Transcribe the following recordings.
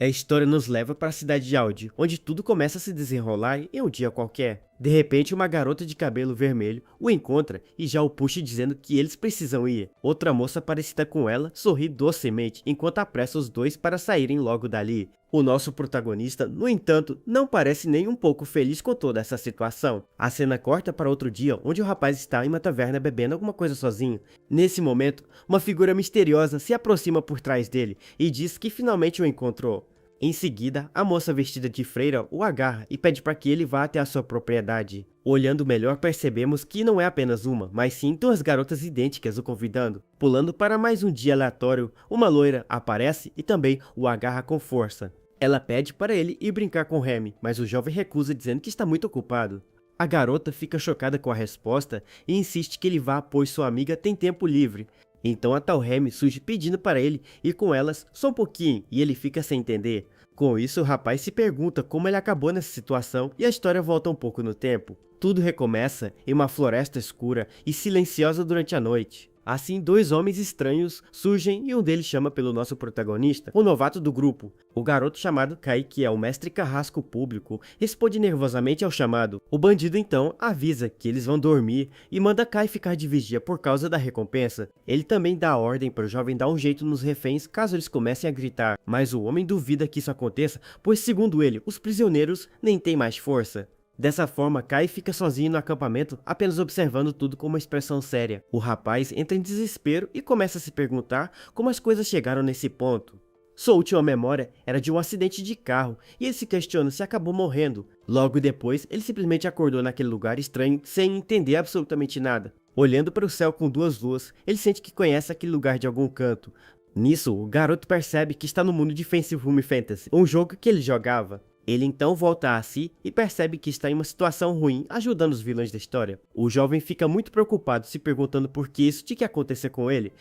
A história nos leva para a cidade de Audi, onde tudo começa a se desenrolar em um dia qualquer. De repente, uma garota de cabelo vermelho o encontra e já o puxa dizendo que eles precisam ir. Outra moça parecida com ela sorri docemente enquanto apressa os dois para saírem logo dali. O nosso protagonista, no entanto, não parece nem um pouco feliz com toda essa situação. A cena corta para outro dia, onde o rapaz está em uma taverna bebendo alguma coisa sozinho. Nesse momento, uma figura misteriosa se aproxima por trás dele e diz que finalmente o encontrou. Em seguida, a moça vestida de freira o agarra e pede para que ele vá até a sua propriedade. Olhando melhor, percebemos que não é apenas uma, mas sim duas garotas idênticas o convidando. Pulando para mais um dia aleatório, uma loira aparece e também o agarra com força. Ela pede para ele ir brincar com Remy, mas o jovem recusa dizendo que está muito ocupado. A garota fica chocada com a resposta e insiste que ele vá pois sua amiga tem tempo livre. Então a tal Remy surge pedindo para ele ir com elas só um pouquinho e ele fica sem entender. Com isso o rapaz se pergunta como ele acabou nessa situação e a história volta um pouco no tempo. Tudo recomeça em uma floresta escura e silenciosa durante a noite. Assim, dois homens estranhos surgem e um deles chama pelo nosso protagonista, o novato do grupo. O garoto chamado Kai, que é o mestre carrasco público, responde nervosamente ao chamado. O bandido então avisa que eles vão dormir e manda Kai ficar de vigia por causa da recompensa. Ele também dá a ordem para o jovem dar um jeito nos reféns caso eles comecem a gritar, mas o homem duvida que isso aconteça, pois segundo ele, os prisioneiros nem têm mais força. Dessa forma, Kai fica sozinho no acampamento, apenas observando tudo com uma expressão séria. O rapaz entra em desespero e começa a se perguntar como as coisas chegaram nesse ponto. Sua última memória era de um acidente de carro e ele se questiona se acabou morrendo. Logo depois, ele simplesmente acordou naquele lugar estranho sem entender absolutamente nada. Olhando para o céu com duas luas, ele sente que conhece aquele lugar de algum canto. Nisso, o garoto percebe que está no mundo de Fancy Room Fantasy, um jogo que ele jogava. Ele então volta a si e percebe que está em uma situação ruim, ajudando os vilões da história. O jovem fica muito preocupado, se perguntando por que isso tinha que acontecer com ele.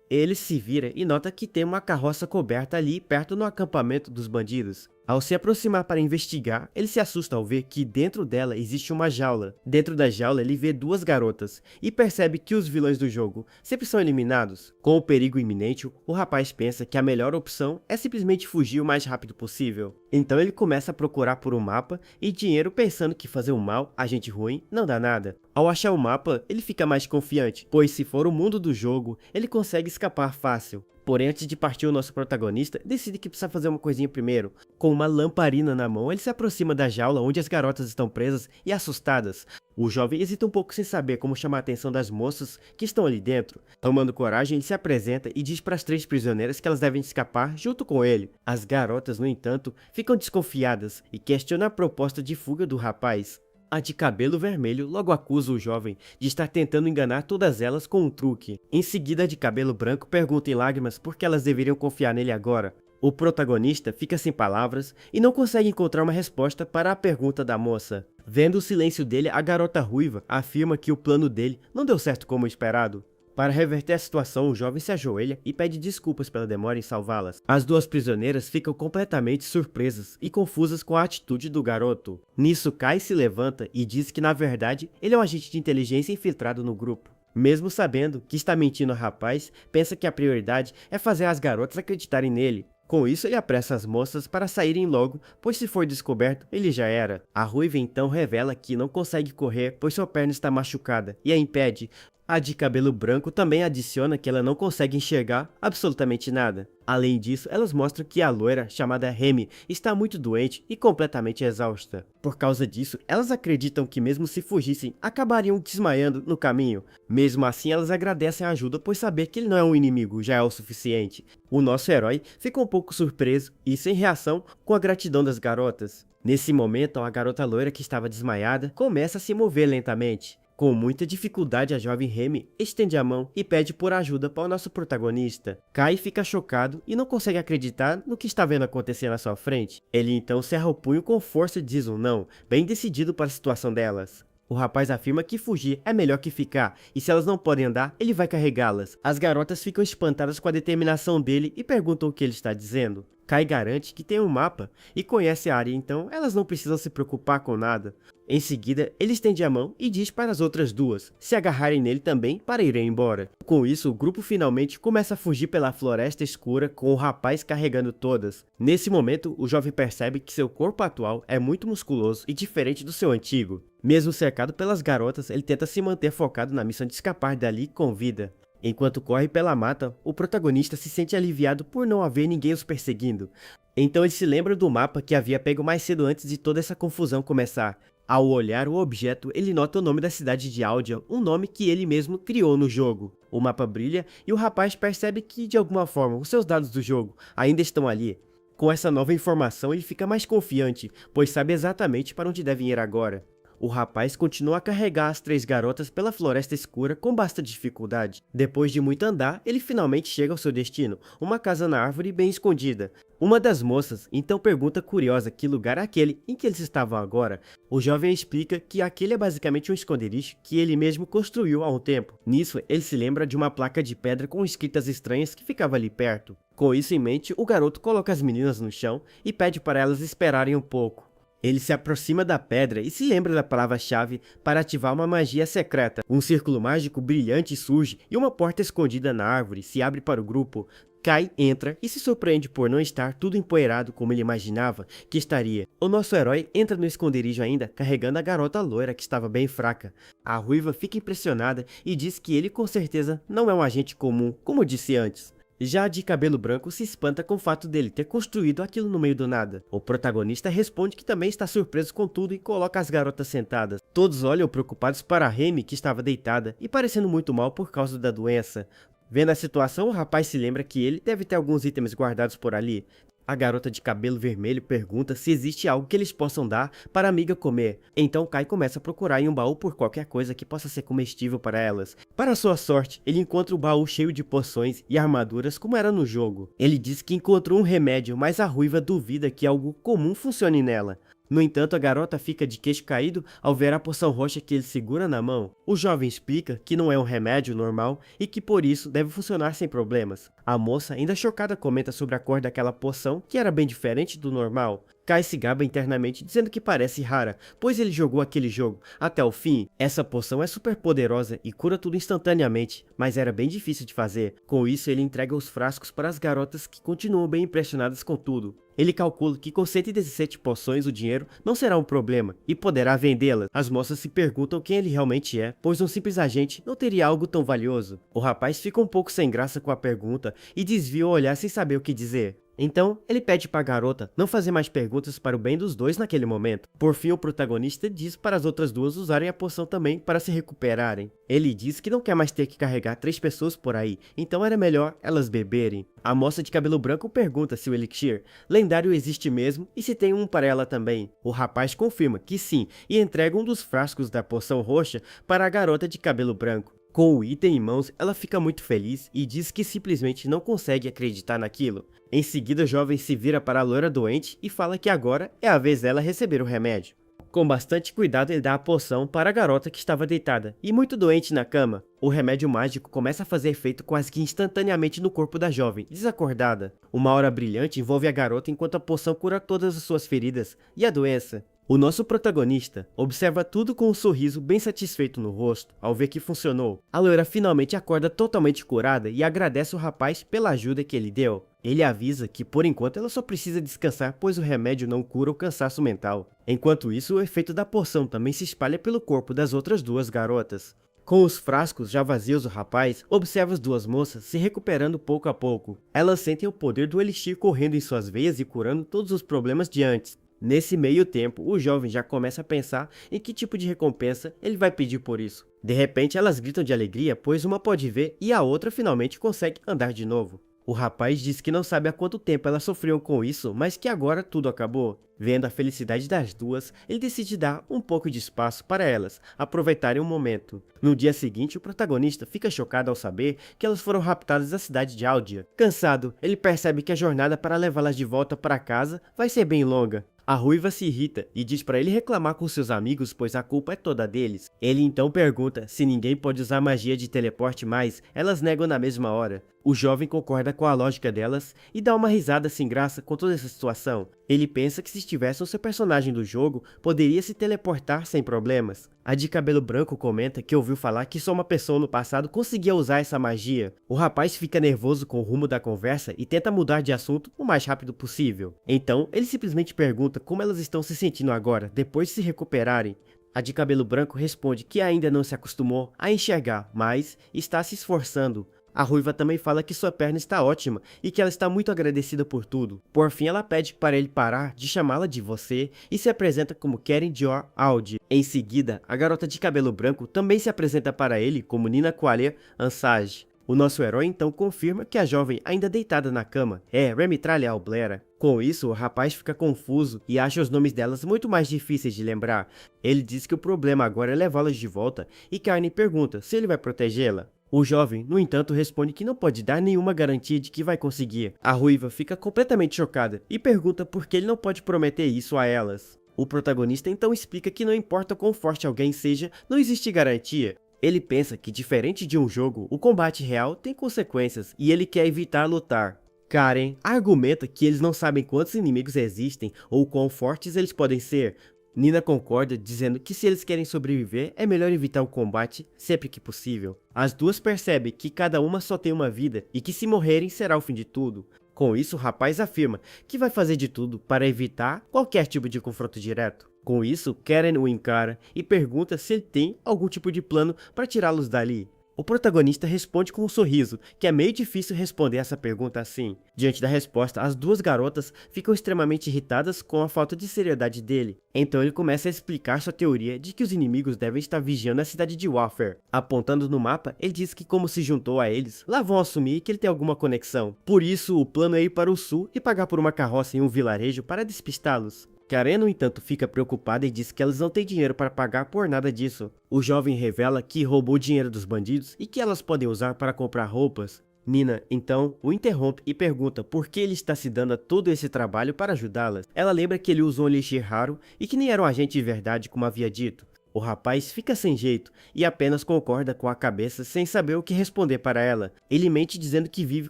Ele se vira e nota que tem uma carroça coberta ali perto no acampamento dos bandidos. Ao se aproximar para investigar, ele se assusta ao ver que dentro dela existe uma jaula. Dentro da jaula ele vê duas garotas e percebe que os vilões do jogo sempre são eliminados. Com o perigo iminente, o rapaz pensa que a melhor opção é simplesmente fugir o mais rápido possível. Então ele começa a procurar por um mapa e dinheiro pensando que fazer o mal a gente ruim não dá nada. Ao achar o mapa, ele fica mais confiante, pois se for o mundo do jogo, ele consegue escapar fácil. Porém, antes de partir, o nosso protagonista decide que precisa fazer uma coisinha primeiro. Com uma lamparina na mão, ele se aproxima da jaula onde as garotas estão presas e assustadas. O jovem hesita um pouco sem saber como chamar a atenção das moças que estão ali dentro. Tomando coragem, ele se apresenta e diz para as três prisioneiras que elas devem escapar junto com ele. As garotas, no entanto, ficam desconfiadas e questionam a proposta de fuga do rapaz. A de cabelo vermelho logo acusa o jovem de estar tentando enganar todas elas com um truque. Em seguida, a de cabelo branco pergunta em lágrimas por que elas deveriam confiar nele agora. O protagonista fica sem palavras e não consegue encontrar uma resposta para a pergunta da moça. Vendo o silêncio dele, a garota ruiva afirma que o plano dele não deu certo como esperado. Para reverter a situação, o jovem se ajoelha e pede desculpas pela demora em salvá-las. As duas prisioneiras ficam completamente surpresas e confusas com a atitude do garoto. Nisso, Kai se levanta e diz que na verdade ele é um agente de inteligência infiltrado no grupo. Mesmo sabendo que está mentindo ao rapaz, pensa que a prioridade é fazer as garotas acreditarem nele. Com isso, ele apressa as moças para saírem logo, pois se for descoberto, ele já era. A ruiva então revela que não consegue correr, pois sua perna está machucada, e a impede. A de cabelo branco também adiciona que ela não consegue enxergar absolutamente nada. Além disso, elas mostram que a loira, chamada Remy, está muito doente e completamente exausta. Por causa disso, elas acreditam que mesmo se fugissem, acabariam desmaiando no caminho. Mesmo assim, elas agradecem a ajuda, pois saber que ele não é um inimigo já é o suficiente. O nosso herói fica um pouco surpreso e sem reação com a gratidão das garotas. Nesse momento, a garota loira que estava desmaiada começa a se mover lentamente. Com muita dificuldade, a jovem Remy estende a mão e pede por ajuda para o nosso protagonista. Kai fica chocado e não consegue acreditar no que está vendo acontecer na sua frente. Ele então cerra o punho com força e diz um não, bem decidido para a situação delas. O rapaz afirma que fugir é melhor que ficar, e se elas não podem andar, ele vai carregá-las. As garotas ficam espantadas com a determinação dele e perguntam o que ele está dizendo. Kai garante que tem um mapa e conhece a área, então elas não precisam se preocupar com nada. Em seguida, ele estende a mão e diz para as outras duas se agarrarem nele também para irem embora. Com isso, o grupo finalmente começa a fugir pela floresta escura com o rapaz carregando todas. Nesse momento, o jovem percebe que seu corpo atual é muito musculoso e diferente do seu antigo. Mesmo cercado pelas garotas, ele tenta se manter focado na missão de escapar dali com vida. Enquanto corre pela mata, o protagonista se sente aliviado por não haver ninguém os perseguindo. Então ele se lembra do mapa que havia pego mais cedo antes de toda essa confusão começar. Ao olhar o objeto, ele nota o nome da cidade de Aldia, um nome que ele mesmo criou no jogo. O mapa brilha e o rapaz percebe que, de alguma forma, os seus dados do jogo ainda estão ali. Com essa nova informação, ele fica mais confiante, pois sabe exatamente para onde devem ir agora. O rapaz continua a carregar as 3 garotas pela floresta escura com bastante dificuldade. Depois de muito andar, ele finalmente chega ao seu destino, uma casa na árvore bem escondida. Uma das moças então pergunta curiosa que lugar é aquele em que eles estavam agora. O jovem explica que aquele é basicamente um esconderijo que ele mesmo construiu há um tempo. Nisso, ele se lembra de uma placa de pedra com escritas estranhas que ficava ali perto. Com isso em mente, o garoto coloca as meninas no chão e pede para elas esperarem um pouco. Ele se aproxima da pedra e se lembra da palavra-chave para ativar uma magia secreta. Um círculo mágico brilhante surge e uma porta escondida na árvore se abre para o grupo. Kai entra e se surpreende por não estar tudo empoeirado como ele imaginava que estaria. O nosso herói entra no esconderijo ainda, carregando a garota loira que estava bem fraca. A ruiva fica impressionada e diz que ele com certeza não é um agente comum, como disse antes. Já a de cabelo branco se espanta com o fato dele ter construído aquilo no meio do nada. O protagonista responde que também está surpreso com tudo e coloca as garotas sentadas. Todos olham preocupados para a Remy, que estava deitada e parecendo muito mal por causa da doença. Vendo a situação, o rapaz se lembra que ele deve ter alguns itens guardados por ali. A garota de cabelo vermelho pergunta se existe algo que eles possam dar para a amiga comer. Então Kai começa a procurar em um baú por qualquer coisa que possa ser comestível para elas. Para sua sorte, ele encontra o baú cheio de poções e armaduras como era no jogo. Ele diz que encontrou um remédio, mas a ruiva duvida que algo comum funcione nela. No entanto, a garota fica de queixo caído ao ver a poção roxa que ele segura na mão. O jovem explica que não é um remédio normal e que por isso deve funcionar sem problemas. A moça, ainda chocada, comenta sobre a cor daquela poção, que era bem diferente do normal. Kai se gaba internamente dizendo que parece rara, pois ele jogou aquele jogo até o fim. Essa poção é super poderosa e cura tudo instantaneamente, mas era bem difícil de fazer. Com isso, ele entrega os frascos para as garotas que continuam bem impressionadas com tudo. Ele calcula que com 117 poções o dinheiro não será um problema e poderá vendê-las. As moças se perguntam quem ele realmente é, pois um simples agente não teria algo tão valioso. O rapaz fica um pouco sem graça com a pergunta e desvia o olhar sem saber o que dizer. Então, ele pede para a garota não fazer mais perguntas para o bem dos dois naquele momento. Por fim, o protagonista diz para as outras duas usarem a poção também para se recuperarem. Ele diz que não quer mais ter que carregar 3 pessoas por aí, então era melhor elas beberem. A moça de cabelo branco pergunta se o elixir lendário existe mesmo e se tem um para ela também. O rapaz confirma que sim e entrega um dos frascos da poção roxa para a garota de cabelo branco. Com o item em mãos, ela fica muito feliz e diz que simplesmente não consegue acreditar naquilo. Em seguida, o jovem se vira para a loira doente e fala que agora é a vez dela receber o remédio. Com bastante cuidado, ele dá a poção para a garota que estava deitada e muito doente na cama. O remédio mágico começa a fazer efeito quase que instantaneamente no corpo da jovem, desacordada. Uma aura brilhante envolve a garota enquanto a poção cura todas as suas feridas e a doença. O nosso protagonista observa tudo com um sorriso bem satisfeito no rosto ao ver que funcionou. A loira finalmente acorda totalmente curada e agradece o rapaz pela ajuda que ele deu. Ele avisa que por enquanto ela só precisa descansar, pois o remédio não cura o cansaço mental. Enquanto isso, o efeito da poção também se espalha pelo corpo das outras duas garotas. Com os frascos já vazios, o rapaz observa as duas moças se recuperando pouco a pouco. Elas sentem o poder do elixir correndo em suas veias e curando todos os problemas de antes. Nesse meio tempo, o jovem já começa a pensar em que tipo de recompensa ele vai pedir por isso. De repente, elas gritam de alegria, pois uma pode ver e a outra finalmente consegue andar de novo. O rapaz diz que não sabe há quanto tempo elas sofriam com isso, mas que agora tudo acabou. Vendo a felicidade das duas, ele decide dar um pouco de espaço para elas aproveitarem o momento. No dia seguinte, o protagonista fica chocado ao saber que elas foram raptadas da cidade de Aldia. Cansado, ele percebe que a jornada para levá-las de volta para casa vai ser bem longa. A ruiva se irrita e diz para ele reclamar com seus amigos, pois a culpa é toda deles. Ele então pergunta se ninguém pode usar magia de teleporte mais, elas negam na mesma hora. O jovem concorda com a lógica delas e dá uma risada sem graça com toda essa situação. Ele pensa que se estivesse o seu personagem do jogo, poderia se teleportar sem problemas. A de cabelo branco comenta que ouviu falar que só uma pessoa no passado conseguia usar essa magia. O rapaz fica nervoso com o rumo da conversa e tenta mudar de assunto o mais rápido possível. Então, ele simplesmente pergunta como elas estão se sentindo agora, depois de se recuperarem. A de cabelo branco responde que ainda não se acostumou a enxergar, mas está se esforçando. A ruiva também fala que sua perna está ótima e que ela está muito agradecida por tudo. Por fim, ela pede para ele parar de chamá-la de você e se apresenta como Karen Dior Audi. Em seguida, a garota de cabelo branco também se apresenta para ele como Nina Qualia Ansage. O nosso herói então confirma que a jovem ainda deitada na cama é Remitralia Alblera. Com isso, o rapaz fica confuso e acha os nomes delas muito mais difíceis de lembrar. Ele diz que o problema agora é levá-las de volta e Karen pergunta se ele vai protegê-la. O jovem, no entanto, responde que não pode dar nenhuma garantia de que vai conseguir. A ruiva fica completamente chocada e pergunta por que ele não pode prometer isso a elas. O protagonista então explica que não importa quão forte alguém seja, não existe garantia. Ele pensa que, diferente de um jogo, o combate real tem consequências e ele quer evitar lutar. Karen argumenta que eles não sabem quantos inimigos existem ou quão fortes eles podem ser. Nina concorda, dizendo que se eles querem sobreviver, é melhor evitar o combate sempre que possível. As duas percebem que cada uma só tem uma vida e que se morrerem será o fim de tudo. Com isso, o rapaz afirma que vai fazer de tudo para evitar qualquer tipo de confronto direto. Com isso, Karen o encara e pergunta se ele tem algum tipo de plano para tirá-los dali. O protagonista responde com um sorriso, que é meio difícil responder essa pergunta assim. Diante da resposta, as duas garotas ficam extremamente irritadas com a falta de seriedade dele. Então ele começa a explicar sua teoria de que os inimigos devem estar vigiando a cidade de Warfare. Apontando no mapa, ele diz que como se juntou a eles, lá vão assumir que ele tem alguma conexão. Por isso, o plano é ir para o sul e pagar por uma carroça em um vilarejo para despistá-los. Karen, no entanto, fica preocupada e diz que elas não têm dinheiro para pagar por nada disso. O jovem revela que roubou o dinheiro dos bandidos e que elas podem usar para comprar roupas. Nina, então, o interrompe e pergunta por que ele está se dando a todo esse trabalho para ajudá-las. Ela lembra que ele usa um elixir raro e que nem era um agente de verdade, como havia dito. O rapaz fica sem jeito e apenas concorda com a cabeça sem saber o que responder para ela. Ele mente dizendo que vive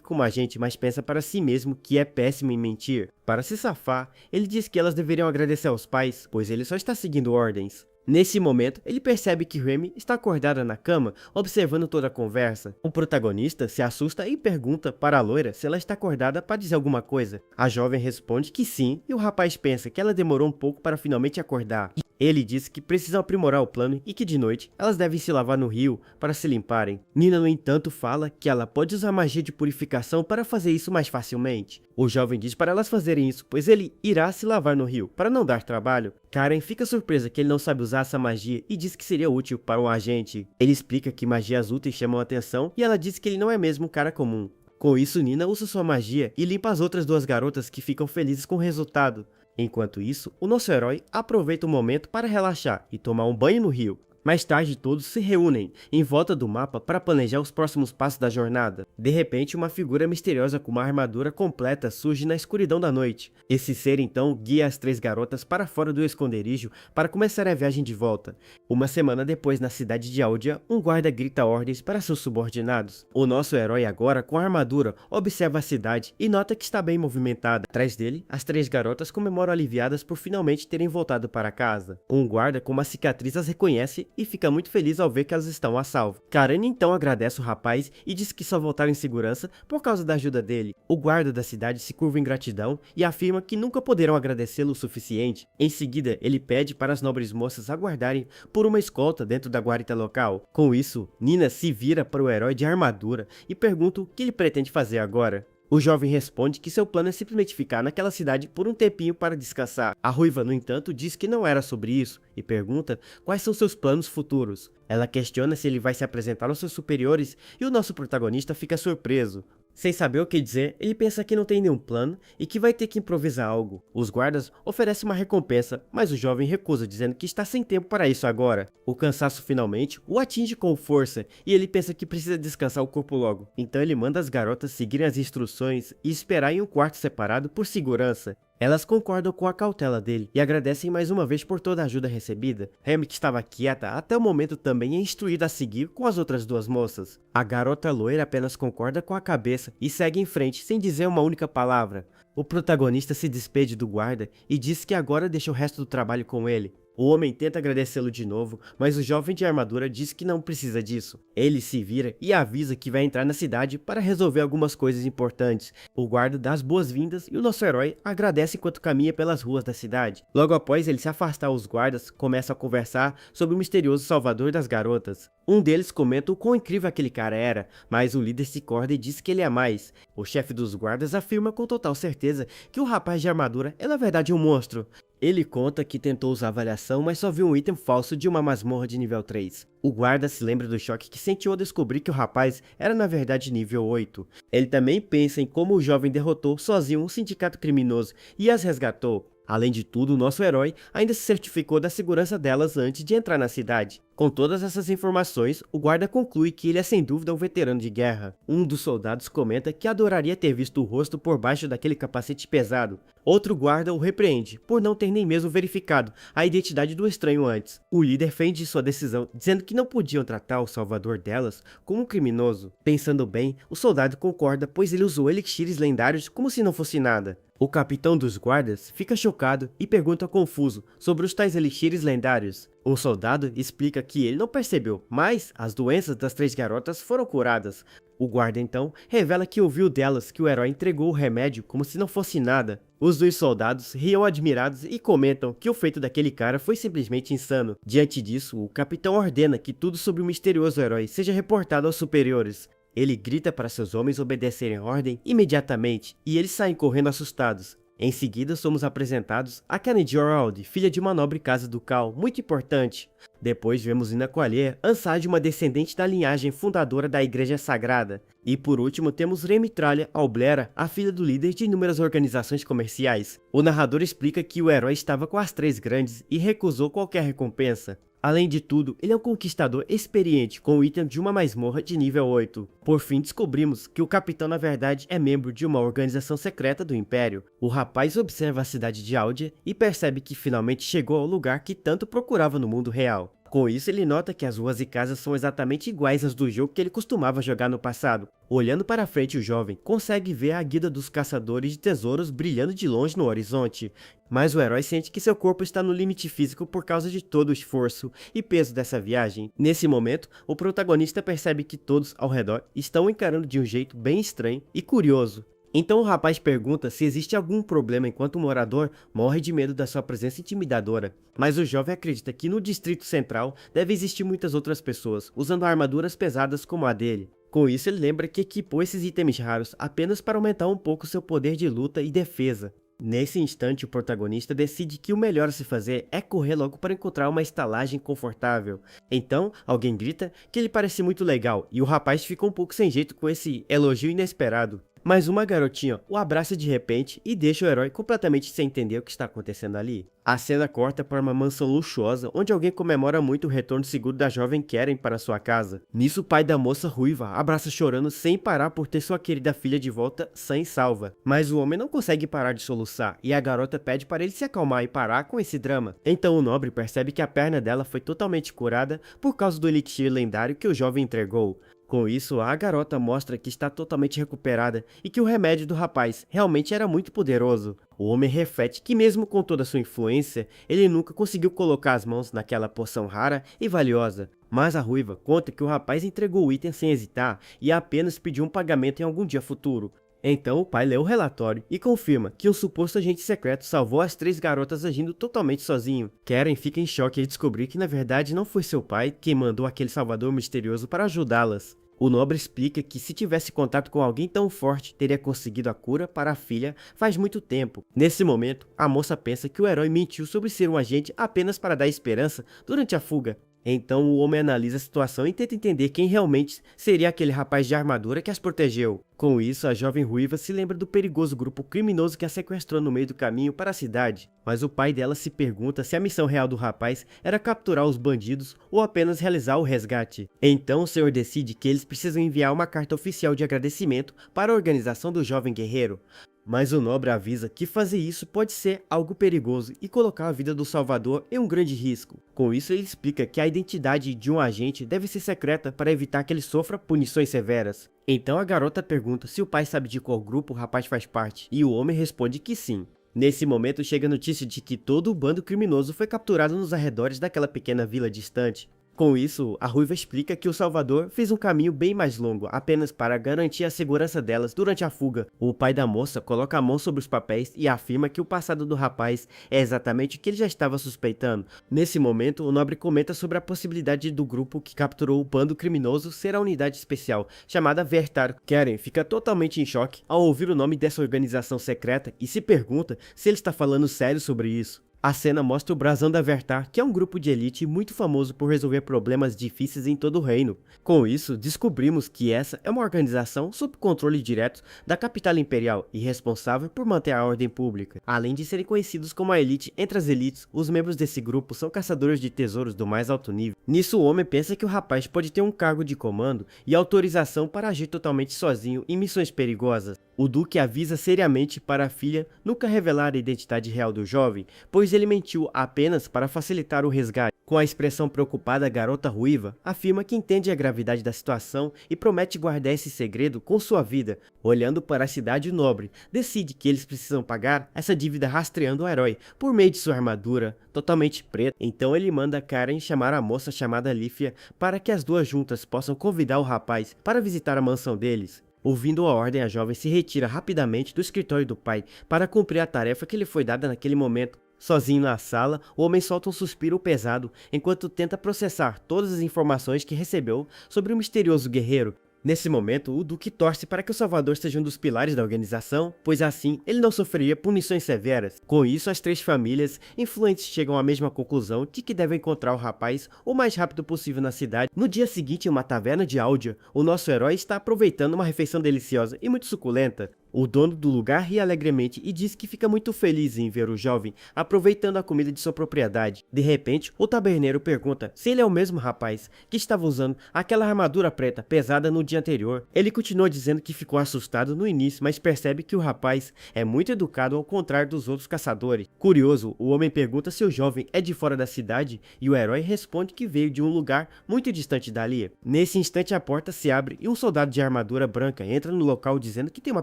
como agente, mas pensa para si mesmo que é péssimo em mentir. Para se safar, ele diz que elas deveriam agradecer aos pais, pois ele só está seguindo ordens. Nesse momento, ele percebe que Remy está acordada na cama, observando toda a conversa. O protagonista se assusta e pergunta para a loira se ela está acordada para dizer alguma coisa. A jovem responde que sim, e o rapaz pensa que ela demorou um pouco para finalmente acordar. Ele diz que precisam aprimorar o plano e que de noite elas devem se lavar no rio para se limparem. Nina, no entanto, fala que ela pode usar magia de purificação para fazer isso mais facilmente. O jovem diz para elas fazerem isso, pois ele irá se lavar no rio, para não dar trabalho. Karen fica surpresa que ele não sabe usar essa magia e diz que seria útil para um agente. Ele explica que magias úteis chamam a atenção e ela diz que ele não é mesmo um cara comum. Com isso, Nina usa sua magia e limpa as outras duas garotas que ficam felizes com o resultado. Enquanto isso, o nosso herói aproveita o momento para relaxar e tomar um banho no rio. Mais tarde, todos se reúnem em volta do mapa para planejar os próximos passos da jornada. De repente, uma figura misteriosa com uma armadura completa surge na escuridão da noite. Esse ser então guia as três garotas para fora do esconderijo para começar a viagem de volta. Uma semana depois, na cidade de Aldia, um guarda grita ordens para seus subordinados. O nosso herói, agora com a armadura, observa a cidade e nota que está bem movimentada. Atrás dele, as três garotas comemoram aliviadas por finalmente terem voltado para casa. Um guarda com uma cicatriz as reconhece e fica muito feliz ao ver que elas estão a salvo. Karen então agradece o rapaz e diz que só voltaram em segurança por causa da ajuda dele. O guarda da cidade se curva em gratidão e afirma que nunca poderão agradecê-lo o suficiente. Em seguida, ele pede para as nobres moças aguardarem por uma escolta dentro da guarita local. Com isso, Nina se vira para o herói de armadura e pergunta o que ele pretende fazer agora. O jovem responde que seu plano é simplesmente ficar naquela cidade por um tempinho para descansar. A ruiva, no entanto, diz que não era sobre isso e pergunta quais são seus planos futuros. Ela questiona se ele vai se apresentar aos seus superiores e o nosso protagonista fica surpreso. Sem saber o que dizer, ele pensa que não tem nenhum plano e que vai ter que improvisar algo. Os guardas oferecem uma recompensa, mas o jovem recusa, dizendo que está sem tempo para isso agora. O cansaço finalmente o atinge com força e ele pensa que precisa descansar o corpo logo. Então ele manda as garotas seguirem as instruções e esperar em um quarto separado por segurança. Elas concordam com a cautela dele e agradecem mais uma vez por toda a ajuda recebida. Remy, que estava quieta até o momento, também é instruída a seguir com as outras duas moças. A garota loira apenas concorda com a cabeça e segue em frente sem dizer uma única palavra. O protagonista se despede do guarda e diz que agora deixa o resto do trabalho com ele. O homem tenta agradecê-lo de novo, mas o jovem de armadura diz que não precisa disso. Ele se vira e avisa que vai entrar na cidade para resolver algumas coisas importantes. O guarda dá as boas-vindas e o nosso herói agradece enquanto caminha pelas ruas da cidade. Logo após ele se afastar, os guardas começam a conversar sobre o misterioso salvador das garotas. Um deles comenta o quão incrível aquele cara era, mas o líder se corda e diz que ele é mais. O chefe dos guardas afirma com total certeza que o rapaz de armadura é na verdade um monstro. Ele conta que tentou usar a avaliação, mas só viu um item falso de uma masmorra de nível 3. O guarda se lembra do choque que sentiu ao descobrir que o rapaz era na verdade nível 8. Ele também pensa em como o jovem derrotou sozinho um sindicato criminoso e as resgatou. Além de tudo, o nosso herói ainda se certificou da segurança delas antes de entrar na cidade. Com todas essas informações, o guarda conclui que ele é sem dúvida um veterano de guerra. Um dos soldados comenta que adoraria ter visto o rosto por baixo daquele capacete pesado. Outro guarda o repreende, por não ter nem mesmo verificado a identidade do estranho antes. O líder fende sua decisão, dizendo que não podiam tratar o salvador delas como um criminoso. Pensando bem, o soldado concorda, pois ele usou elixires lendários como se não fosse nada. O capitão dos guardas fica chocado e pergunta confuso sobre os tais elixires lendários. O soldado explica que ele não percebeu, mas as doenças das 3 garotas foram curadas. O guarda então revela que ouviu delas que o herói entregou o remédio como se não fosse nada. Os 2 soldados riam admirados e comentam que o feito daquele cara foi simplesmente insano. Diante disso, o capitão ordena que tudo sobre o misterioso herói seja reportado aos superiores. Ele grita para seus homens obedecerem a ordem imediatamente, e eles saem correndo assustados. Em seguida, somos apresentados a Kennedy Orald, filha de uma nobre casa ducal, muito importante. Depois vemos Ina Qualier, Ansade, uma descendente da linhagem fundadora da Igreja Sagrada. E por último temos Remy Tralha Alblera, a filha do líder de inúmeras organizações comerciais. O narrador explica que o herói estava com as 3 grandes e recusou qualquer recompensa. Além de tudo, ele é um conquistador experiente com o item de uma masmorra de nível 8. Por fim, descobrimos que o capitão na verdade é membro de uma organização secreta do Império. O rapaz observa a cidade de Aldia e percebe que finalmente chegou ao lugar que tanto procurava no mundo real. Com isso, ele nota que as ruas e casas são exatamente iguais às do jogo que ele costumava jogar no passado. Olhando para frente, o jovem consegue ver a guilda dos caçadores de tesouros brilhando de longe no horizonte. Mas o herói sente que seu corpo está no limite físico por causa de todo o esforço e peso dessa viagem. Nesse momento, o protagonista percebe que todos ao redor estão encarando de um jeito bem estranho e curioso. Então o rapaz pergunta se existe algum problema enquanto o morador morre de medo da sua presença intimidadora. Mas o jovem acredita que no Distrito Central deve existir muitas outras pessoas, usando armaduras pesadas como a dele. Com isso ele lembra que equipou esses itens raros apenas para aumentar um pouco seu poder de luta e defesa. Nesse instante, o protagonista decide que o melhor a se fazer é correr logo para encontrar uma estalagem confortável. Então, alguém grita que ele parece muito legal e o rapaz fica um pouco sem jeito com esse elogio inesperado. Mas uma garotinha o abraça de repente e deixa o herói completamente sem entender o que está acontecendo ali. A cena corta para uma mansão luxuosa, onde alguém comemora muito o retorno seguro da jovem Karen para sua casa. Nisso, o pai da moça ruiva abraça chorando sem parar por ter sua querida filha de volta sã e salva. Mas o homem não consegue parar de soluçar, e a garota pede para ele se acalmar e parar com esse drama. Então o nobre percebe que a perna dela foi totalmente curada por causa do elixir lendário que o jovem entregou. Com isso, a garota mostra que está totalmente recuperada e que o remédio do rapaz realmente era muito poderoso. O homem reflete que mesmo com toda sua influência, ele nunca conseguiu colocar as mãos naquela poção rara e valiosa. Mas a ruiva conta que o rapaz entregou o item sem hesitar e apenas pediu um pagamento em algum dia futuro. Então o pai lê o relatório e confirma que um suposto agente secreto salvou as 3 garotas agindo totalmente sozinho. Karen fica em choque ao descobrir que na verdade não foi seu pai quem mandou aquele salvador misterioso para ajudá-las. O nobre explica que se tivesse contato com alguém tão forte, teria conseguido a cura para a filha faz muito tempo. Nesse momento, a moça pensa que o herói mentiu sobre ser um agente apenas para dar esperança durante a fuga. Então o homem analisa a situação e tenta entender quem realmente seria aquele rapaz de armadura que as protegeu. Com isso, a jovem ruiva se lembra do perigoso grupo criminoso que a sequestrou no meio do caminho para a cidade. Mas o pai dela se pergunta se a missão real do rapaz era capturar os bandidos ou apenas realizar o resgate. Então o senhor decide que eles precisam enviar uma carta oficial de agradecimento para a organização do jovem guerreiro. Mas o nobre avisa que fazer isso pode ser algo perigoso e colocar a vida do Salvador em um grande risco. Com isso, ele explica que a identidade de um agente deve ser secreta para evitar que ele sofra punições severas. Então a garota pergunta se o pai sabe de qual grupo o rapaz faz parte, e o homem responde que sim. Nesse momento chega a notícia de que todo o bando criminoso foi capturado nos arredores daquela pequena vila distante. Com isso, a ruiva explica que o Salvador fez um caminho bem mais longo, apenas para garantir a segurança delas durante a fuga. O pai da moça coloca a mão sobre os papéis e afirma que o passado do rapaz é exatamente o que ele já estava suspeitando. Nesse momento, o nobre comenta sobre a possibilidade do grupo que capturou o bando criminoso ser a unidade especial, chamada Vertar. Karen fica totalmente em choque ao ouvir o nome dessa organização secreta e se pergunta se ele está falando sério sobre isso. A cena mostra o brasão da Vertar, que é um grupo de elite muito famoso por resolver problemas difíceis em todo o reino. Com isso, descobrimos que essa é uma organização sob controle direto da capital imperial e responsável por manter a ordem pública. Além de serem conhecidos como a elite entre as elites, os membros desse grupo são caçadores de tesouros do mais alto nível. Nisso, o homem pensa que o rapaz pode ter um cargo de comando e autorização para agir totalmente sozinho em missões perigosas. O duque avisa seriamente para a filha nunca revelar a identidade real do jovem, pois ele mentiu apenas para facilitar o resgate. Com a expressão preocupada, a garota ruiva afirma que entende a gravidade da situação e promete guardar esse segredo com sua vida. Olhando para a cidade, o nobre decide que eles precisam pagar essa dívida rastreando o herói por meio de sua armadura totalmente preta. Então ele manda Karen chamar a moça chamada Lífia para que as duas juntas possam convidar o rapaz para visitar a mansão deles. Ouvindo a ordem, a jovem se retira rapidamente do escritório do pai para cumprir a tarefa que lhe foi dada naquele momento. Sozinho na sala, o homem solta um suspiro pesado enquanto tenta processar todas as informações que recebeu sobre o misterioso guerreiro. Nesse momento, o Duque torce para que o Salvador seja um dos pilares da organização, pois assim ele não sofreria punições severas. Com isso, as três famílias influentes chegam à mesma conclusão de que devem encontrar o rapaz o mais rápido possível na cidade. No dia seguinte, em uma taverna de Aldia, o nosso herói está aproveitando uma refeição deliciosa e muito suculenta. O dono do lugar ri alegremente e diz que fica muito feliz em ver o jovem aproveitando a comida de sua propriedade. De repente, o taberneiro pergunta se ele é o mesmo rapaz que estava usando aquela armadura preta pesada no dia anterior. Ele continua dizendo que ficou assustado no início, mas percebe que o rapaz é muito educado ao contrário dos outros caçadores. Curioso, o homem pergunta se o jovem é de fora da cidade e o herói responde que veio de um lugar muito distante dali. Nesse instante, a porta se abre e um soldado de armadura branca entra no local dizendo que tem uma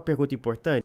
pergunta importante.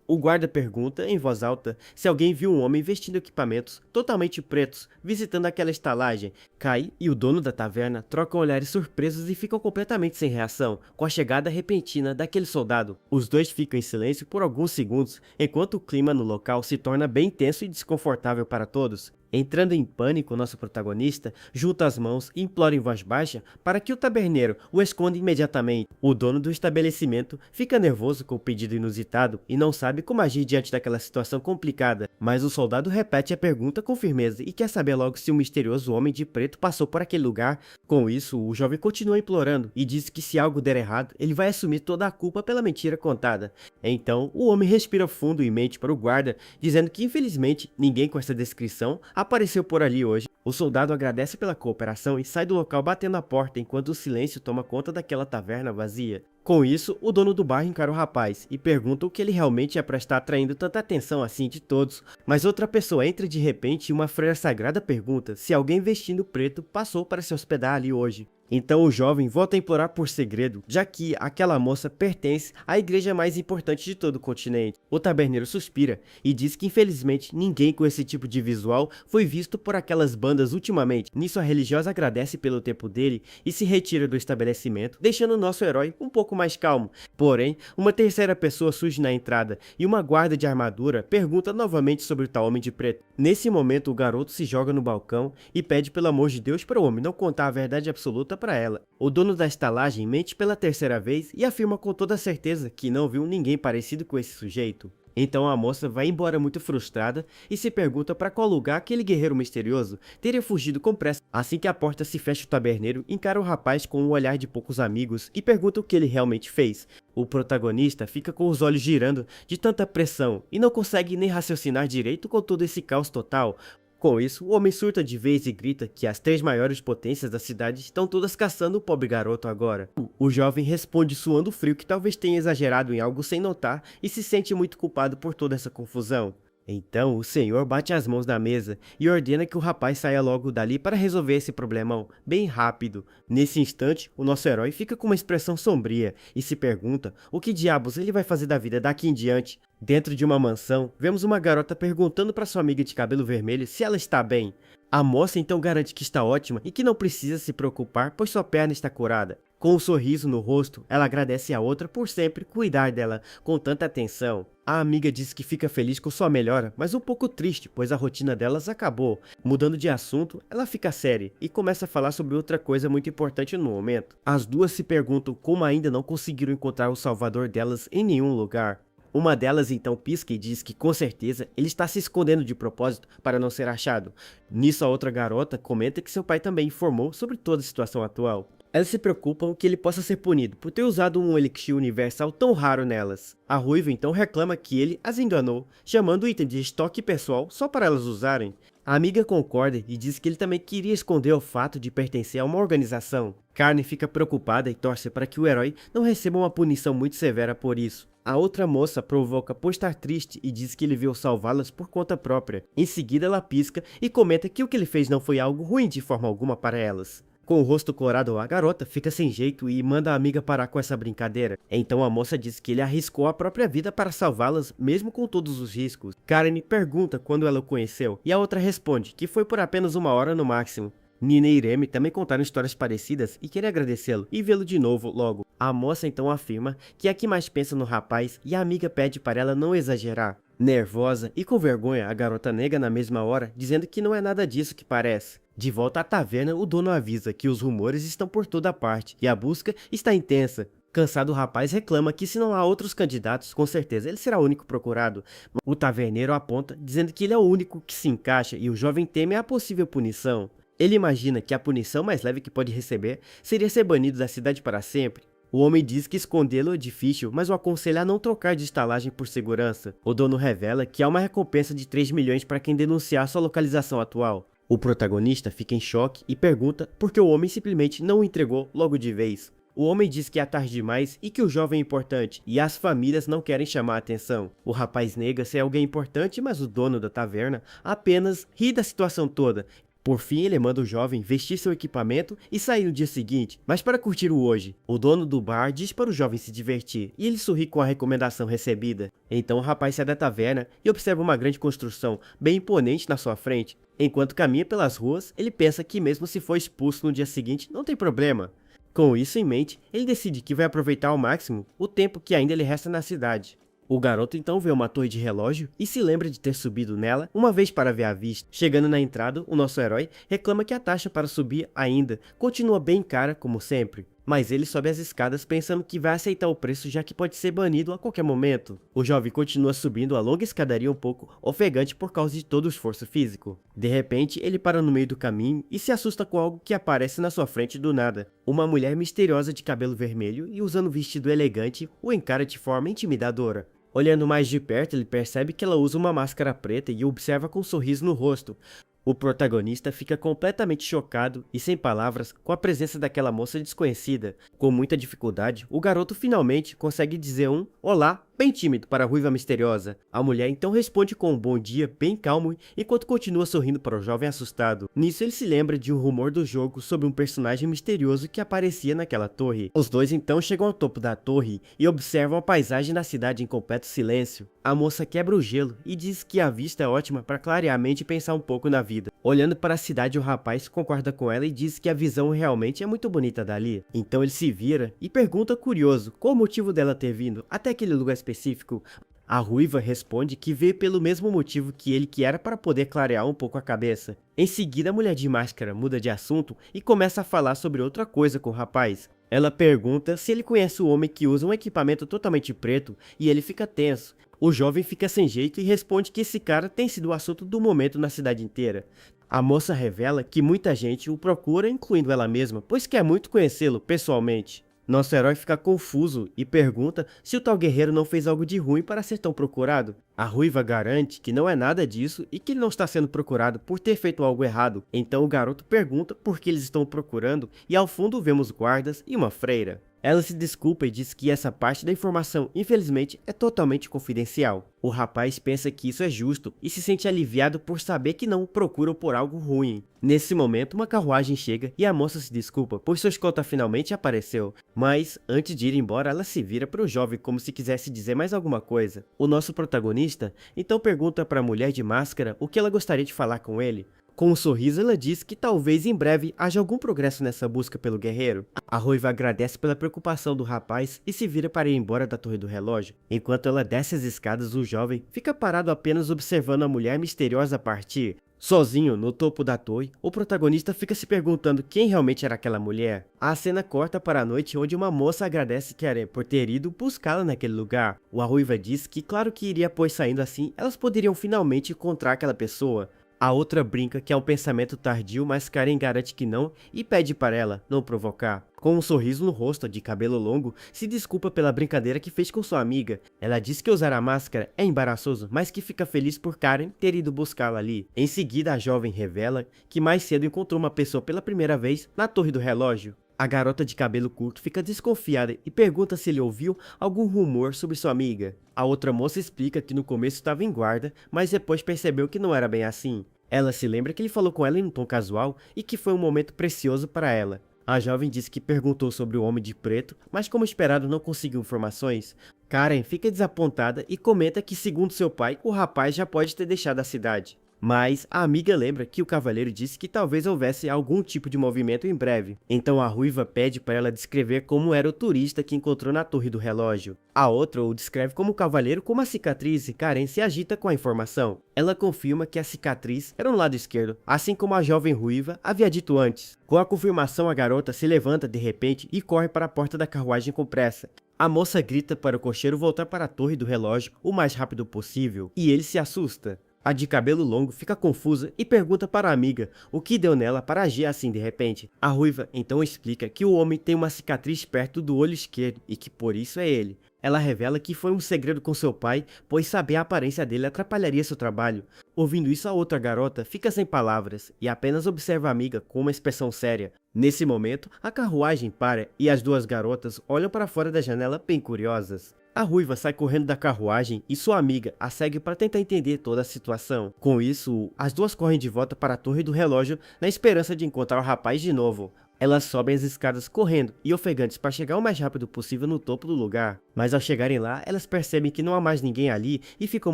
O guarda pergunta em voz alta se alguém viu um homem vestindo equipamentos totalmente pretos visitando aquela estalagem. Kai e o dono da taverna trocam olhares surpresos e ficam completamente sem reação com a chegada repentina daquele soldado. Os dois ficam em silêncio por alguns segundos enquanto o clima no local se torna bem tenso e desconfortável para todos. Entrando em pânico, nosso protagonista junta as mãos e implora em voz baixa para que o taberneiro o esconda imediatamente. O dono do estabelecimento fica nervoso com o pedido inusitado e não sabe como agir diante daquela situação complicada, mas o soldado repete a pergunta com firmeza e quer saber logo se o misterioso homem de preto passou por aquele lugar. Com isso, o jovem continua implorando e diz que se algo der errado, ele vai assumir toda a culpa pela mentira contada. Então, o homem respira fundo e mente para o guarda, dizendo que infelizmente ninguém com essa descrição apareceu por ali hoje. O soldado agradece pela cooperação e sai do local batendo a porta enquanto o silêncio toma conta daquela taverna vazia. Com isso, o dono do bar encara o rapaz e pergunta o que ele realmente é para estar atraindo tanta atenção assim de todos. Mas outra pessoa entra de repente e uma freira sagrada pergunta se alguém vestindo preto passou para se hospedar ali hoje. Então o jovem volta a implorar por segredo, já que aquela moça pertence à igreja mais importante de todo o continente. O taberneiro suspira e diz que infelizmente ninguém com esse tipo de visual foi visto por aquelas bandas ultimamente. Nisso a religiosa agradece pelo tempo dele e se retira do estabelecimento, deixando o nosso herói um pouco mais calmo. Porém, uma terceira pessoa surge na entrada e uma guarda de armadura pergunta novamente sobre o tal homem de preto. Nesse momento o garoto se joga no balcão e pede pelo amor de Deus para o homem não contar a verdade absoluta para ela. O dono da estalagem mente pela terceira vez e afirma com toda certeza que não viu ninguém parecido com esse sujeito. Então a moça vai embora muito frustrada e se pergunta para qual lugar aquele guerreiro misterioso teria fugido com pressa. Assim que a porta se fecha, o taberneiro encara o rapaz com um olhar de poucos amigos e pergunta o que ele realmente fez. O protagonista fica com os olhos girando de tanta pressão e não consegue nem raciocinar direito com todo esse caos total. Com isso, o homem surta de vez e grita que as 3 maiores potências da cidade estão todas caçando o pobre garoto agora. O jovem responde suando frio que talvez tenha exagerado em algo sem notar e se sente muito culpado por toda essa confusão. Então o senhor bate as mãos na mesa e ordena que o rapaz saia logo dali para resolver esse problemão, bem rápido. Nesse instante, o nosso herói fica com uma expressão sombria e se pergunta o que diabos ele vai fazer da vida daqui em diante. Dentro de uma mansão, vemos uma garota perguntando para sua amiga de cabelo vermelho se ela está bem. A moça então garante que está ótima e que não precisa se preocupar, pois sua perna está curada. Com um sorriso no rosto, ela agradece a outra por sempre cuidar dela com tanta atenção. A amiga diz que fica feliz com sua melhora, mas um pouco triste, pois a rotina delas acabou. Mudando de assunto, ela fica séria e começa a falar sobre outra coisa muito importante no momento. As duas se perguntam como ainda não conseguiram encontrar o salvador delas em nenhum lugar. Uma delas então pisca e diz que com certeza ele está se escondendo de propósito para não ser achado. Nisso a outra garota comenta que seu pai também informou sobre toda a situação atual. Elas se preocupam que ele possa ser punido por ter usado um elixir universal tão raro nelas. A ruiva então reclama que ele as enganou, chamando o item de estoque pessoal só para elas usarem. A amiga concorda e diz que ele também queria esconder o fato de pertencer a uma organização. Carne fica preocupada e torce para que o herói não receba uma punição muito severa por isso. A outra moça provoca por estar triste e diz que ele veio salvá-las por conta própria. Em seguida ela pisca e comenta que o que ele fez não foi algo ruim de forma alguma para elas. Com o rosto colorado, a garota fica sem jeito e manda a amiga parar com essa brincadeira. Então a moça diz que ele arriscou a própria vida para salvá-las, mesmo com todos os riscos. Karen pergunta quando ela o conheceu, e a outra responde que foi por apenas 1 hora no máximo. Nina e Irene também contaram histórias parecidas e querem agradecê-lo e vê-lo de novo logo. A moça então afirma que é a que mais pensa no rapaz e a amiga pede para ela não exagerar. Nervosa e com vergonha, a garota nega na mesma hora, dizendo que não é nada disso que parece. De volta à taverna, o dono avisa que os rumores estão por toda parte e a busca está intensa. Cansado, o rapaz reclama que se não há outros candidatos, com certeza ele será o único procurado. O taverneiro aponta, dizendo que ele é o único que se encaixa e o jovem teme a possível punição. Ele imagina que a punição mais leve que pode receber seria ser banido da cidade para sempre. O homem diz que escondê-lo é difícil, mas o aconselha a não trocar de estalagem por segurança. O dono revela que há uma recompensa de 3 milhões para quem denunciar sua localização atual. O protagonista fica em choque e pergunta por que o homem simplesmente não o entregou logo de vez. O homem diz que é tarde demais e que o jovem é importante, e as famílias não querem chamar a atenção. O rapaz nega ser alguém importante, mas o dono da taverna apenas ri da situação toda. Por fim, ele manda o jovem vestir seu equipamento e sair no dia seguinte, mas para curtir o hoje. O dono do bar diz para o jovem se divertir, e ele sorri com a recomendação recebida. Então o rapaz sai da taverna e observa uma grande construção, bem imponente na sua frente. Enquanto caminha pelas ruas, ele pensa que mesmo se for expulso no dia seguinte, não tem problema. Com isso em mente, ele decide que vai aproveitar ao máximo o tempo que ainda lhe resta na cidade. O garoto então vê uma torre de relógio e se lembra de ter subido nela uma vez para ver a vista. Chegando na entrada, o nosso herói reclama que a taxa para subir ainda continua bem cara como sempre. Mas ele sobe as escadas pensando que vai aceitar o preço já que pode ser banido a qualquer momento. O jovem continua subindo a longa escadaria um pouco ofegante por causa de todo o esforço físico. De repente, ele para no meio do caminho e se assusta com algo que aparece na sua frente do nada. Uma mulher misteriosa de cabelo vermelho e usando um vestido elegante o encara de forma intimidadora. Olhando mais de perto, ele percebe que ela usa uma máscara preta e o observa com um sorriso no rosto. O protagonista fica completamente chocado e sem palavras com a presença daquela moça desconhecida. Com muita dificuldade, o garoto finalmente consegue dizer um "olá" bem tímido para a ruiva misteriosa. A mulher então responde com um bom dia bem calmo enquanto continua sorrindo para o jovem assustado. Nisso ele se lembra de um rumor do jogo sobre um personagem misterioso que aparecia naquela torre. Os dois então chegam ao topo da torre e observam a paisagem da cidade em completo silêncio. A moça quebra o gelo e diz que a vista é ótima para clarear a mente e pensar um pouco na vida. Olhando para a cidade, o rapaz concorda com ela e diz que a visão realmente é muito bonita dali. Então ele se vira e pergunta curioso qual o motivo dela ter vindo até aquele lugar específico. A ruiva responde que veio pelo mesmo motivo que ele que era para poder clarear um pouco a cabeça. Em seguida, a mulher de máscara muda de assunto e começa a falar sobre outra coisa com o rapaz. Ela pergunta se ele conhece o homem que usa um equipamento totalmente preto e ele fica tenso. O jovem fica sem jeito e responde que esse cara tem sido o assunto do momento na cidade inteira. A moça revela que muita gente o procura, incluindo ela mesma, pois quer muito conhecê-lo pessoalmente. Nosso herói fica confuso e pergunta se o tal guerreiro não fez algo de ruim para ser tão procurado. A ruiva garante que não é nada disso e que ele não está sendo procurado por ter feito algo errado. Então o garoto pergunta por que eles estão o procurando e ao fundo vemos guardas e uma freira. Ela se desculpa e diz que essa parte da informação, infelizmente, é totalmente confidencial. O rapaz pensa que isso é justo e se sente aliviado por saber que não o procuram por algo ruim. Nesse momento, uma carruagem chega e a moça se desculpa, pois sua escolta finalmente apareceu. Mas, antes de ir embora, ela se vira para o jovem como se quisesse dizer mais alguma coisa. O nosso protagonista então pergunta para a mulher de máscara o que ela gostaria de falar com ele. Com um sorriso, ela diz que talvez em breve haja algum progresso nessa busca pelo guerreiro. A ruiva agradece pela preocupação do rapaz e se vira para ir embora da torre do relógio. Enquanto ela desce as escadas, o jovem fica parado apenas observando a mulher misteriosa partir. Sozinho, no topo da torre, o protagonista fica se perguntando quem realmente era aquela mulher. A cena corta para a noite onde uma moça agradece Karen por ter ido buscá-la naquele lugar. A ruiva diz que claro que iria, pois saindo assim, elas poderiam finalmente encontrar aquela pessoa. A outra brinca que é um pensamento tardio, mas Karen garante que não e pede para ela não provocar. Com um sorriso no rosto, de cabelo longo, se desculpa pela brincadeira que fez com sua amiga. Ela diz que usar a máscara é embaraçoso, mas que fica feliz por Karen ter ido buscá-la ali. Em seguida, a jovem revela que mais cedo encontrou uma pessoa pela primeira vez na torre do relógio. A garota de cabelo curto fica desconfiada e pergunta se ele ouviu algum rumor sobre sua amiga. A outra moça explica que no começo estava em guarda, mas depois percebeu que não era bem assim. Ela se lembra que ele falou com ela em um tom casual e que foi um momento precioso para ela. A jovem diz que perguntou sobre o homem de preto, mas como esperado não conseguiu informações. Karen fica desapontada e comenta que, segundo seu pai, o rapaz já pode ter deixado a cidade. Mas a amiga lembra que o cavaleiro disse que talvez houvesse algum tipo de movimento em breve. Então a ruiva pede para ela descrever como era o turista que encontrou na torre do relógio. A outra o descreve como o cavaleiro com uma cicatriz e Karen se agita com a informação. Ela confirma que a cicatriz era no lado esquerdo, assim como a jovem ruiva havia dito antes. Com a confirmação, a garota se levanta de repente e corre para a porta da carruagem com pressa. A moça grita para o cocheiro voltar para a torre do relógio o mais rápido possível, e ele se assusta. A de cabelo longo fica confusa e pergunta para a amiga o que deu nela para agir assim de repente. A ruiva então explica que o homem tem uma cicatriz perto do olho esquerdo e que por isso é ele. Ela revela que foi um segredo com seu pai, pois saber a aparência dele atrapalharia seu trabalho. Ouvindo isso, a outra garota fica sem palavras e apenas observa a amiga com uma expressão séria. Nesse momento, a carruagem para e as duas garotas olham para fora da janela bem curiosas. A ruiva sai correndo da carruagem e sua amiga a segue para tentar entender toda a situação. Com isso, as duas correm de volta para a torre do relógio na esperança de encontrar o rapaz de novo. Elas sobem as escadas correndo e ofegantes para chegar o mais rápido possível no topo do lugar. Mas ao chegarem lá, elas percebem que não há mais ninguém ali e ficam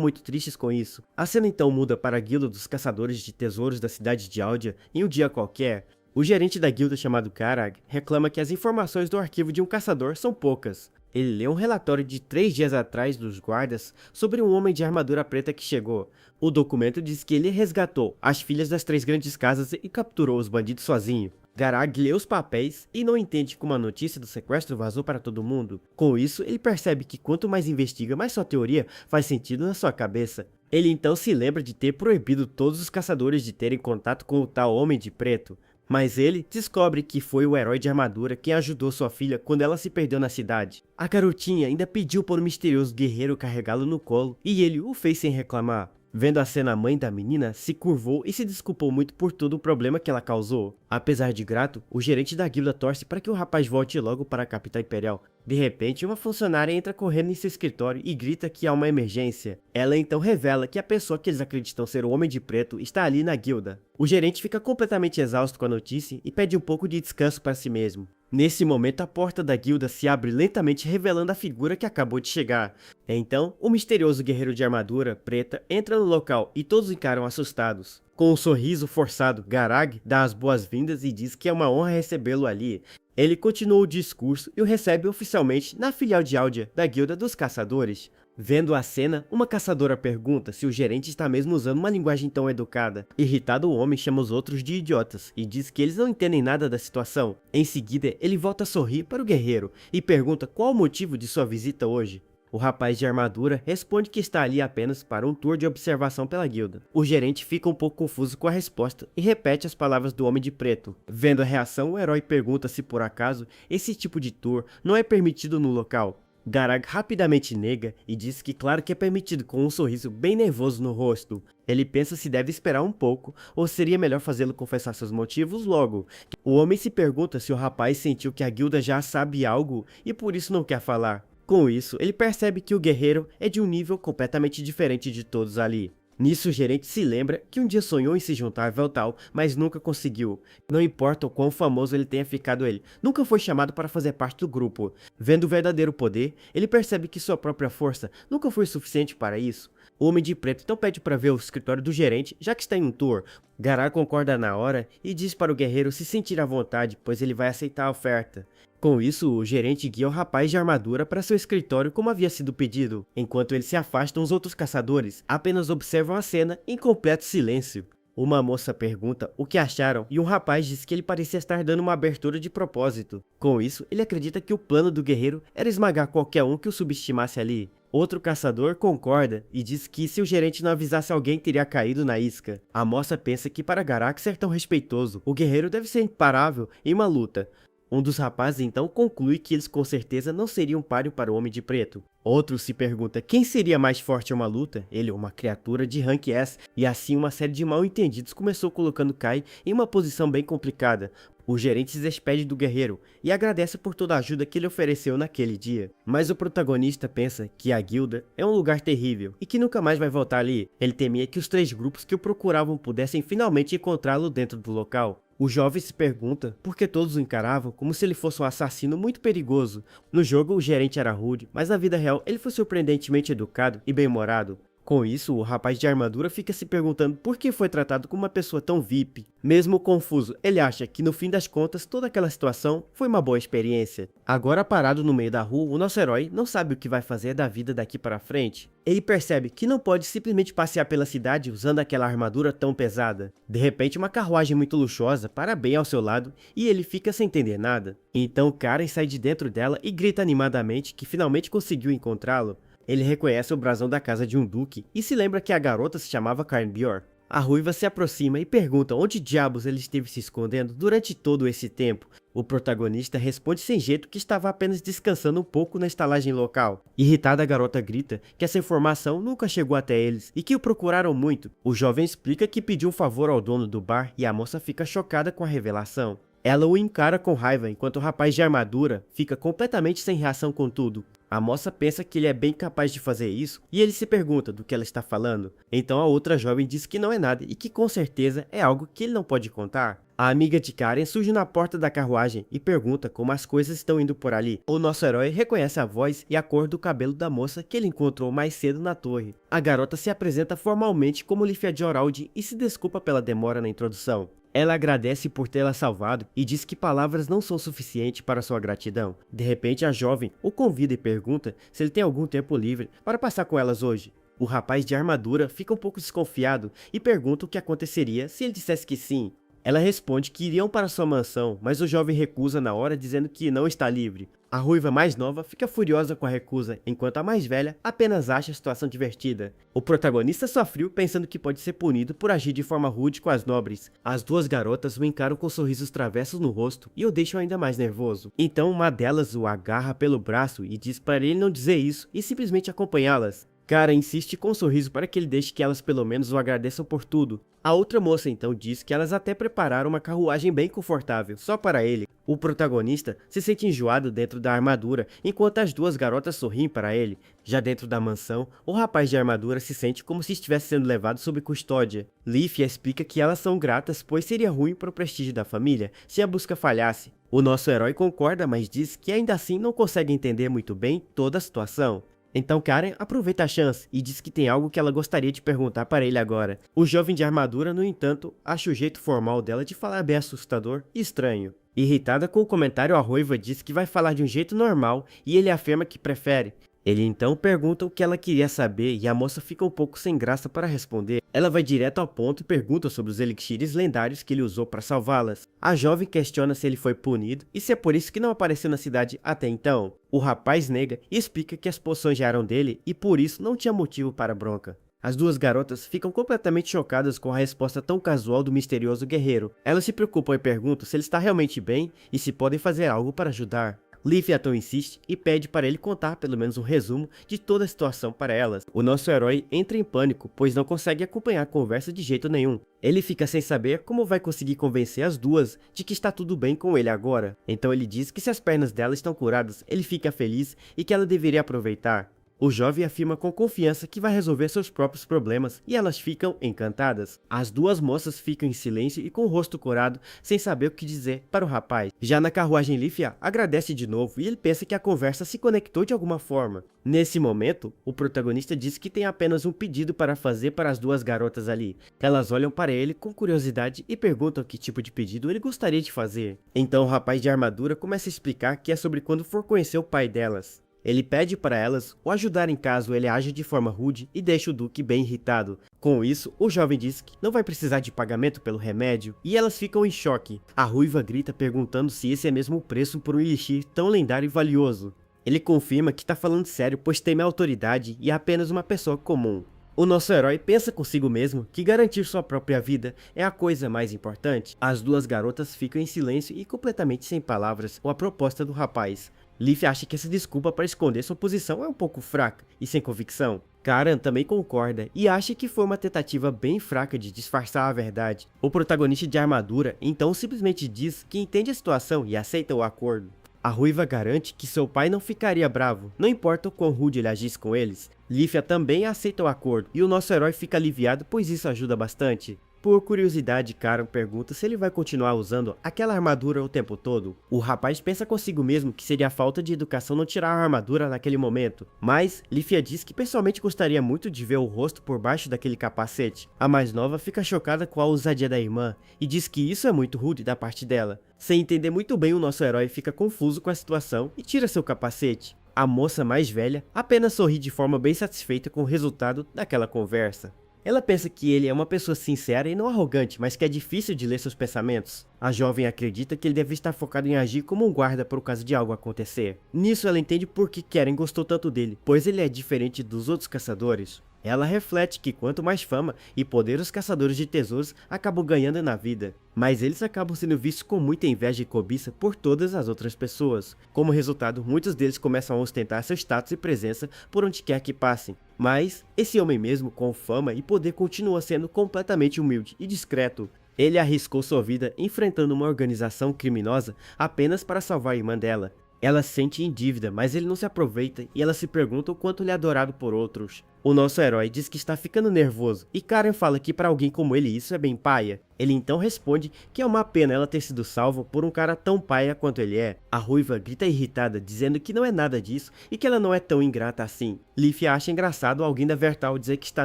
muito tristes com isso. A cena então muda para a guilda dos caçadores de tesouros da cidade de Aldia em um dia qualquer. O gerente da guilda, chamado Karag, reclama que as informações do arquivo de um caçador são poucas. Ele lê um relatório de 3 dias atrás dos guardas sobre um homem de armadura preta que chegou. O documento diz que ele resgatou as filhas das 3 grandes casas e capturou os bandidos sozinho. Garag lê os papéis e não entende como a notícia do sequestro vazou para todo mundo. Com isso, ele percebe que quanto mais investiga, mais sua teoria faz sentido na sua cabeça. Ele então se lembra de ter proibido todos os caçadores de terem contato com o tal homem de preto. Mas ele descobre que foi o herói de armadura quem ajudou sua filha quando ela se perdeu na cidade. A garotinha ainda pediu para o misterioso guerreiro carregá-lo no colo e ele o fez sem reclamar. Vendo a cena, a mãe da menina se curvou e se desculpou muito por todo o problema que ela causou. Apesar de grato, o gerente da guilda torce para que o rapaz volte logo para a capital imperial. De repente, uma funcionária entra correndo em seu escritório e grita que há uma emergência. Ela então revela que a pessoa que eles acreditam ser o Homem de Preto está ali na guilda. O gerente fica completamente exausto com a notícia e pede um pouco de descanso para si mesmo. Nesse momento, a porta da guilda se abre lentamente, revelando a figura que acabou de chegar. Então, o misterioso guerreiro de armadura preta entra no local e todos encaram assustados. Com um sorriso forçado, Garag dá as boas-vindas e diz que é uma honra recebê-lo ali. Ele continua o discurso e o recebe oficialmente na filial de Aldia da Guilda dos Caçadores. Vendo a cena, uma caçadora pergunta se o gerente está mesmo usando uma linguagem tão educada. Irritado, o homem chama os outros de idiotas e diz que eles não entendem nada da situação. Em seguida, ele volta a sorrir para o guerreiro e pergunta qual o motivo de sua visita hoje. O rapaz de armadura responde que está ali apenas para um tour de observação pela guilda. O gerente fica um pouco confuso com a resposta e repete as palavras do Homem de Preto. Vendo a reação, o herói pergunta se por acaso esse tipo de tour não é permitido no local. Garak rapidamente nega e diz que claro que é permitido com um sorriso bem nervoso no rosto. Ele pensa se deve esperar um pouco ou seria melhor fazê-lo confessar seus motivos logo. O homem se pergunta se o rapaz sentiu que a guilda já sabe algo e por isso não quer falar. Com isso, ele percebe que o guerreiro é de um nível completamente diferente de todos ali. Nisso, o gerente se lembra que um dia sonhou em se juntar a Veltal, mas nunca conseguiu. Não importa o quão famoso ele tenha ficado nunca foi chamado para fazer parte do grupo. Vendo o verdadeiro poder, ele percebe que sua própria força nunca foi suficiente para isso. O Homem de Preto então pede para ver o escritório do gerente, já que está em um tour. Garak concorda na hora e diz para o guerreiro se sentir à vontade, pois ele vai aceitar a oferta. Com isso, o gerente guia o rapaz de armadura para seu escritório como havia sido pedido. Enquanto eles se afastam, os outros caçadores apenas observam a cena em completo silêncio. Uma moça pergunta o que acharam e um rapaz diz que ele parecia estar dando uma abertura de propósito. Com isso, ele acredita que o plano do guerreiro era esmagar qualquer um que o subestimasse ali. Outro caçador concorda e diz que se o gerente não avisasse alguém teria caído na isca. A moça pensa que para Garak ser tão respeitoso, o guerreiro deve ser imparável em uma luta. Um dos rapazes então conclui que eles com certeza não seriam páreo para o Homem de Preto. Outro se pergunta quem seria mais forte em uma luta, ele ou uma criatura de rank S, e assim uma série de mal-entendidos começou colocando Kai em uma posição bem complicada. O gerente se despede do guerreiro e agradece por toda a ajuda que ele ofereceu naquele dia. Mas o protagonista pensa que a guilda é um lugar terrível e que nunca mais vai voltar ali. Ele temia que os 3 grupos que o procuravam pudessem finalmente encontrá-lo dentro do local. O jovem se pergunta por que todos o encaravam como se ele fosse um assassino muito perigoso. No jogo o gerente era rude, mas na vida real ele foi surpreendentemente educado e bem-humorado. Com isso, o rapaz de armadura fica se perguntando por que foi tratado como uma pessoa tão VIP. Mesmo confuso, ele acha que no fim das contas toda aquela situação foi uma boa experiência. Agora parado no meio da rua, o nosso herói não sabe o que vai fazer da vida daqui para frente. Ele percebe que não pode simplesmente passear pela cidade usando aquela armadura tão pesada. De repente uma carruagem muito luxuosa para bem ao seu lado e ele fica sem entender nada. Então Karen sai de dentro dela e grita animadamente que finalmente conseguiu encontrá-lo. Ele reconhece o brasão da casa de um duque e se lembra que a garota se chamava Carnbior. A ruiva se aproxima e pergunta onde diabos ele esteve se escondendo durante todo esse tempo. O protagonista responde sem jeito que estava apenas descansando um pouco na estalagem local. Irritada, a garota grita que essa informação nunca chegou até eles e que o procuraram muito. O jovem explica que pediu um favor ao dono do bar e a moça fica chocada com a revelação. Ela o encara com raiva enquanto o rapaz de armadura fica completamente sem reação com tudo. A moça pensa que ele é bem capaz de fazer isso e ele se pergunta do que ela está falando. Então a outra jovem diz que não é nada e que com certeza é algo que ele não pode contar. A amiga de Karen surge na porta da carruagem e pergunta como as coisas estão indo por ali. O nosso herói reconhece a voz e a cor do cabelo da moça que ele encontrou mais cedo na torre. A garota se apresenta formalmente como Lífia de Oraldi e se desculpa pela demora na introdução. Ela agradece por tê-la salvado e diz que palavras não são suficientes para sua gratidão. De repente, a jovem o convida e pergunta se ele tem algum tempo livre para passar com elas hoje. O rapaz de armadura fica um pouco desconfiado e pergunta o que aconteceria se ele dissesse que sim. Ela responde que iriam para sua mansão, mas o jovem recusa na hora dizendo que não está livre. A ruiva mais nova fica furiosa com a recusa, enquanto a mais velha apenas acha a situação divertida. O protagonista sofreu pensando que pode ser punido por agir de forma rude com as nobres. As duas garotas o encaram com sorrisos travessos no rosto e o deixam ainda mais nervoso. Então uma delas o agarra pelo braço e diz para ele não dizer isso e simplesmente acompanhá-las. Karen insiste com um sorriso para que ele deixe que elas pelo menos o agradeçam por tudo. A outra moça então diz que elas até prepararam uma carruagem bem confortável, só para ele. O protagonista se sente enjoado dentro da armadura, enquanto as duas garotas sorriem para ele. Já dentro da mansão, o rapaz de armadura se sente como se estivesse sendo levado sob custódia. Lífia explica que elas são gratas, pois seria ruim para o prestígio da família se a busca falhasse. O nosso herói concorda, mas diz que ainda assim não consegue entender muito bem toda a situação. Então Karen aproveita a chance e diz que tem algo que ela gostaria de perguntar para ele agora. O jovem de armadura, no entanto, acha o jeito formal dela de falar bem assustador e estranho. Irritada com o comentário, a ruiva diz que vai falar de um jeito normal e ele afirma que prefere. Ele então pergunta o que ela queria saber e a moça fica um pouco sem graça para responder. Ela vai direto ao ponto e pergunta sobre os elixires lendários que ele usou para salvá-las. A jovem questiona se ele foi punido e se é por isso que não apareceu na cidade até então. O rapaz nega e explica que as poções já eram dele e por isso não tinha motivo para bronca. As duas garotas ficam completamente chocadas com a resposta tão casual do misterioso guerreiro. Elas se preocupam e perguntam se ele está realmente bem e se podem fazer algo para ajudar. Leafy então insiste e pede para ele contar pelo menos um resumo de toda a situação para elas. O nosso herói entra em pânico, pois não consegue acompanhar a conversa de jeito nenhum. Ele fica sem saber como vai conseguir convencer as duas de que está tudo bem com ele agora. Então ele diz que se as pernas dela estão curadas, ele fica feliz e que ela deveria aproveitar. O jovem afirma com confiança que vai resolver seus próprios problemas e elas ficam encantadas. As duas moças ficam em silêncio e com o rosto corado, sem saber o que dizer para o rapaz. Já na carruagem, Leafy agradece de novo e ele pensa que a conversa se conectou de alguma forma. Nesse momento, o protagonista diz que tem apenas um pedido para fazer para as duas garotas ali. Elas olham para ele com curiosidade e perguntam que tipo de pedido ele gostaria de fazer. Então o rapaz de armadura começa a explicar que é sobre quando for conhecer o pai delas. Ele pede para elas o ajudarem caso ele age de forma rude e deixa o Duque bem irritado. Com isso, o jovem diz que não vai precisar de pagamento pelo remédio e elas ficam em choque. A ruiva grita perguntando se esse é mesmo o preço por um elixir tão lendário e valioso. Ele confirma que está falando sério, pois teme a autoridade e é apenas uma pessoa comum. O nosso herói pensa consigo mesmo que garantir sua própria vida é a coisa mais importante. As duas garotas ficam em silêncio e completamente sem palavras com a proposta do rapaz. Leafy acha que essa desculpa para esconder sua posição é um pouco fraca e sem convicção. Karen também concorda e acha que foi uma tentativa bem fraca de disfarçar a verdade. O protagonista de armadura então simplesmente diz que entende a situação e aceita o acordo. A ruiva garante que seu pai não ficaria bravo, não importa o quão rude ele agisse com eles. Leafy também aceita o acordo e o nosso herói fica aliviado, pois isso ajuda bastante. Por curiosidade, Karen pergunta se ele vai continuar usando aquela armadura o tempo todo. O rapaz pensa consigo mesmo que seria falta de educação não tirar a armadura naquele momento, mas Leafy diz que pessoalmente gostaria muito de ver o rosto por baixo daquele capacete. A mais nova fica chocada com a ousadia da irmã e diz que isso é muito rude da parte dela. Sem entender muito bem, o nosso herói fica confuso com a situação e tira seu capacete. A moça mais velha apenas sorri de forma bem satisfeita com o resultado daquela conversa. Ela pensa que ele é uma pessoa sincera e não arrogante, mas que é difícil de ler seus pensamentos. A jovem acredita que ele deve estar focado em agir como um guarda por caso de algo acontecer. Nisso ela entende por que Karen gostou tanto dele, pois ele é diferente dos outros caçadores. Ela reflete que quanto mais fama e poder os caçadores de tesouros acabam ganhando na vida, mas eles acabam sendo vistos com muita inveja e cobiça por todas as outras pessoas. Como resultado, muitos deles começam a ostentar seu status e presença por onde quer que passem. Mas esse homem mesmo, com fama e poder, continua sendo completamente humilde e discreto. Ele arriscou sua vida enfrentando uma organização criminosa apenas para salvar a irmã dela. Ela se sente em dívida, mas ele não se aproveita e ela se pergunta o quanto ele é adorado por outros. O nosso herói diz que está ficando nervoso e Karen fala que para alguém como ele isso é bem paia. Ele então responde que é uma pena ela ter sido salva por um cara tão paia quanto ele é. A ruiva grita irritada dizendo que não é nada disso e que ela não é tão ingrata assim. Leafy acha engraçado alguém da Vertal dizer que está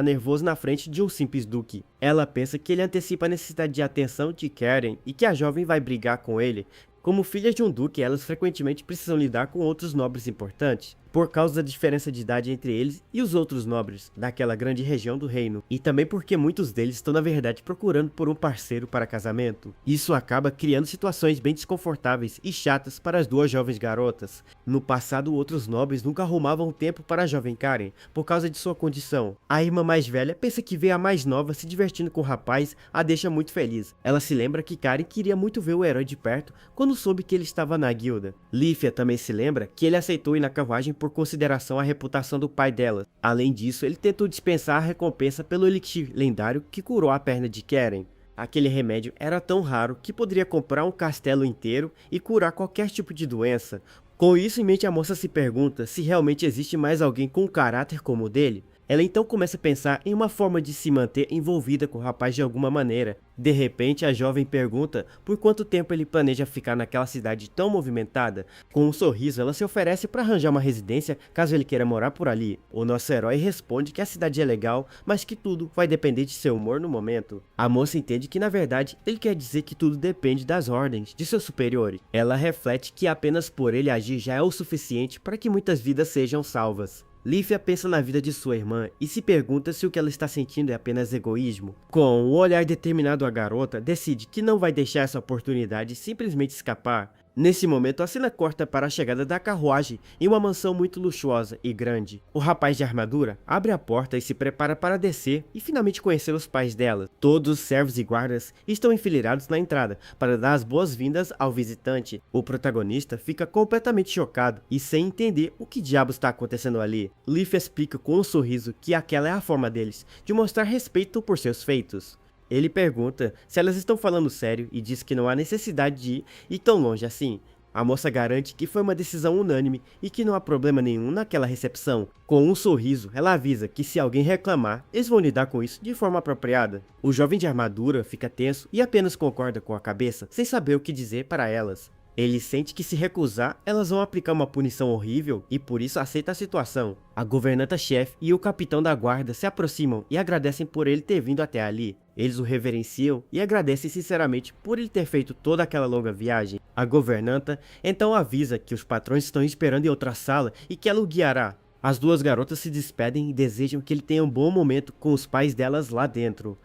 nervoso na frente de um simples duque. Ela pensa que ele antecipa a necessidade de atenção de Karen e que a jovem vai brigar com ele. Como filhas de um duque, elas frequentemente precisam lidar com outros nobres importantes, por causa da diferença de idade entre eles e os outros nobres daquela grande região do reino, e também porque muitos deles estão na verdade procurando por um parceiro para casamento. Isso acaba criando situações bem desconfortáveis e chatas para as duas jovens garotas. No passado, outros nobres nunca arrumavam tempo para a jovem Karen, por causa de sua condição. A irmã mais velha pensa que ver a mais nova se divertindo com o rapaz a deixa muito feliz. Ela se lembra que Karen queria muito ver o herói de perto quando soube que ele estava na guilda. Leafy também se lembra que ele aceitou ir na carruagem por consideração à reputação do pai dela. Além disso, ele tentou dispensar a recompensa pelo elixir lendário que curou a perna de Karen. Aquele remédio era tão raro que poderia comprar um castelo inteiro e curar qualquer tipo de doença. Com isso em mente, a moça se pergunta se realmente existe mais alguém com um caráter como o dele. Ela então começa a pensar em uma forma de se manter envolvida com o rapaz de alguma maneira. De repente, a jovem pergunta por quanto tempo ele planeja ficar naquela cidade tão movimentada. Com um sorriso, ela se oferece para arranjar uma residência caso ele queira morar por ali. O nosso herói responde que a cidade é legal, mas que tudo vai depender de seu humor no momento. A moça entende que na verdade ele quer dizer que tudo depende das ordens de seus superiores. Ela reflete que apenas por ele agir já é o suficiente para que muitas vidas sejam salvas. Leafy pensa na vida de sua irmã e se pergunta se o que ela está sentindo é apenas egoísmo. Com o olhar determinado, a garota decide que não vai deixar essa oportunidade simplesmente escapar. Nesse momento, a cena corta para a chegada da carruagem em uma mansão muito luxuosa e grande. O rapaz de armadura abre a porta e se prepara para descer e finalmente conhecer os pais dela. Todos os servos e guardas estão enfileirados na entrada para dar as boas-vindas ao visitante. O protagonista fica completamente chocado e sem entender o que diabos está acontecendo ali. Leaf explica com um sorriso que aquela é a forma deles de mostrar respeito por seus feitos. Ele pergunta se elas estão falando sério e diz que não há necessidade de ir tão longe assim. A moça garante que foi uma decisão unânime e que não há problema nenhum naquela recepção. Com um sorriso, ela avisa que se alguém reclamar, eles vão lidar com isso de forma apropriada. O jovem de armadura fica tenso e apenas concorda com a cabeça, sem saber o que dizer para elas. Ele sente que se recusar, elas vão aplicar uma punição horrível e por isso aceita a situação. A governanta-chefe e o capitão da guarda se aproximam e agradecem por ele ter vindo até ali. Eles o reverenciam e agradecem sinceramente por ele ter feito toda aquela longa viagem. A governanta então avisa que os patrões estão esperando em outra sala e que ela o guiará. As duas garotas se despedem e desejam que ele tenha um bom momento com os pais delas lá dentro.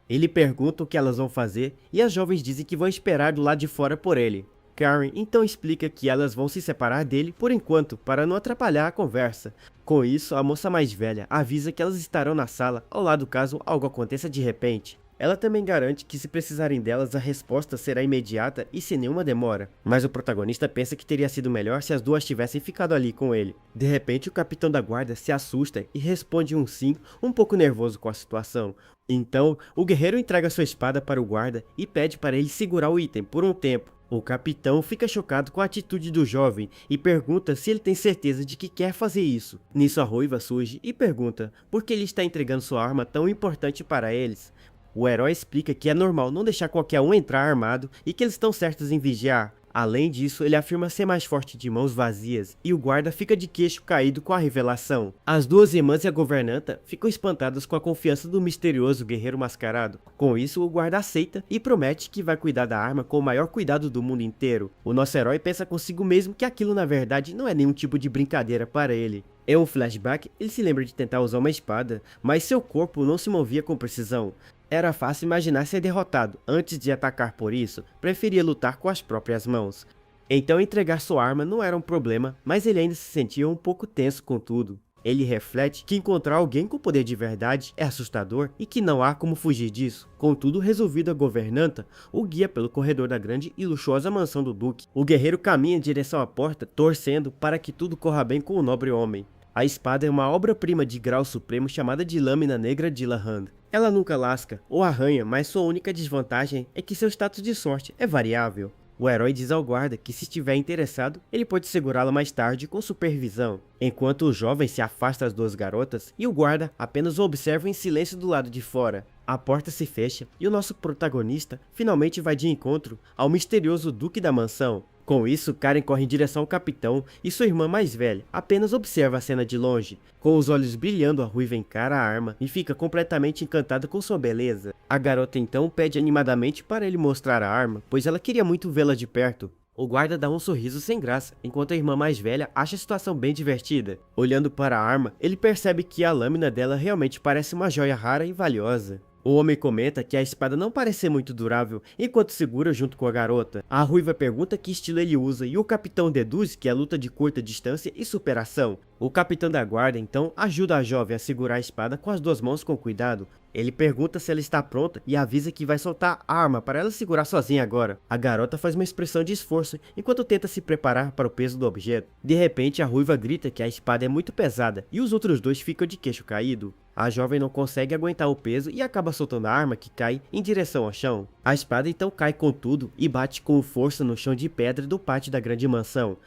Ele pergunta o que elas vão fazer e as jovens dizem que vão esperar do lado de fora por ele. Karen então explica que elas vão se separar dele por enquanto, para não atrapalhar a conversa. Com isso, a moça mais velha avisa que elas estarão na sala ao lado caso algo aconteça de repente. Ela também garante que se precisarem delas a resposta será imediata e sem nenhuma demora. Mas o protagonista pensa que teria sido melhor se as duas tivessem ficado ali com ele. De repente, o capitão da guarda se assusta e responde um sim, um pouco nervoso com a situação. Então, o guerreiro entrega sua espada para o guarda e pede para ele segurar o item por um tempo. O capitão fica chocado com a atitude do jovem e pergunta se ele tem certeza de que quer fazer isso. Nisso a ruiva surge e pergunta por que ele está entregando sua arma tão importante para eles. O herói explica que é normal não deixar qualquer um entrar armado e que eles estão certos em vigiar. Além disso, ele afirma ser mais forte de mãos vazias, e o guarda fica de queixo caído com a revelação. As duas irmãs e a governanta ficam espantadas com a confiança do misterioso guerreiro mascarado. Com isso, o guarda aceita e promete que vai cuidar da arma com o maior cuidado do mundo inteiro. O nosso herói pensa consigo mesmo que aquilo na verdade não é nenhum tipo de brincadeira para ele. Em um flashback, ele se lembra de tentar usar uma espada, mas seu corpo não se movia com precisão. Era fácil imaginar ser derrotado, antes de atacar por isso, preferia lutar com as próprias mãos. Então entregar sua arma não era um problema, mas ele ainda se sentia um pouco tenso com tudo. Ele reflete que encontrar alguém com poder de verdade é assustador e que não há como fugir disso. Contudo, resolvido, a governanta o guia pelo corredor da grande e luxuosa mansão do duque. O guerreiro caminha em direção à porta, torcendo para que tudo corra bem com o nobre homem. A espada é uma obra-prima de grau supremo chamada de Lâmina Negra de Lahand. Ela nunca lasca ou arranha, mas sua única desvantagem é que seu status de sorte é variável. O herói diz ao guarda que se estiver interessado, ele pode segurá-la mais tarde com supervisão. Enquanto o jovem se afasta das duas garotas e o guarda apenas o observa em silêncio do lado de fora. A porta se fecha e o nosso protagonista finalmente vai de encontro ao misterioso duque da mansão. Com isso, Karen corre em direção ao capitão e sua irmã mais velha apenas observa a cena de longe. Com os olhos brilhando, a ruiva encara a arma e fica completamente encantada com sua beleza. A garota então pede animadamente para ele mostrar a arma, pois ela queria muito vê-la de perto. O guarda dá um sorriso sem graça, enquanto a irmã mais velha acha a situação bem divertida. Olhando para a arma, ele percebe que a lâmina dela realmente parece uma joia rara e valiosa. O homem comenta que a espada não parece ser muito durável, enquanto segura junto com a garota. A ruiva pergunta que estilo ele usa e o capitão deduz que é luta de curta distância e superação. O capitão da guarda então ajuda a jovem a segurar a espada com as duas mãos com cuidado. Ele pergunta se ela está pronta e avisa que vai soltar a arma para ela segurar sozinha agora. A garota faz uma expressão de esforço enquanto tenta se preparar para o peso do objeto. De repente, a ruiva grita que a espada é muito pesada e os outros dois ficam de queixo caído. A jovem não consegue aguentar o peso e acaba soltando a arma que cai em direção ao chão. A espada então cai com tudo e bate com força no chão de pedra do pátio da grande mansão.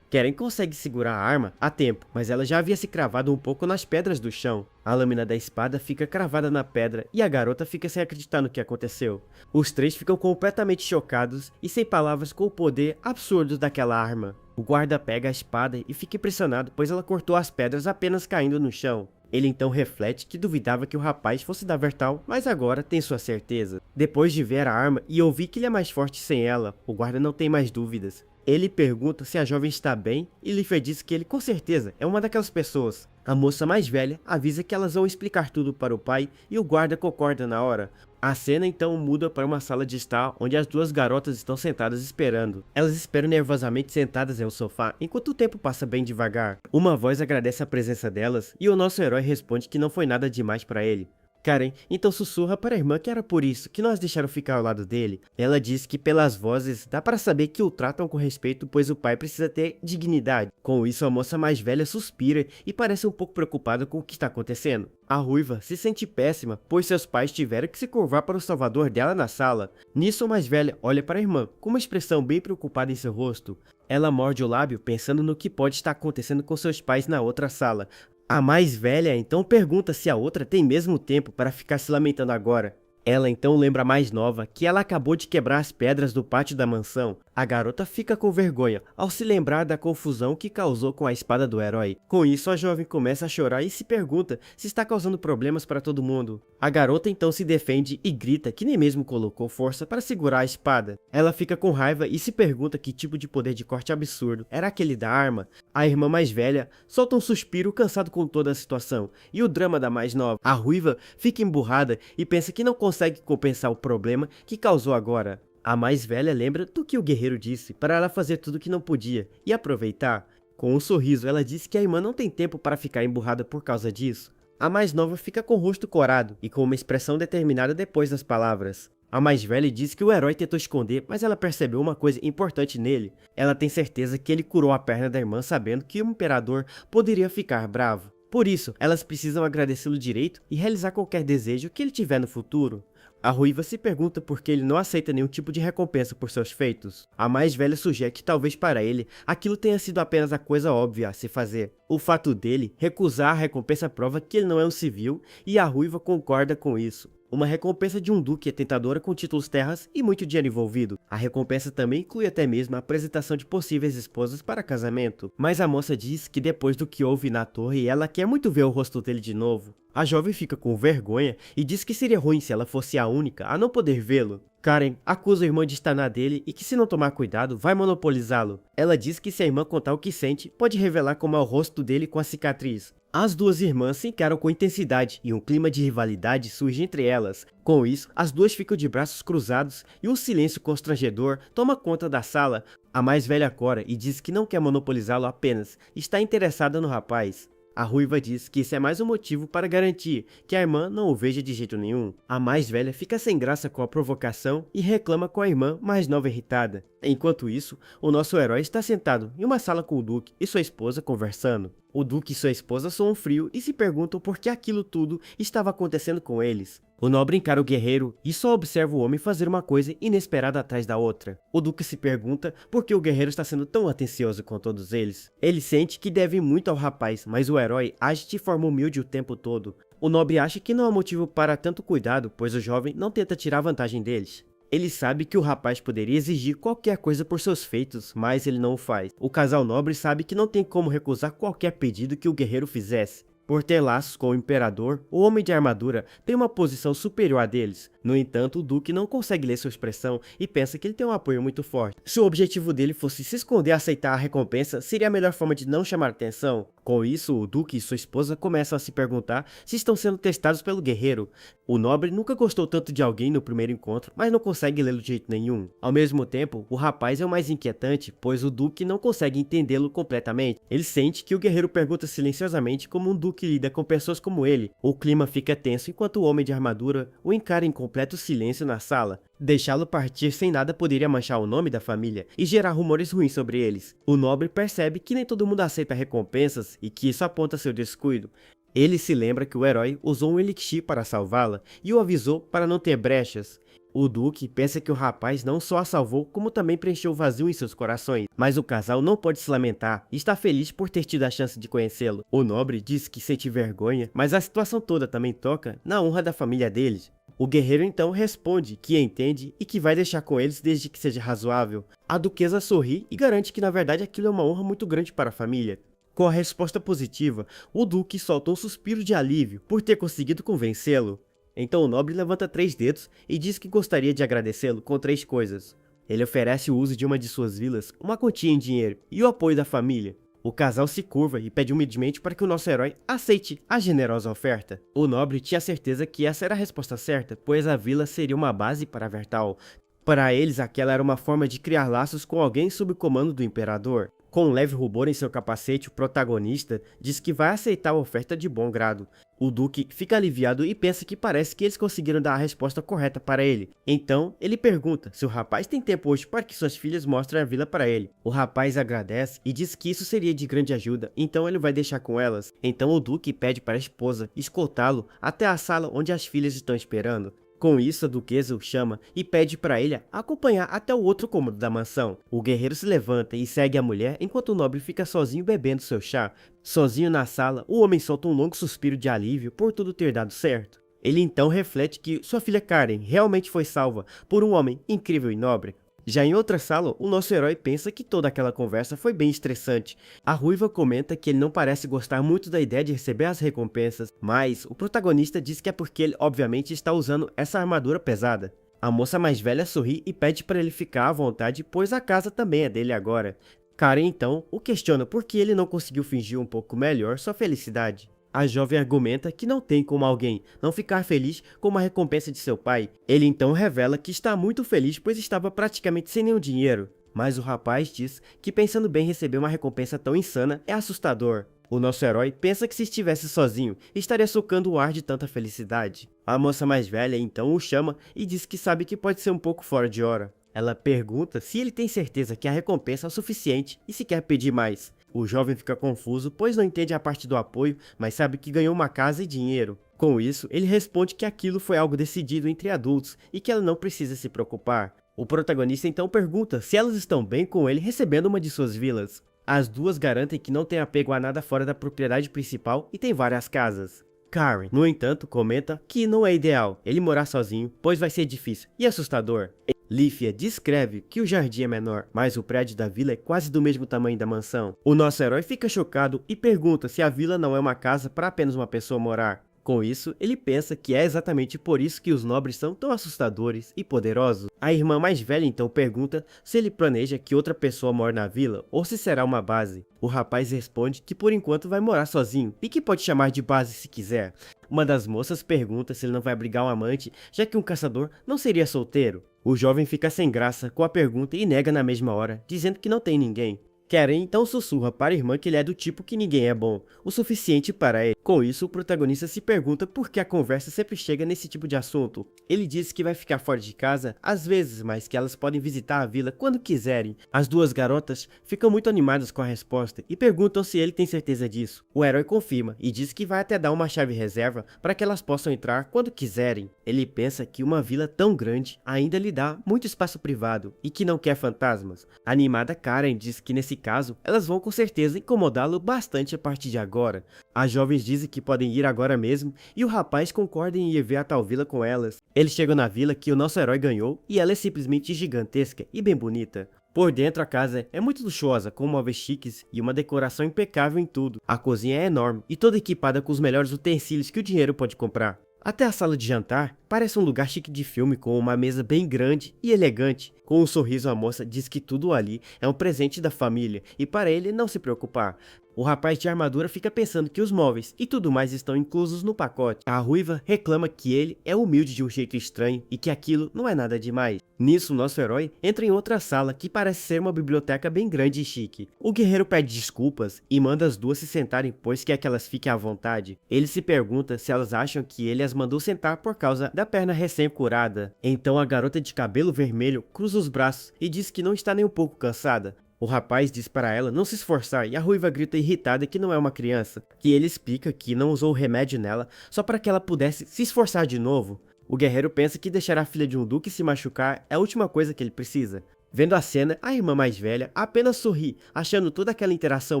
Karen consegue segurar a arma a tempo, mas ela já havia se cravado um pouco nas pedras do chão. A lâmina da espada fica cravada na pedra e a garota fica sem acreditar no que aconteceu. Os três ficam completamente chocados e sem palavras com o poder absurdo daquela arma. O guarda pega a espada e fica impressionado, pois ela cortou as pedras apenas caindo no chão. Ele então reflete que duvidava que o rapaz fosse da Vertal, mas agora tem sua certeza. Depois de ver a arma e ouvir que ele é mais forte sem ela, o guarda não tem mais dúvidas. Ele pergunta se a jovem está bem e Lífia diz que ele com certeza é uma daquelas pessoas. A moça mais velha avisa que elas vão explicar tudo para o pai e o guarda concorda na hora. A cena então muda para uma sala de estar onde as duas garotas estão sentadas esperando. Elas esperam nervosamente sentadas em um sofá enquanto o tempo passa bem devagar. Uma voz agradece a presença delas e o nosso herói responde que não foi nada demais para ele. Karen então sussurra para a irmã que era por isso que nós deixaram ficar ao lado dele. Ela diz que pelas vozes dá para saber que o tratam com respeito, pois o pai precisa ter dignidade. Com isso a moça mais velha suspira e parece um pouco preocupada com o que está acontecendo. A ruiva se sente péssima, pois seus pais tiveram que se curvar para o salvador dela na sala. Nisso a mais velha olha para a irmã, com uma expressão bem preocupada em seu rosto. Ela morde o lábio pensando no que pode estar acontecendo com seus pais na outra sala. A mais velha então pergunta se a outra tem mesmo tempo para ficar se lamentando agora. Ela então lembra a mais nova que ela acabou de quebrar as pedras do pátio da mansão. A garota fica com vergonha ao se lembrar da confusão que causou com a espada do herói. Com isso, a jovem começa a chorar e se pergunta se está causando problemas para todo mundo. A garota então se defende e grita que nem mesmo colocou força para segurar a espada. Ela fica com raiva e se pergunta que tipo de poder de corte absurdo era aquele da arma. A irmã mais velha solta um suspiro cansado com toda a situação e o drama da mais nova. A ruiva fica emburrada e pensa que não consegue compensar o problema que causou agora. A mais velha lembra do que o guerreiro disse para ela fazer tudo que não podia e aproveitar. Com um sorriso, ela diz que a irmã não tem tempo para ficar emburrada por causa disso. A mais nova fica com o rosto corado e com uma expressão determinada depois das palavras. A mais velha diz que o herói tentou esconder, mas ela percebeu uma coisa importante nele. Ela tem certeza que ele curou a perna da irmã sabendo que o imperador poderia ficar bravo. Por isso, elas precisam agradecê-lo direito e realizar qualquer desejo que ele tiver no futuro. A ruiva se pergunta por que ele não aceita nenhum tipo de recompensa por seus feitos. A mais velha sugere que talvez para ele, aquilo tenha sido apenas a coisa óbvia a se fazer. O fato dele recusar a recompensa prova que ele não é um civil e a ruiva concorda com isso. Uma recompensa de um duque é tentadora com títulos, terras e muito dinheiro envolvido. A recompensa também inclui até mesmo a apresentação de possíveis esposas para casamento. Mas a moça diz que depois do que houve na torre, ela quer muito ver o rosto dele de novo. A jovem fica com vergonha e diz que seria ruim se ela fosse a única a não poder vê-lo. Karen acusa a irmã de estar na dele e que se não tomar cuidado, vai monopolizá-lo. Ela diz que se a irmã contar o que sente, pode revelar como é o rosto dele com a cicatriz. As duas irmãs se encaram com intensidade e um clima de rivalidade surge entre elas. Com isso, as duas ficam de braços cruzados e um silêncio constrangedor toma conta da sala. A mais velha cora e diz que não quer monopolizá-lo apenas, está interessada no rapaz. A ruiva diz que isso é mais um motivo para garantir que a irmã não o veja de jeito nenhum. A mais velha fica sem graça com a provocação e reclama com a irmã mais nova irritada. Enquanto isso, o nosso herói está sentado em uma sala com o Duque e sua esposa conversando. O Duque e sua esposa soam frio e se perguntam por que aquilo tudo estava acontecendo com eles. O nobre encara o guerreiro e só observa o homem fazer uma coisa inesperada atrás da outra. O Duque se pergunta por que o guerreiro está sendo tão atencioso com todos eles. Ele sente que deve muito ao rapaz, mas o herói age de forma humilde o tempo todo. O nobre acha que não há motivo para tanto cuidado, pois o jovem não tenta tirar vantagem deles. Ele sabe que o rapaz poderia exigir qualquer coisa por seus feitos, mas ele não o faz. O casal nobre sabe que não tem como recusar qualquer pedido que o guerreiro fizesse. Por ter laços com o imperador, o homem de armadura tem uma posição superior a deles. No entanto, o Duque não consegue ler sua expressão e pensa que ele tem um apoio muito forte. Se o objetivo dele fosse se esconder e aceitar a recompensa, seria a melhor forma de não chamar atenção. Com isso, o Duque e sua esposa começam a se perguntar se estão sendo testados pelo guerreiro. O nobre nunca gostou tanto de alguém no primeiro encontro, mas não consegue lê-lo de jeito nenhum. Ao mesmo tempo, o rapaz é o mais inquietante, pois o Duque não consegue entendê-lo completamente. Ele sente que o guerreiro pergunta silenciosamente como um Duque lida com pessoas como ele. O clima fica tenso enquanto o homem de armadura o encara em completo silêncio na sala. Deixá-lo partir sem nada poderia manchar o nome da família e gerar rumores ruins sobre eles. O nobre percebe que nem todo mundo aceita recompensas e que isso aponta seu descuido. Ele se lembra que o herói usou um elixir para salvá-la e o avisou para não ter brechas. O Duque pensa que o rapaz não só a salvou, como também preencheu o vazio em seus corações. Mas o casal não pode se lamentar e está feliz por ter tido a chance de conhecê-lo. O nobre diz que sente vergonha, mas a situação toda também toca na honra da família deles. O guerreiro então responde que entende e que vai deixar com eles desde que seja razoável. A duquesa sorri e garante que na verdade aquilo é uma honra muito grande para a família. Com a resposta positiva, o Duque solta um suspiro de alívio por ter conseguido convencê-lo. Então o nobre levanta 3 dedos e diz que gostaria de agradecê-lo com 3 coisas. Ele oferece o uso de uma de suas vilas, uma quantia em dinheiro e o apoio da família. O casal se curva e pede humildemente para que o nosso herói aceite a generosa oferta. O nobre tinha certeza que essa era a resposta certa, pois a vila seria uma base para Vertal. Para eles, aquela era uma forma de criar laços com alguém sob o comando do imperador. Com um leve rubor em seu capacete, o protagonista diz que vai aceitar a oferta de bom grado. O duque fica aliviado e pensa que parece que eles conseguiram dar a resposta correta para ele. Então, ele pergunta se o rapaz tem tempo hoje para que suas filhas mostrem a vila para ele. O rapaz agradece e diz que isso seria de grande ajuda, então ele vai deixar com elas. Então o duque pede para a esposa escoltá-lo até a sala onde as filhas estão esperando. Com isso, a duquesa o chama e pede para ele acompanhar até o outro cômodo da mansão. O guerreiro se levanta e segue a mulher enquanto o nobre fica sozinho bebendo seu chá. Sozinho na sala, o homem solta um longo suspiro de alívio por tudo ter dado certo. Ele então reflete que sua filha Karen realmente foi salva por um homem incrível e nobre. Já em outra sala, o nosso herói pensa que toda aquela conversa foi bem estressante. A ruiva comenta que ele não parece gostar muito da ideia de receber as recompensas, mas o protagonista diz que é porque ele obviamente está usando essa armadura pesada. A moça mais velha sorri e pede para ele ficar à vontade, pois a casa também é dele agora. Karen então o questiona por que ele não conseguiu fingir um pouco melhor sua felicidade. A jovem argumenta que não tem como alguém não ficar feliz com uma recompensa de seu pai. Ele então revela que está muito feliz pois estava praticamente sem nenhum dinheiro. Mas o rapaz diz que pensando bem receber uma recompensa tão insana é assustador. O nosso herói pensa que se estivesse sozinho, estaria socando o ar de tanta felicidade. A moça mais velha então o chama e diz que sabe que pode ser um pouco fora de hora. Ela pergunta se ele tem certeza que a recompensa é o suficiente e se quer pedir mais. O jovem fica confuso, pois não entende a parte do apoio, mas sabe que ganhou uma casa e dinheiro. Com isso, ele responde que aquilo foi algo decidido entre adultos e que ela não precisa se preocupar. O protagonista então pergunta se elas estão bem com ele recebendo uma de suas vilas. As duas garantem que não tem apego a nada fora da propriedade principal e tem várias casas. Karen, no entanto, comenta que não é ideal ele morar sozinho, pois vai ser difícil e assustador. Lífia descreve que o jardim é menor, mas o prédio da vila é quase do mesmo tamanho da mansão. O nosso herói fica chocado e pergunta se a vila não é uma casa para apenas uma pessoa morar. Com isso, ele pensa que é exatamente por isso que os nobres são tão assustadores e poderosos. A irmã mais velha então pergunta se ele planeja que outra pessoa more na vila ou se será uma base. O rapaz responde que por enquanto vai morar sozinho e que pode chamar de base se quiser. Uma das moças pergunta se ele não vai abrigar um amante, já que um caçador não seria solteiro. O jovem fica sem graça com a pergunta e nega na mesma hora, dizendo que não tem ninguém. Karen então sussurra para a irmã que ele é do tipo que ninguém é bom, o suficiente para ele. Com isso, o protagonista se pergunta por que a conversa sempre chega nesse tipo de assunto. Ele diz que vai ficar fora de casa às vezes, mas que elas podem visitar a vila quando quiserem. As duas garotas ficam muito animadas com a resposta e perguntam se ele tem certeza disso. O herói confirma e diz que vai até dar uma chave reserva para que elas possam entrar quando quiserem. Ele pensa que uma vila tão grande ainda lhe dá muito espaço privado e que não quer fantasmas. A animada Karen diz que nesse caso, elas vão com certeza incomodá-lo bastante a partir de agora. As jovens dizem que podem ir agora mesmo e o rapaz concorda em ir ver a tal vila com elas. Eles chegam na vila que o nosso herói ganhou e ela é simplesmente gigantesca e bem bonita. Por dentro a casa é muito luxuosa, com móveis chiques e uma decoração impecável em tudo. A cozinha é enorme e toda equipada com os melhores utensílios que o dinheiro pode comprar. Até a sala de jantar parece um lugar chique de filme com uma mesa bem grande e elegante. Com um sorriso a moça diz que tudo ali é um presente da família e para ele não se preocupar. O rapaz de armadura fica pensando que os móveis e tudo mais estão inclusos no pacote. A ruiva reclama que ele é humilde de um jeito estranho e que aquilo não é nada demais. Nisso, nosso herói entra em outra sala que parece ser uma biblioteca bem grande e chique. O guerreiro pede desculpas e manda as duas se sentarem pois quer que elas fiquem à vontade. Ele se pergunta se elas acham que ele as mandou sentar por causa da perna recém-curada. Então a garota de cabelo vermelho cruza os braços e diz que não está nem um pouco cansada. O rapaz diz para ela não se esforçar e a ruiva grita irritada que não é uma criança, que ele explica que não usou o remédio nela só para que ela pudesse se esforçar de novo. O guerreiro pensa que deixar a filha de um duque se machucar é a última coisa que ele precisa. Vendo a cena, a irmã mais velha apenas sorri, achando toda aquela interação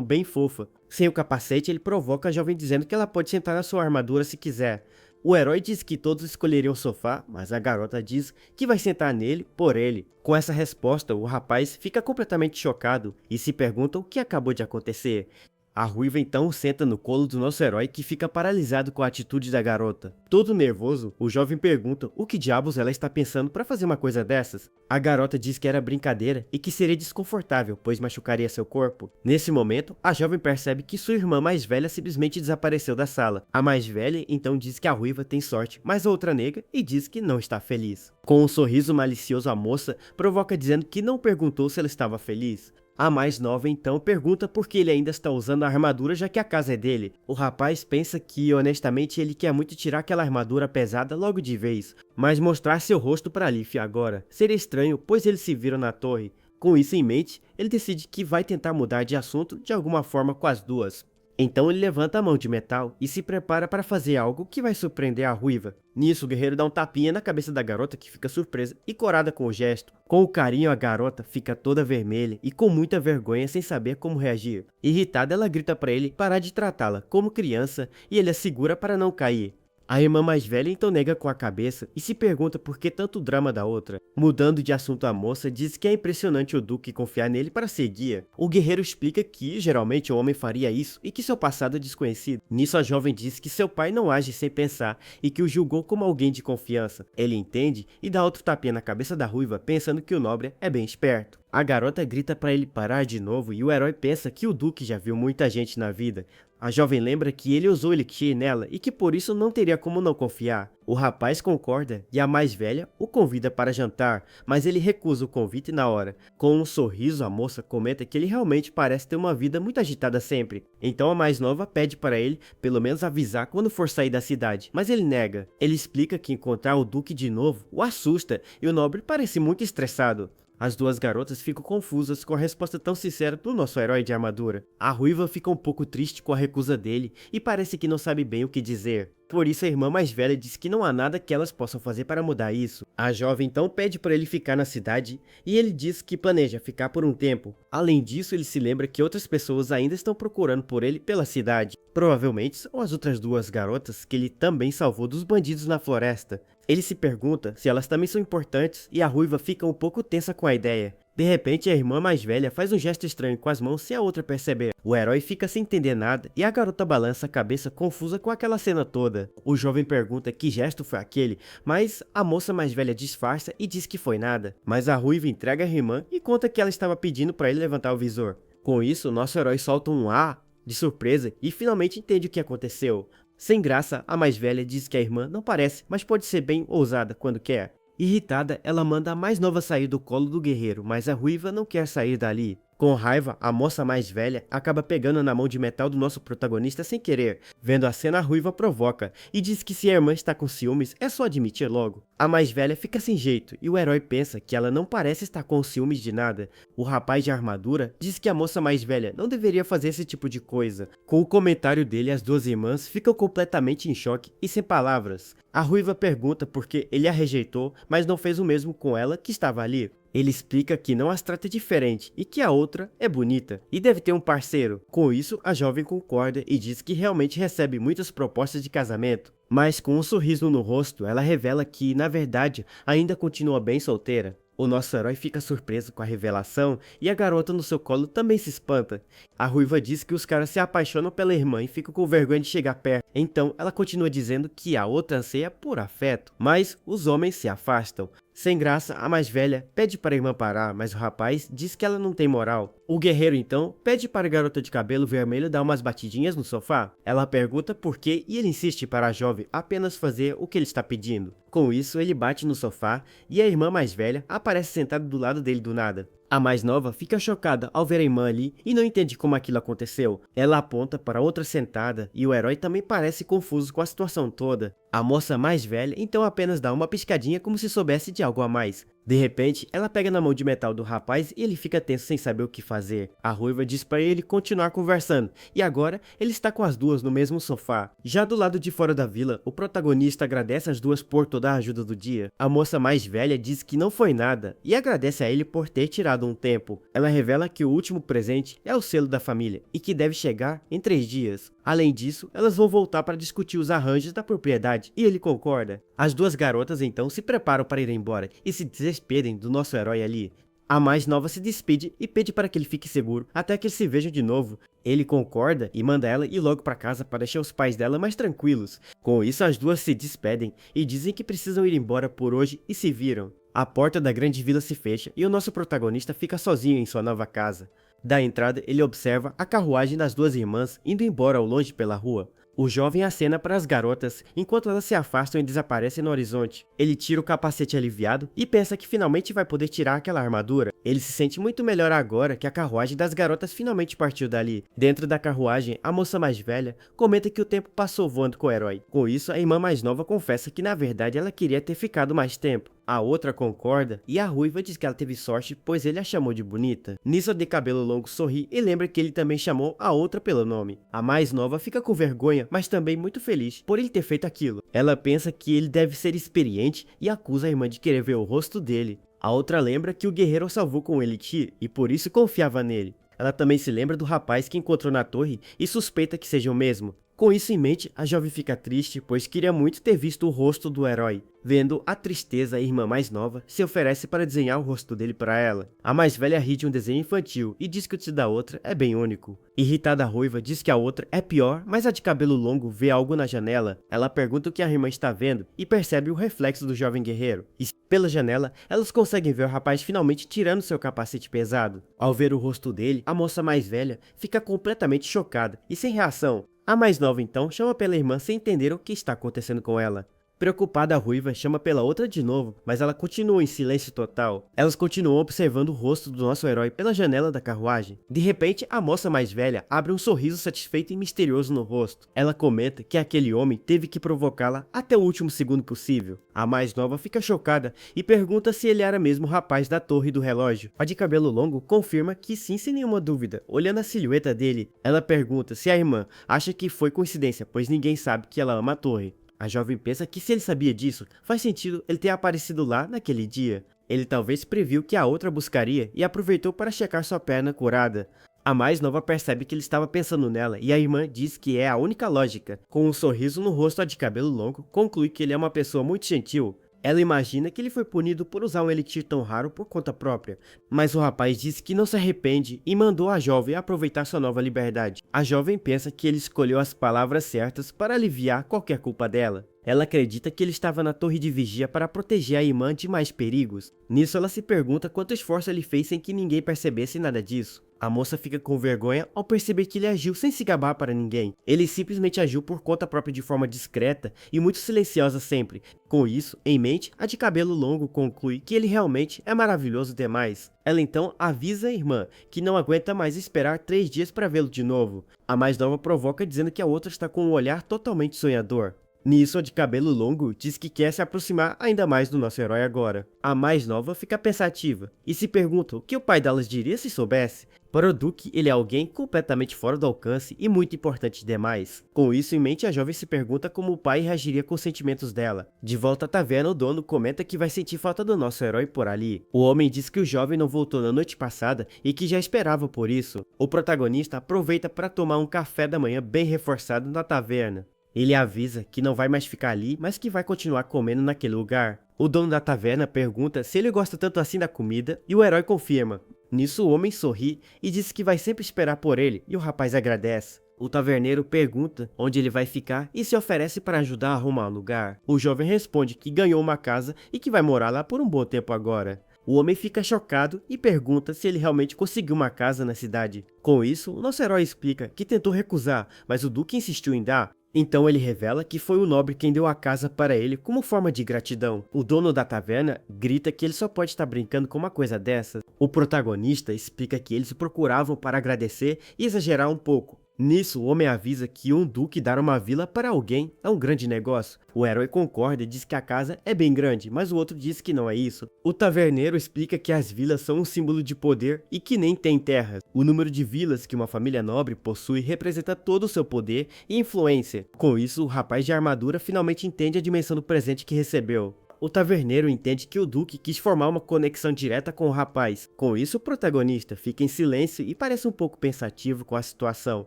bem fofa. Sem o capacete, ele provoca a jovem dizendo que ela pode sentar na sua armadura se quiser. O herói diz que todos escolheriam o sofá, mas a garota diz que vai sentar nele por ele. Com essa resposta, o rapaz fica completamente chocado e se pergunta o que acabou de acontecer. A ruiva então senta no colo do nosso herói, que fica paralisado com a atitude da garota. Todo nervoso, o jovem pergunta o que diabos ela está pensando para fazer uma coisa dessas. A garota diz que era brincadeira e que seria desconfortável, pois machucaria seu corpo. Nesse momento, a jovem percebe que sua irmã mais velha simplesmente desapareceu da sala. A mais velha então diz que a ruiva tem sorte, mas a outra nega e diz que não está feliz. Com um sorriso malicioso, a moça provoca dizendo que não perguntou se ela estava feliz. A mais nova então pergunta por que ele ainda está usando a armadura, já que a casa é dele. O rapaz pensa que honestamente ele quer muito tirar aquela armadura pesada logo de vez, mas mostrar seu rosto para Leaf agora seria estranho, pois eles se viram na torre. Com isso em mente, ele decide que vai tentar mudar de assunto de alguma forma com as duas. Então ele levanta a mão de metal e se prepara para fazer algo que vai surpreender a ruiva. Nisso, o guerreiro dá um tapinha na cabeça da garota, que fica surpresa e corada com o gesto. Com o carinho, a garota fica toda vermelha e com muita vergonha, sem saber como reagir. Irritada, ela grita para ele parar de tratá-la como criança e ele a segura para não cair. A irmã mais velha então nega com a cabeça e se pergunta por que tanto drama da outra. Mudando de assunto, a moça diz que é impressionante o Duque confiar nele para ser guia. O guerreiro explica que geralmente o homem faria isso e que seu passado é desconhecido. Nisso, a jovem diz que seu pai não age sem pensar e que o julgou como alguém de confiança. Ele entende e dá outro tapinha na cabeça da ruiva, pensando que o nobre é bem esperto. A garota grita para ele parar de novo e o herói pensa que o Duque já viu muita gente na vida. A jovem lembra que ele usou elixir nela e que por isso não teria como não confiar. O rapaz concorda e a mais velha o convida para jantar, mas ele recusa o convite na hora. Com um sorriso, a moça comenta que ele realmente parece ter uma vida muito agitada sempre. Então a mais nova pede para ele pelo menos avisar quando for sair da cidade, mas ele nega. Ele explica que encontrar o Duque de novo o assusta e o nobre parece muito estressado. As duas garotas ficam confusas com a resposta tão sincera do nosso herói de armadura. A ruiva fica um pouco triste com a recusa dele e parece que não sabe bem o que dizer. Por isso a irmã mais velha diz que não há nada que elas possam fazer para mudar isso. A jovem então pede para ele ficar na cidade e ele diz que planeja ficar por um tempo. Além disso, ele se lembra que outras pessoas ainda estão procurando por ele pela cidade. Provavelmente são as outras duas garotas que ele também salvou dos bandidos na floresta. Ele se pergunta se elas também são importantes e a ruiva fica um pouco tensa com a ideia. De repente, a irmã mais velha faz um gesto estranho com as mãos sem a outra perceber. O herói fica sem entender nada e a garota balança a cabeça confusa com aquela cena toda. O jovem pergunta que gesto foi aquele, mas a moça mais velha disfarça e diz que foi nada. Mas a ruiva entrega a irmã e conta que ela estava pedindo para ele levantar o visor. Com isso, nosso herói solta um "ah" de surpresa e finalmente entende o que aconteceu. Sem graça, a mais velha diz que a irmã não parece, mas pode ser bem ousada quando quer. Irritada, ela manda a mais nova sair do colo do guerreiro, mas a ruiva não quer sair dali. Com raiva, a moça mais velha acaba pegando na mão de metal do nosso protagonista sem querer. Vendo a cena, a ruiva provoca e diz que se a irmã está com ciúmes, é só admitir logo. A mais velha fica sem jeito e o herói pensa que ela não parece estar com ciúmes de nada. O rapaz de armadura diz que a moça mais velha não deveria fazer esse tipo de coisa. Com o comentário dele, as duas irmãs ficam completamente em choque e sem palavras. A ruiva pergunta por que ele a rejeitou, mas não fez o mesmo com ela que estava ali. Ele explica que não as trata diferente e que a outra é bonita e deve ter um parceiro. Com isso, a jovem concorda e diz que realmente recebe muitas propostas de casamento. Mas com um sorriso no rosto, ela revela que, na verdade, ainda continua bem solteira. O nosso herói fica surpreso com a revelação e a garota no seu colo também se espanta. A ruiva diz que os caras se apaixonam pela irmã e ficam com vergonha de chegar perto. Então ela continua dizendo que a outra anseia por afeto, mas os homens se afastam. Sem graça, a mais velha pede para a irmã parar, mas o rapaz diz que ela não tem moral. O guerreiro então pede para a garota de cabelo vermelho dar umas batidinhas no sofá. Ela pergunta por quê e ele insiste para a jovem apenas fazer o que ele está pedindo. Com isso, ele bate no sofá e a irmã mais velha aparece sentada do lado dele do nada. A mais nova fica chocada ao ver a irmã ali e não entende como aquilo aconteceu. Ela aponta para outra sentada e o herói também parece confuso com a situação toda. A moça mais velha então apenas dá uma piscadinha como se soubesse de algo a mais. De repente, ela pega na mão de metal do rapaz e ele fica tenso sem saber o que fazer. A ruiva diz para ele continuar conversando, e agora ele está com as duas no mesmo sofá. Já do lado de fora da vila, o protagonista agradece as duas por toda a ajuda do dia. A moça mais velha diz que não foi nada, e agradece a ele por ter tirado um tempo. Ela revela que o último presente é o selo da família, e que deve chegar em 3 dias. Além disso, elas vão voltar para discutir os arranjos da propriedade, e ele concorda. As duas garotas então se preparam para ir embora e se despedem do nosso herói ali. A mais nova se despede e pede para que ele fique seguro até que eles se vejam de novo. Ele concorda e manda ela ir logo para casa para deixar os pais dela mais tranquilos. Com isso, as duas se despedem e dizem que precisam ir embora por hoje e se viram. A porta da grande vila se fecha e o nosso protagonista fica sozinho em sua nova casa. Da entrada, ele observa a carruagem das duas irmãs indo embora ao longe pela rua. O jovem acena para as garotas enquanto elas se afastam e desaparecem no horizonte. Ele tira o capacete aliviado e pensa que finalmente vai poder tirar aquela armadura. Ele se sente muito melhor agora que a carruagem das garotas finalmente partiu dali. Dentro da carruagem, a moça mais velha comenta que o tempo passou voando com o herói. Com isso, a irmã mais nova confessa que na verdade ela queria ter ficado mais tempo. A outra concorda e a ruiva diz que ela teve sorte, pois ele a chamou de bonita. Nisso, a de cabelo longo sorri e lembra que ele também chamou a outra pelo nome. A mais nova fica com vergonha, mas também muito feliz por ele ter feito aquilo. Ela pensa que ele deve ser experiente e acusa a irmã de querer ver o rosto dele. A outra lembra que o guerreiro a salvou com o elixir e por isso confiava nele. Ela também se lembra do rapaz que encontrou na torre e suspeita que seja o mesmo. Com isso em mente, a jovem fica triste, pois queria muito ter visto o rosto do herói. Vendo a tristeza, a irmã mais nova se oferece para desenhar o rosto dele para ela. A mais velha ri de um desenho infantil e diz que o da outra é bem único. Irritada, a ruiva diz que a outra é pior, mas a de cabelo longo vê algo na janela. Ela pergunta o que a irmã está vendo e percebe o reflexo do jovem guerreiro. E pela janela, elas conseguem ver o rapaz finalmente tirando seu capacete pesado. Ao ver o rosto dele, a moça mais velha fica completamente chocada e sem reação. A mais nova então chama pela irmã sem entender o que está acontecendo com ela. Preocupada, a ruiva chama pela outra de novo, mas ela continua em silêncio total. Elas continuam observando o rosto do nosso herói pela janela da carruagem. De repente, a moça mais velha abre um sorriso satisfeito e misterioso no rosto. Ela comenta que aquele homem teve que provocá-la até o último segundo possível. A mais nova fica chocada e pergunta se ele era mesmo o rapaz da torre do relógio. A de cabelo longo confirma que sim, sem nenhuma dúvida. Olhando a silhueta dele, ela pergunta se a irmã acha que foi coincidência, pois ninguém sabe que ela ama a torre. A jovem pensa que se ele sabia disso, faz sentido ele ter aparecido lá naquele dia. Ele talvez previu que a outra buscaria e aproveitou para checar sua perna curada. A mais nova percebe que ele estava pensando nela e a irmã diz que é a única lógica. Com um sorriso no rosto, a de cabelo longo conclui que ele é uma pessoa muito gentil. Ela imagina que ele foi punido por usar um elixir tão raro por conta própria, mas o rapaz diz que não se arrepende e mandou a jovem aproveitar sua nova liberdade. A jovem pensa que ele escolheu as palavras certas para aliviar qualquer culpa dela. Ela acredita que ele estava na torre de vigia para proteger a irmã de mais perigos. Nisso, ela se pergunta quanto esforço ele fez sem que ninguém percebesse nada disso. A moça fica com vergonha ao perceber que ele agiu sem se gabar para ninguém. Ele simplesmente agiu por conta própria de forma discreta e muito silenciosa sempre. Com isso em mente, a de cabelo longo conclui que ele realmente é maravilhoso demais. Ela então avisa a irmã que não aguenta mais esperar 3 dias para vê-lo de novo. A mais nova provoca dizendo que a outra está com um olhar totalmente sonhador. Nisso, a de cabelo longo diz que quer se aproximar ainda mais do nosso herói agora. A mais nova fica pensativa e se pergunta o que o pai delas diria se soubesse. Para o Duque, ele é alguém completamente fora do alcance e muito importante demais. Com isso em mente, a jovem se pergunta como o pai reagiria com os sentimentos dela. De volta à taverna, o dono comenta que vai sentir falta do nosso herói por ali. O homem diz que o jovem não voltou na noite passada e que já esperava por isso. O protagonista aproveita para tomar um café da manhã bem reforçado na taverna. Ele avisa que não vai mais ficar ali, mas que vai continuar comendo naquele lugar. O dono da taverna pergunta se ele gosta tanto assim da comida e o herói confirma. Nisso, o homem sorri e diz que vai sempre esperar por ele e o rapaz agradece. O taverneiro pergunta onde ele vai ficar e se oferece para ajudar a arrumar um lugar. O jovem responde que ganhou uma casa e que vai morar lá por um bom tempo agora. O homem fica chocado e pergunta se ele realmente conseguiu uma casa na cidade. Com isso, o nosso herói explica que tentou recusar, mas o Duque insistiu em dar. Então ele revela que foi o nobre quem deu a casa para ele como forma de gratidão. O dono da taverna grita que ele só pode estar brincando com uma coisa dessas. O protagonista explica que eles o procuravam para agradecer e exagerar um pouco. Nisso, o homem avisa que um duque dar uma vila para alguém é um grande negócio. O herói concorda e diz que a casa é bem grande, mas o outro diz que não é isso. O taverneiro explica que as vilas são um símbolo de poder e que nem tem terras. O número de vilas que uma família nobre possui representa todo o seu poder e influência. Com isso, o rapaz de armadura finalmente entende a dimensão do presente que recebeu. O taverneiro entende que o Duque quis formar uma conexão direta com o rapaz. Com isso, o protagonista fica em silêncio e parece um pouco pensativo com a situação.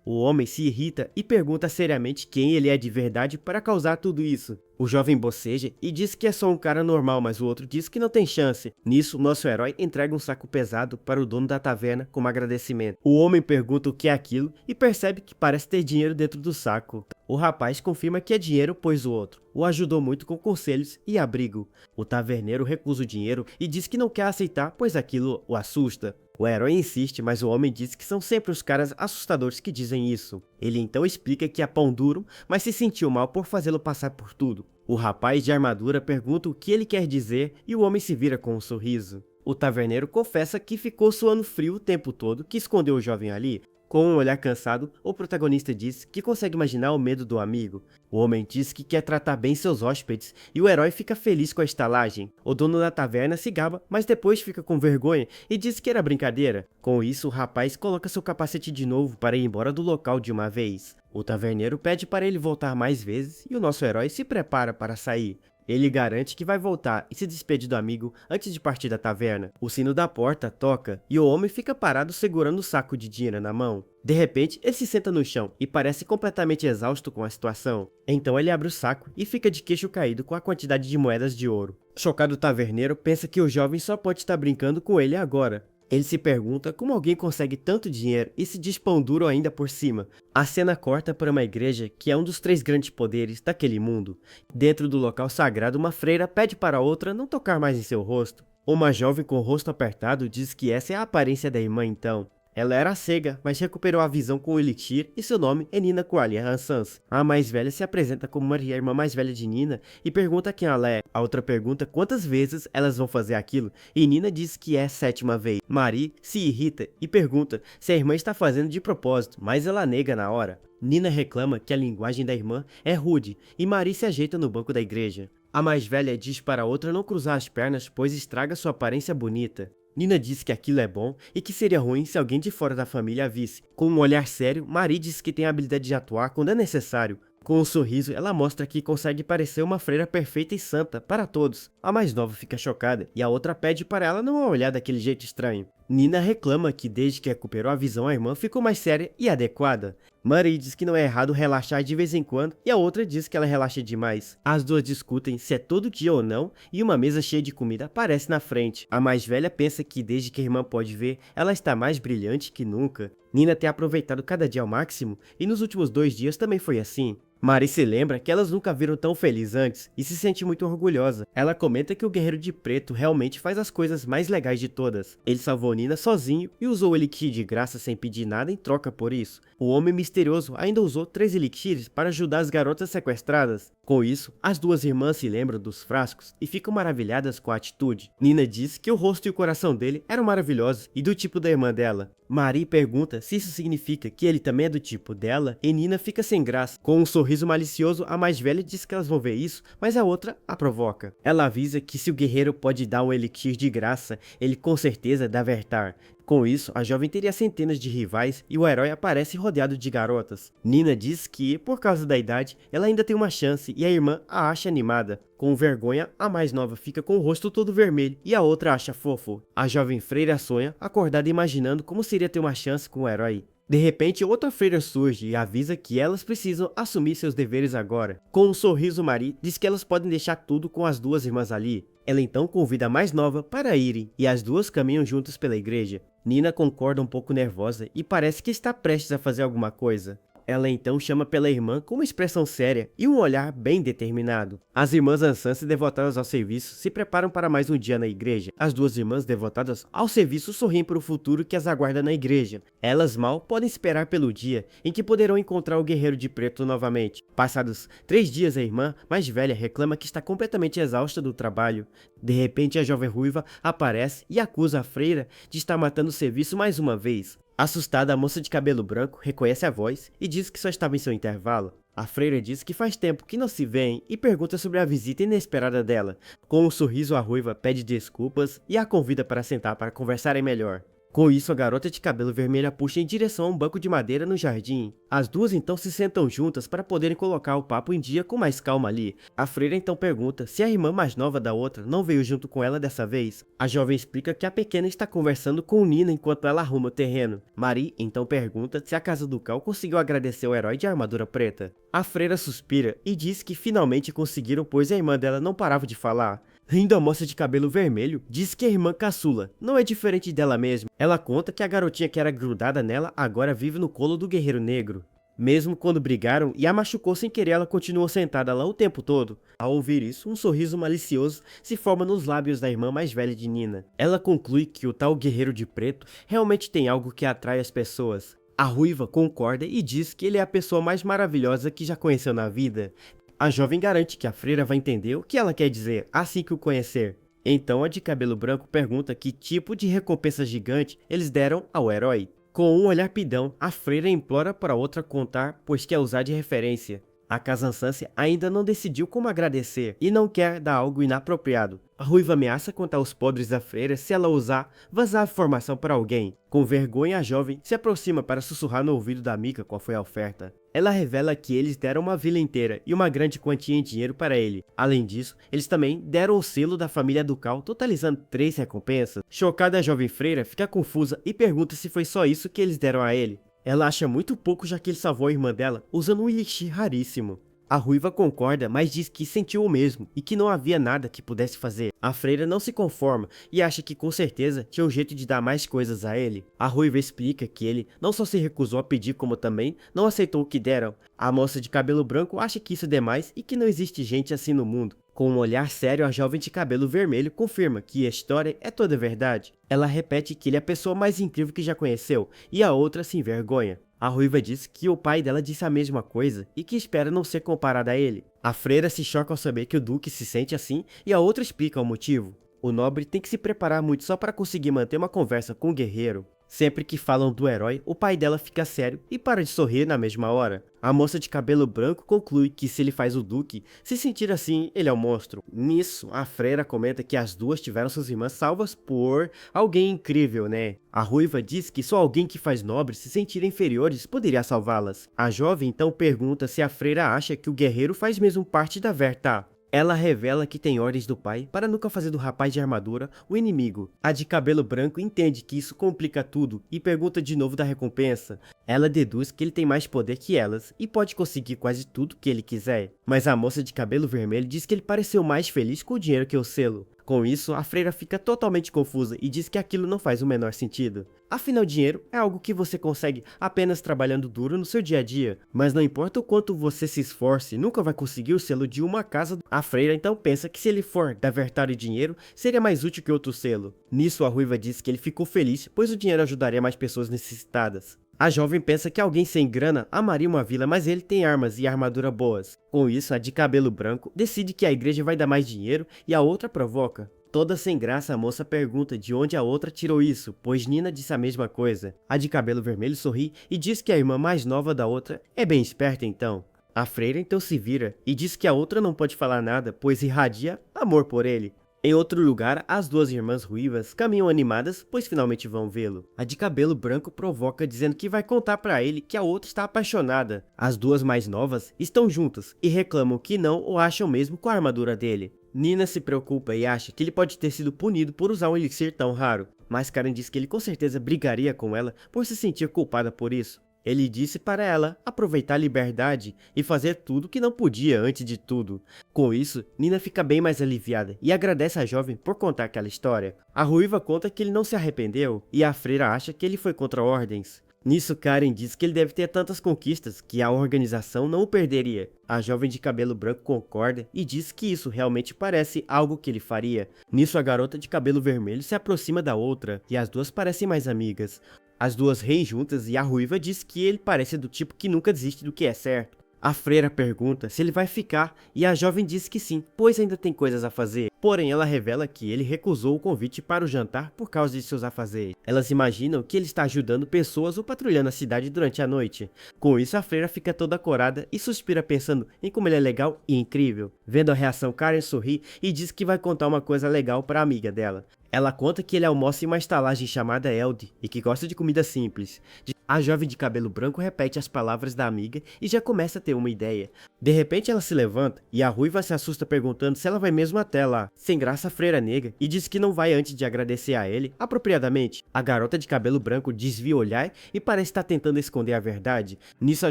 O homem se irrita e pergunta seriamente quem ele é de verdade para causar tudo isso. O jovem boceja e diz que é só um cara normal, mas o outro diz que não tem chance. Nisso, nosso herói entrega um saco pesado para o dono da taverna como agradecimento. O homem pergunta o que é aquilo e percebe que parece ter dinheiro dentro do saco. O rapaz confirma que é dinheiro, pois o outro o ajudou muito com conselhos e abrigo. O taverneiro recusa o dinheiro e diz que não quer aceitar, pois aquilo o assusta. O herói insiste, mas o homem diz que são sempre os caras assustadores que dizem isso. Ele então explica que é pão duro, mas se sentiu mal por fazê-lo passar por tudo. O rapaz de armadura pergunta o que ele quer dizer e o homem se vira com um sorriso. O taverneiro confessa que ficou suando frio o tempo todo, que escondeu o jovem ali. Com um olhar cansado, o protagonista diz que consegue imaginar o medo do amigo. O homem diz que quer tratar bem seus hóspedes e o herói fica feliz com a estalagem. O dono da taverna se gaba, mas depois fica com vergonha e diz que era brincadeira. Com isso, o rapaz coloca seu capacete de novo para ir embora do local de uma vez. O taverneiro pede para ele voltar mais vezes e o nosso herói se prepara para sair. Ele garante que vai voltar e se despede do amigo antes de partir da taverna. O sino da porta toca e o homem fica parado segurando o saco de dinheiro na mão. De repente, ele se senta no chão e parece completamente exausto com a situação. Então ele abre o saco e fica de queixo caído com a quantidade de moedas de ouro. Chocado, o taverneiro pensa que o jovem só pode estar brincando com ele agora. Ele se pergunta como alguém consegue tanto dinheiro e se diz pão duro ainda por cima. A cena corta para uma igreja que é um dos 3 grandes poderes daquele mundo. Dentro do local sagrado, uma freira pede para outra não tocar mais em seu rosto. Uma jovem com o rosto apertado diz que essa é a aparência da irmã então. Ela era cega, mas recuperou a visão com o elixir e seu nome é Nina Qualia Hansans. A mais velha se apresenta como Maria, a irmã mais velha de Nina, e pergunta quem ela é. A outra pergunta quantas vezes elas vão fazer aquilo, e Nina diz que é a 7ª vez. Marie se irrita e pergunta se a irmã está fazendo de propósito, mas ela nega na hora. Nina reclama que a linguagem da irmã é rude, e Marie se ajeita no banco da igreja. A mais velha diz para a outra não cruzar as pernas, pois estraga sua aparência bonita. Nina diz que aquilo é bom e que seria ruim se alguém de fora da família a visse. Com um olhar sério, Marie diz que tem a habilidade de atuar quando é necessário. Com um sorriso, ela mostra que consegue parecer uma freira perfeita e santa para todos. A mais nova fica chocada e a outra pede para ela não a olhar daquele jeito estranho. Nina reclama que desde que recuperou a visão, a irmã ficou mais séria e adequada. Marie diz que não é errado relaxar de vez em quando e a outra diz que ela relaxa demais. As duas discutem se é todo dia ou não e uma mesa cheia de comida aparece na frente. A mais velha pensa que desde que a irmã pode ver, ela está mais brilhante que nunca. Nina tem aproveitado cada dia ao máximo e nos últimos 2 dias também foi assim. Marie se lembra que elas nunca viram tão felizes antes e se sente muito orgulhosa. Ela comenta que o Guerreiro de Preto realmente faz as coisas mais legais de todas. Ele salvou Nina sozinho e usou o elixir de graça sem pedir nada em troca por isso. O Homem Misterioso ainda usou 3 elixires para ajudar as garotas sequestradas. Com isso, as duas irmãs se lembram dos frascos e ficam maravilhadas com a atitude. Nina diz que o rosto e o coração dele eram maravilhosos e do tipo da irmã dela. Marie pergunta se isso significa que ele também é do tipo dela e Nina fica sem graça. Com um sorriso malicioso, a mais velha diz que elas vão ver isso, mas a outra a provoca. Ela avisa que se o guerreiro pode dar um elixir de graça, ele com certeza deve Vertar. Com isso, a jovem teria centenas de rivais e o herói aparece rodeado de garotas. Nina diz que, por causa da idade, ela ainda tem uma chance e a irmã a acha animada. Com vergonha, a mais nova fica com o rosto todo vermelho e a outra acha fofo. A jovem freira sonha, acordada imaginando como seria ter uma chance com o herói. De repente, outra freira surge e avisa que elas precisam assumir seus deveres agora. Com um sorriso, Marie diz que elas podem deixar tudo com as duas irmãs ali. Ela então convida a mais nova para irem e as duas caminham juntas pela igreja. Nina concorda um pouco nervosa e parece que está prestes a fazer alguma coisa. Ela então chama pela irmã com uma expressão séria e um olhar bem determinado. As irmãs Ansans, devotadas ao serviço, se preparam para mais um dia na igreja. As duas irmãs devotadas ao serviço sorriem para o futuro que as aguarda na igreja. Elas mal podem esperar pelo dia em que poderão encontrar o Guerreiro de Preto novamente. Passados 3 dias, a irmã mais velha reclama que está completamente exausta do trabalho. De repente, a jovem ruiva aparece e acusa a freira de estar matando o serviço mais uma vez. Assustada, a moça de cabelo branco reconhece a voz e diz que só estava em seu intervalo. A freira diz que faz tempo que não se veem e pergunta sobre a visita inesperada dela. Com um sorriso, a ruiva pede desculpas e a convida para sentar para conversarem melhor. Com isso, a garota de cabelo vermelho a puxa em direção a um banco de madeira no jardim. As duas então se sentam juntas para poderem colocar o papo em dia com mais calma ali. A freira então pergunta se a irmã mais nova da outra não veio junto com ela dessa vez. A jovem explica que a pequena está conversando com Nina enquanto ela arruma o terreno. Marie então pergunta se a casa do Cal conseguiu agradecer o herói de armadura preta. A freira suspira e diz que finalmente conseguiram, pois a irmã dela não parava de falar. Rindo, a moça de cabelo vermelho diz que a irmã caçula não é diferente dela mesma. Ela conta que a garotinha que era grudada nela agora vive no colo do guerreiro negro. Mesmo quando brigaram e a machucou sem querer, ela continuou sentada lá o tempo todo. Ao ouvir isso, um sorriso malicioso se forma nos lábios da irmã mais velha de Nina. Ela conclui que o tal guerreiro de preto realmente tem algo que atrai as pessoas. A ruiva concorda e diz que ele é a pessoa mais maravilhosa que já conheceu na vida. A jovem garante que a freira vai entender o que ela quer dizer assim que o conhecer. Então a de cabelo branco pergunta que tipo de recompensa gigante eles deram ao herói. Com um olhar pidão, a freira implora para a outra contar, pois quer usar de referência. A Kazansansy ainda não decidiu como agradecer e não quer dar algo inapropriado. A ruiva ameaça contar aos podres da freira se ela ousar vazar a informação para alguém. Com vergonha, a jovem se aproxima para sussurrar no ouvido da amiga qual foi a oferta. Ela revela que eles deram uma vila inteira e uma grande quantia em dinheiro para ele. Além disso, eles também deram o selo da família ducal, totalizando 3 recompensas. Chocada, a jovem freira fica confusa e pergunta se foi só isso que eles deram a ele. Ela acha muito pouco, já que ele salvou a irmã dela usando um elixir raríssimo. A ruiva concorda, mas diz que sentiu o mesmo e que não havia nada que pudesse fazer. A freira não se conforma e acha que com certeza tinha um jeito de dar mais coisas a ele. A ruiva explica que ele não só se recusou a pedir, como também não aceitou o que deram. A moça de cabelo branco acha que isso é demais e que não existe gente assim no mundo. Com um olhar sério, a jovem de cabelo vermelho confirma que a história é toda verdade. Ela repete que ele é a pessoa mais incrível que já conheceu e a outra se envergonha. A ruiva diz que o pai dela disse a mesma coisa e que espera não ser comparada a ele. A freira se choca ao saber que o duque se sente assim e a outra explica o motivo. O nobre tem que se preparar muito só para conseguir manter uma conversa com o guerreiro. Sempre que falam do herói, o pai dela fica sério e para de sorrir na mesma hora. A moça de cabelo branco conclui que se ele faz o duque se sentir assim, ele é um monstro. Nisso, a freira comenta que as duas tiveram suas irmãs salvas por alguém incrível, né? A ruiva diz que só alguém que faz nobres se sentir inferiores poderia salvá-las. A jovem então pergunta se a freira acha que o guerreiro faz mesmo parte da Vertá. Ela revela que tem ordens do pai para nunca fazer do rapaz de armadura o inimigo. A de cabelo branco entende que isso complica tudo e pergunta de novo da recompensa. Ela deduz que ele tem mais poder que elas e pode conseguir quase tudo que ele quiser. Mas a moça de cabelo vermelho diz que ele pareceu mais feliz com o dinheiro que o selo. Com isso, a freira fica totalmente confusa e diz que aquilo não faz o menor sentido. Afinal, dinheiro é algo que você consegue apenas trabalhando duro no seu dia a dia, mas não importa o quanto você se esforce, nunca vai conseguir o selo de uma casa. A freira então pensa que se ele for da Vertá e dinheiro, seria mais útil que outro selo. Nisso, a ruiva diz que ele ficou feliz, pois o dinheiro ajudaria mais pessoas necessitadas. A jovem pensa que alguém sem grana amaria uma vila, mas ele tem armas e armadura boas. Com isso, a de cabelo branco decide que a igreja vai dar mais dinheiro e a outra provoca. Toda sem graça, a moça pergunta de onde a outra tirou isso, pois Nina disse a mesma coisa. A de cabelo vermelho sorri e diz que a irmã mais nova da outra é bem esperta então. A freira então se vira e diz que a outra não pode falar nada, pois irradia amor por ele. Em outro lugar, as duas irmãs ruivas caminham animadas, pois finalmente vão vê-lo. A de cabelo branco provoca dizendo que vai contar pra ele que a outra está apaixonada. As duas mais novas estão juntas e reclamam que não o acham mesmo com a armadura dele. Nina se preocupa e acha que ele pode ter sido punido por usar um elixir tão raro, mas Karen diz que ele com certeza brigaria com ela por se sentir culpada por isso. Ele disse para ela aproveitar a liberdade e fazer tudo que não podia antes de tudo. Com isso, Nina fica bem mais aliviada e agradece a jovem por contar aquela história. A ruiva conta que ele não se arrependeu e a freira acha que ele foi contra ordens. Nisso, Karen diz que ele deve ter tantas conquistas que a organização não o perderia. A jovem de cabelo branco concorda e diz que isso realmente parece algo que ele faria. Nisso, a garota de cabelo vermelho se aproxima da outra e as duas parecem mais amigas. As duas riem juntas e a ruiva diz que ele parece do tipo que nunca desiste do que é certo. A freira pergunta se ele vai ficar e a jovem diz que sim, pois ainda tem coisas a fazer. Porém, ela revela que ele recusou o convite para o jantar por causa de seus afazeres. Elas imaginam que ele está ajudando pessoas ou patrulhando a cidade durante a noite. Com isso, a freira fica toda corada e suspira pensando em como ele é legal e incrível. Vendo a reação, Karen sorri e diz que vai contar uma coisa legal para a amiga dela. Ela conta que ele almoça em uma estalagem chamada Elde e que gosta de comida simples. A jovem de cabelo branco repete as palavras da amiga e já começa a ter uma ideia. De repente ela se levanta e a ruiva se assusta perguntando se ela vai mesmo até lá. Sem graça a freira nega e diz que não vai antes de agradecer a ele apropriadamente. A garota de cabelo branco desvia o olhar e parece estar tentando esconder a verdade. Nisso a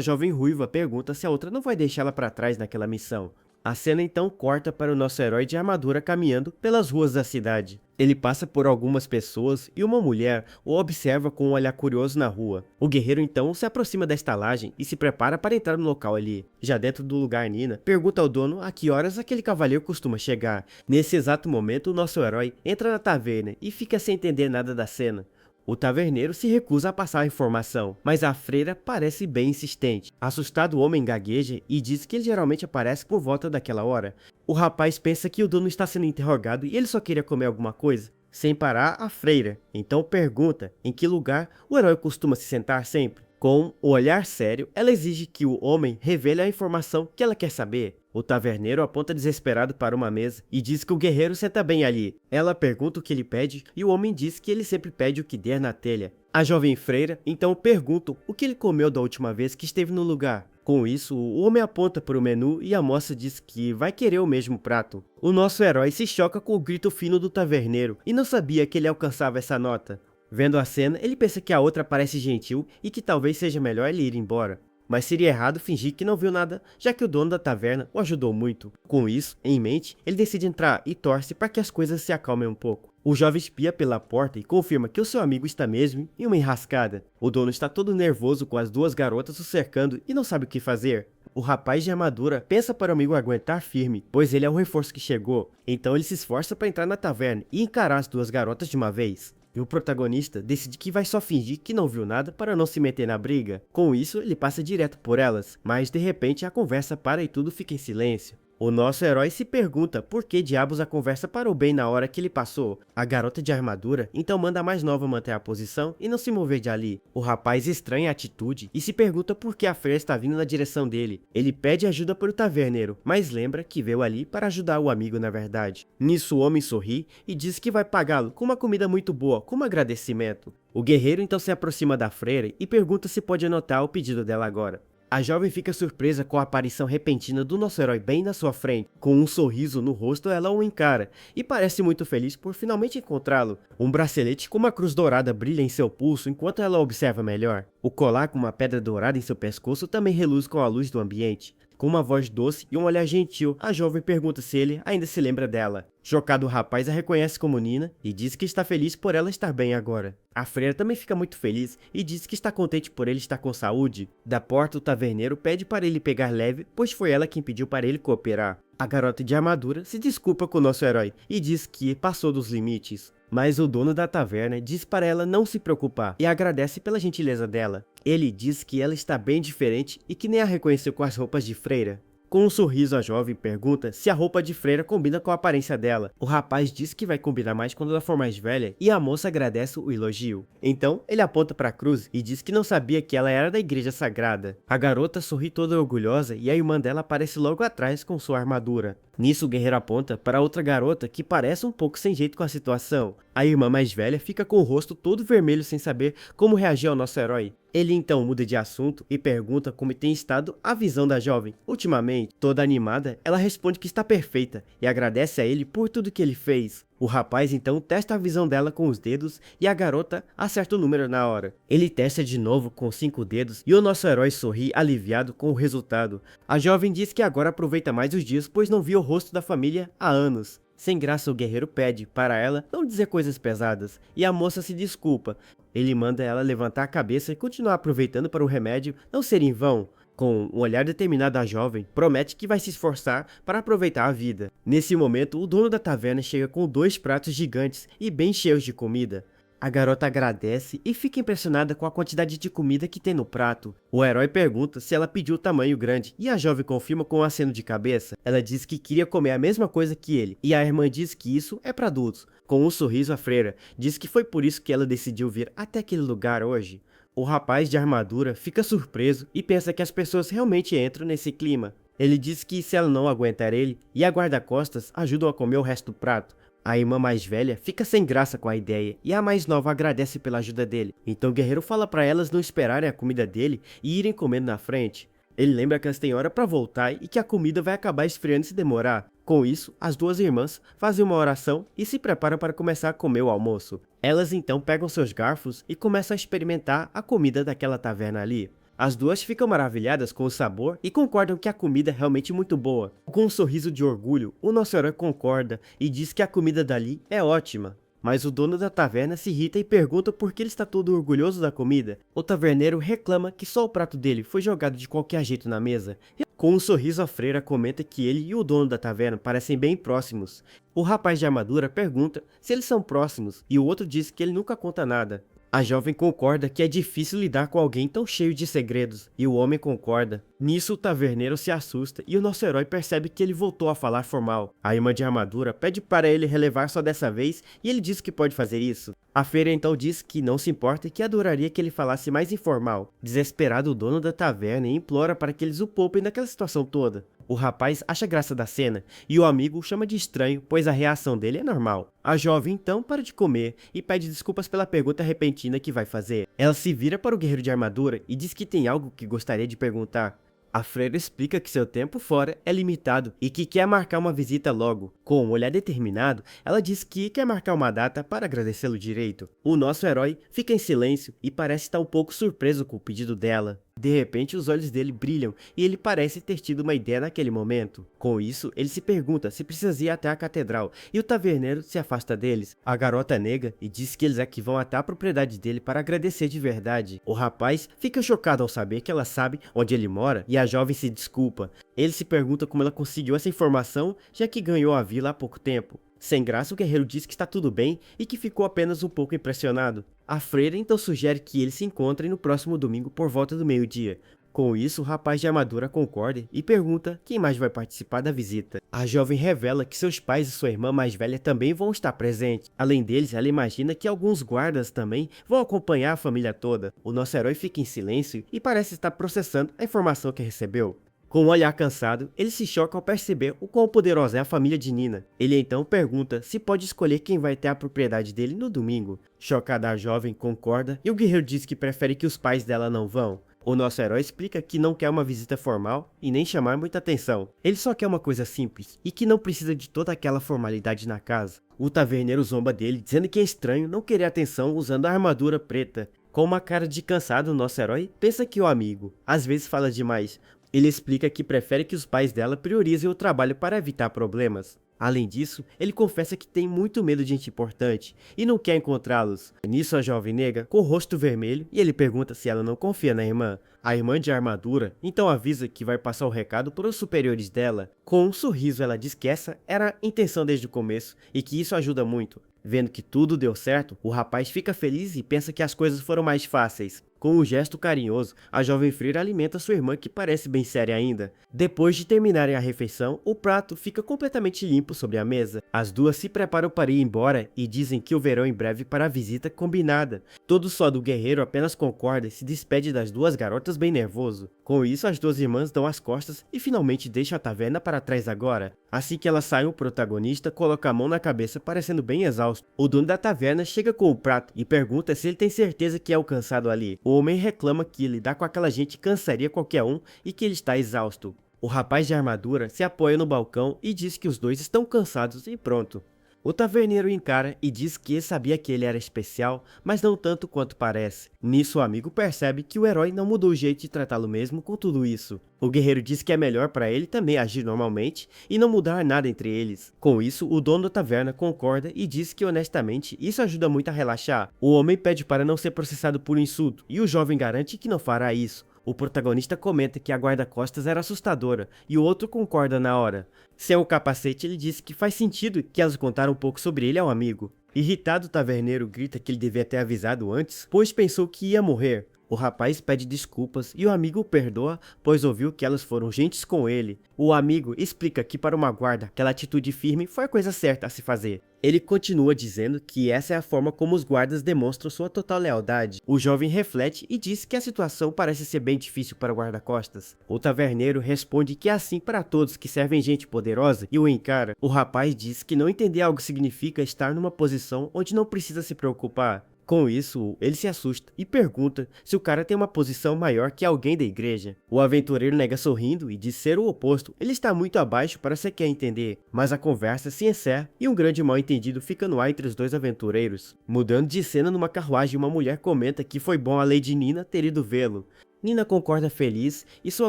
jovem ruiva pergunta se a outra não vai deixá-la para trás naquela missão. A cena então corta para o nosso herói de armadura caminhando pelas ruas da cidade. Ele passa por algumas pessoas e uma mulher o observa com um olhar curioso na rua. O guerreiro então se aproxima da estalagem e se prepara para entrar no local ali. Já dentro do lugar, Nina pergunta ao dono a que horas aquele cavaleiro costuma chegar. Nesse exato momento, o nosso herói entra na taverna e fica sem entender nada da cena. O taverneiro se recusa a passar a informação, mas a freira parece bem insistente. Assustado, o homem gagueja e diz que ele geralmente aparece por volta daquela hora. O rapaz pensa que o dono está sendo interrogado e ele só queria comer alguma coisa. Sem parar, a freira então pergunta em que lugar o herói costuma se sentar sempre. Com o olhar sério, ela exige que o homem revele a informação que ela quer saber. O taverneiro aponta desesperado para uma mesa e diz que o guerreiro senta bem ali. Ela pergunta o que ele pede e o homem diz que ele sempre pede o que der na telha. A jovem freira então pergunta o que ele comeu da última vez que esteve no lugar. Com isso, o homem aponta para o menu e a moça diz que vai querer o mesmo prato. O nosso herói se choca com o grito fino do taverneiro e não sabia que ele alcançava essa nota. Vendo a cena, ele pensa que a outra parece gentil e que talvez seja melhor ele ir embora. Mas seria errado fingir que não viu nada, já que o dono da taverna o ajudou muito. Com isso em mente, ele decide entrar e torce para que as coisas se acalmem um pouco. O jovem espia pela porta e confirma que o seu amigo está mesmo em uma enrascada. O dono está todo nervoso com as duas garotas o cercando e não sabe o que fazer. O rapaz de armadura pensa para o amigo aguentar firme, pois ele é o reforço que chegou. Então ele se esforça para entrar na taverna e encarar as duas garotas de uma vez. E o protagonista decide que vai só fingir que não viu nada para não se meter na briga. Com isso, ele passa direto por elas, mas de repente a conversa para e tudo fica em silêncio. O nosso herói se pergunta por que diabos a conversa parou bem na hora que ele passou. A garota de armadura então manda a mais nova manter a posição e não se mover de ali. O rapaz estranha a atitude e se pergunta por que a freira está vindo na direção dele. Ele pede ajuda para o taverneiro, mas lembra que veio ali para ajudar o amigo na verdade. Nisso o homem sorri e diz que vai pagá-lo com uma comida muito boa como agradecimento. O guerreiro então se aproxima da freira e pergunta se pode anotar o pedido dela agora. A jovem fica surpresa com a aparição repentina do nosso herói bem na sua frente. Com um sorriso no rosto, ela o encara e parece muito feliz por finalmente encontrá-lo. Um bracelete com uma cruz dourada brilha em seu pulso enquanto ela observa melhor. O colar com uma pedra dourada em seu pescoço também reluz com a luz do ambiente. Com uma voz doce e um olhar gentil, a jovem pergunta se ele ainda se lembra dela. Chocado, o rapaz a reconhece como Nina e diz que está feliz por ela estar bem agora. A freira também fica muito feliz e diz que está contente por ele estar com saúde. Da porta, o taverneiro pede para ele pegar leve, pois foi ela quem pediu para ele cooperar. A garota de armadura se desculpa com o nosso herói e diz que passou dos limites. Mas o dono da taverna diz para ela não se preocupar e agradece pela gentileza dela. Ele diz que ela está bem diferente e que nem a reconheceu com as roupas de freira. Com um sorriso, a jovem pergunta se a roupa de freira combina com a aparência dela. O rapaz diz que vai combinar mais quando ela for mais velha e a moça agradece o elogio. Então, ele aponta para a cruz e diz que não sabia que ela era da igreja sagrada. A garota sorri toda orgulhosa e a irmã dela aparece logo atrás com sua armadura. Nisso, o guerreiro aponta para outra garota que parece um pouco sem jeito com a situação. A irmã mais velha fica com o rosto todo vermelho sem saber como reagir ao nosso herói. Ele então muda de assunto e pergunta como tem estado a visão da jovem. Ultimamente, toda animada, ela responde que está perfeita e agradece a ele por tudo que ele fez. O rapaz então testa a visão dela com os dedos e a garota acerta o número na hora. Ele testa de novo com 5 dedos e o nosso herói sorri aliviado com o resultado. A jovem diz que agora aproveita mais os dias pois não via o rosto da família há anos. Sem graça, o guerreiro pede para ela não dizer coisas pesadas e a moça se desculpa. Ele manda ela levantar a cabeça e continuar aproveitando para o remédio não ser em vão. Com um olhar determinado, a jovem promete que vai se esforçar para aproveitar a vida. Nesse momento, o dono da taverna chega com 2 pratos gigantes e bem cheios de comida. A garota agradece e fica impressionada com a quantidade de comida que tem no prato. O herói pergunta se ela pediu tamanho grande e a jovem confirma com um aceno de cabeça. Ela diz que queria comer a mesma coisa que ele e a irmã diz que isso é para adultos. Com um sorriso, a freira diz que foi por isso que ela decidiu vir até aquele lugar hoje. O rapaz de armadura fica surpreso e pensa que as pessoas realmente entram nesse clima. Ele diz que se ela não aguentar ele e a guarda-costas ajudam a comer o resto do prato. A irmã mais velha fica sem graça com a ideia e a mais nova agradece pela ajuda dele. Então o guerreiro fala para elas não esperarem a comida dele e irem comendo na frente. Ele lembra que elas têm hora para voltar e que a comida vai acabar esfriando se demorar. Com isso, as duas irmãs fazem uma oração e se preparam para começar a comer o almoço. Elas então pegam seus garfos e começam a experimentar a comida daquela taverna ali. As duas ficam maravilhadas com o sabor e concordam que a comida é realmente muito boa. Com um sorriso de orgulho, o nosso herói concorda e diz que a comida dali é ótima. Mas o dono da taverna se irrita e pergunta por que ele está todo orgulhoso da comida. O taverneiro reclama que só o prato dele foi jogado de qualquer jeito na mesa. Com um sorriso, a freira comenta que ele e o dono da taverna parecem bem próximos. O rapaz de armadura pergunta se eles são próximos e o outro diz que ele nunca conta nada. A jovem concorda que é difícil lidar com alguém tão cheio de segredos, e o homem concorda. Nisso o taverneiro se assusta e o nosso herói percebe que ele voltou a falar formal. A irmã de armadura pede para ele relevar só dessa vez e ele diz que pode fazer isso. A feira então diz que não se importa e que adoraria que ele falasse mais informal. Desesperado, o dono da taverna implora para que eles o poupem daquela situação toda. O rapaz acha graça da cena e o amigo o chama de estranho, pois a reação dele é normal. A jovem então para de comer e pede desculpas pela pergunta repentina que vai fazer. Ela se vira para o guerreiro de armadura e diz que tem algo que gostaria de perguntar. A freira explica que seu tempo fora é limitado e que quer marcar uma visita logo. Com um olhar determinado, ela diz que quer marcar uma data para agradecê-lo direito. O nosso herói fica em silêncio e parece estar um pouco surpreso com o pedido dela. De repente, os olhos dele brilham e ele parece ter tido uma ideia naquele momento. Com isso, ele se pergunta se precisa ir até a catedral e o taverneiro se afasta deles. A garota nega e diz que eles é que vão até a propriedade dele para agradecer de verdade. O rapaz fica chocado ao saber que ela sabe onde ele mora e a jovem se desculpa. Ele se pergunta como ela conseguiu essa informação, já que ganhou a vila há pouco tempo. Sem graça, o guerreiro diz que está tudo bem e que ficou apenas um pouco impressionado. A freira então sugere que eles se encontrem no próximo domingo por volta do meio-dia. Com isso, o rapaz de armadura concorda e pergunta quem mais vai participar da visita. A jovem revela que seus pais e sua irmã mais velha também vão estar presentes. Além deles, ela imagina que alguns guardas também vão acompanhar a família toda. O nosso herói fica em silêncio e parece estar processando a informação que recebeu. Com um olhar cansado, ele se choca ao perceber o quão poderosa é a família de Nina. Ele então pergunta se pode escolher quem vai ter a propriedade dele no domingo. Chocada, a jovem concorda e o guerreiro diz que prefere que os pais dela não vão. O nosso herói explica que não quer uma visita formal e nem chamar muita atenção. Ele só quer uma coisa simples e que não precisa de toda aquela formalidade na casa. O taverneiro zomba dele, dizendo que é estranho não querer atenção usando a armadura preta. Com uma cara de cansado, o nosso herói pensa que o amigo às vezes fala demais. Ele explica que prefere que os pais dela priorizem o trabalho para evitar problemas. Além disso, ele confessa que tem muito medo de gente importante e não quer encontrá-los. Nisso, a jovem nega, com o rosto vermelho, e ele pergunta se ela não confia na irmã. A irmã de armadura então avisa que vai passar o recado para os superiores dela. Com um sorriso, ela diz que essa era a intenção desde o começo e que isso ajuda muito. Vendo que tudo deu certo, o rapaz fica feliz e pensa que as coisas foram mais fáceis. Com um gesto carinhoso, a jovem freira alimenta sua irmã, que parece bem séria ainda. Depois de terminarem a refeição, o prato fica completamente limpo sobre a mesa. As duas se preparam para ir embora e dizem que o verão em breve para a visita combinada. Todo só do guerreiro apenas concorda e se despede das duas garotas bem nervoso. Com isso, as duas irmãs dão as costas e finalmente deixam a taverna para trás agora. Assim que elas saem, o protagonista coloca a mão na cabeça, parecendo bem exausto. O dono da taverna chega com o prato e pergunta se ele tem certeza que é alcançado ali. O homem reclama que lidar com aquela gente cansaria qualquer um e que ele está exausto. O rapaz de armadura se apoia no balcão e diz que os dois estão cansados e pronto. O taverneiro encara e diz que sabia que ele era especial, mas não tanto quanto parece. Nisso, o amigo percebe que o herói não mudou o jeito de tratá-lo mesmo com tudo isso. O guerreiro diz que é melhor para ele também agir normalmente e não mudar nada entre eles. Com isso, o dono da taverna concorda e diz que honestamente isso ajuda muito a relaxar. O homem pede para não ser processado por insulto e o jovem garante que não fará isso. O protagonista comenta que a guarda-costas era assustadora e o outro concorda na hora. Sem o capacete, ele diz que faz sentido que elas contaram um pouco sobre ele ao amigo. Irritado, o taverneiro grita que ele devia ter avisado antes, pois pensou que ia morrer. O rapaz pede desculpas e o amigo o perdoa, pois ouviu que elas foram gentis com ele. O amigo explica que para uma guarda, aquela atitude firme foi a coisa certa a se fazer. Ele continua dizendo que essa é a forma como os guardas demonstram sua total lealdade. O jovem reflete e diz que a situação parece ser bem difícil para o guarda-costas. O taverneiro responde que é assim para todos que servem gente poderosa e o encara. O rapaz diz que não entender algo significa estar numa posição onde não precisa se preocupar. Com isso, ele se assusta e pergunta se o cara tem uma posição maior que alguém da igreja. O aventureiro nega sorrindo e diz ser o oposto, ele está muito abaixo para sequer entender, mas a conversa se encerra e um grande mal-entendido fica no ar entre os dois aventureiros. Mudando de cena numa carruagem, uma mulher comenta que foi bom a Lady Nina ter ido vê-lo. Nina concorda feliz e sua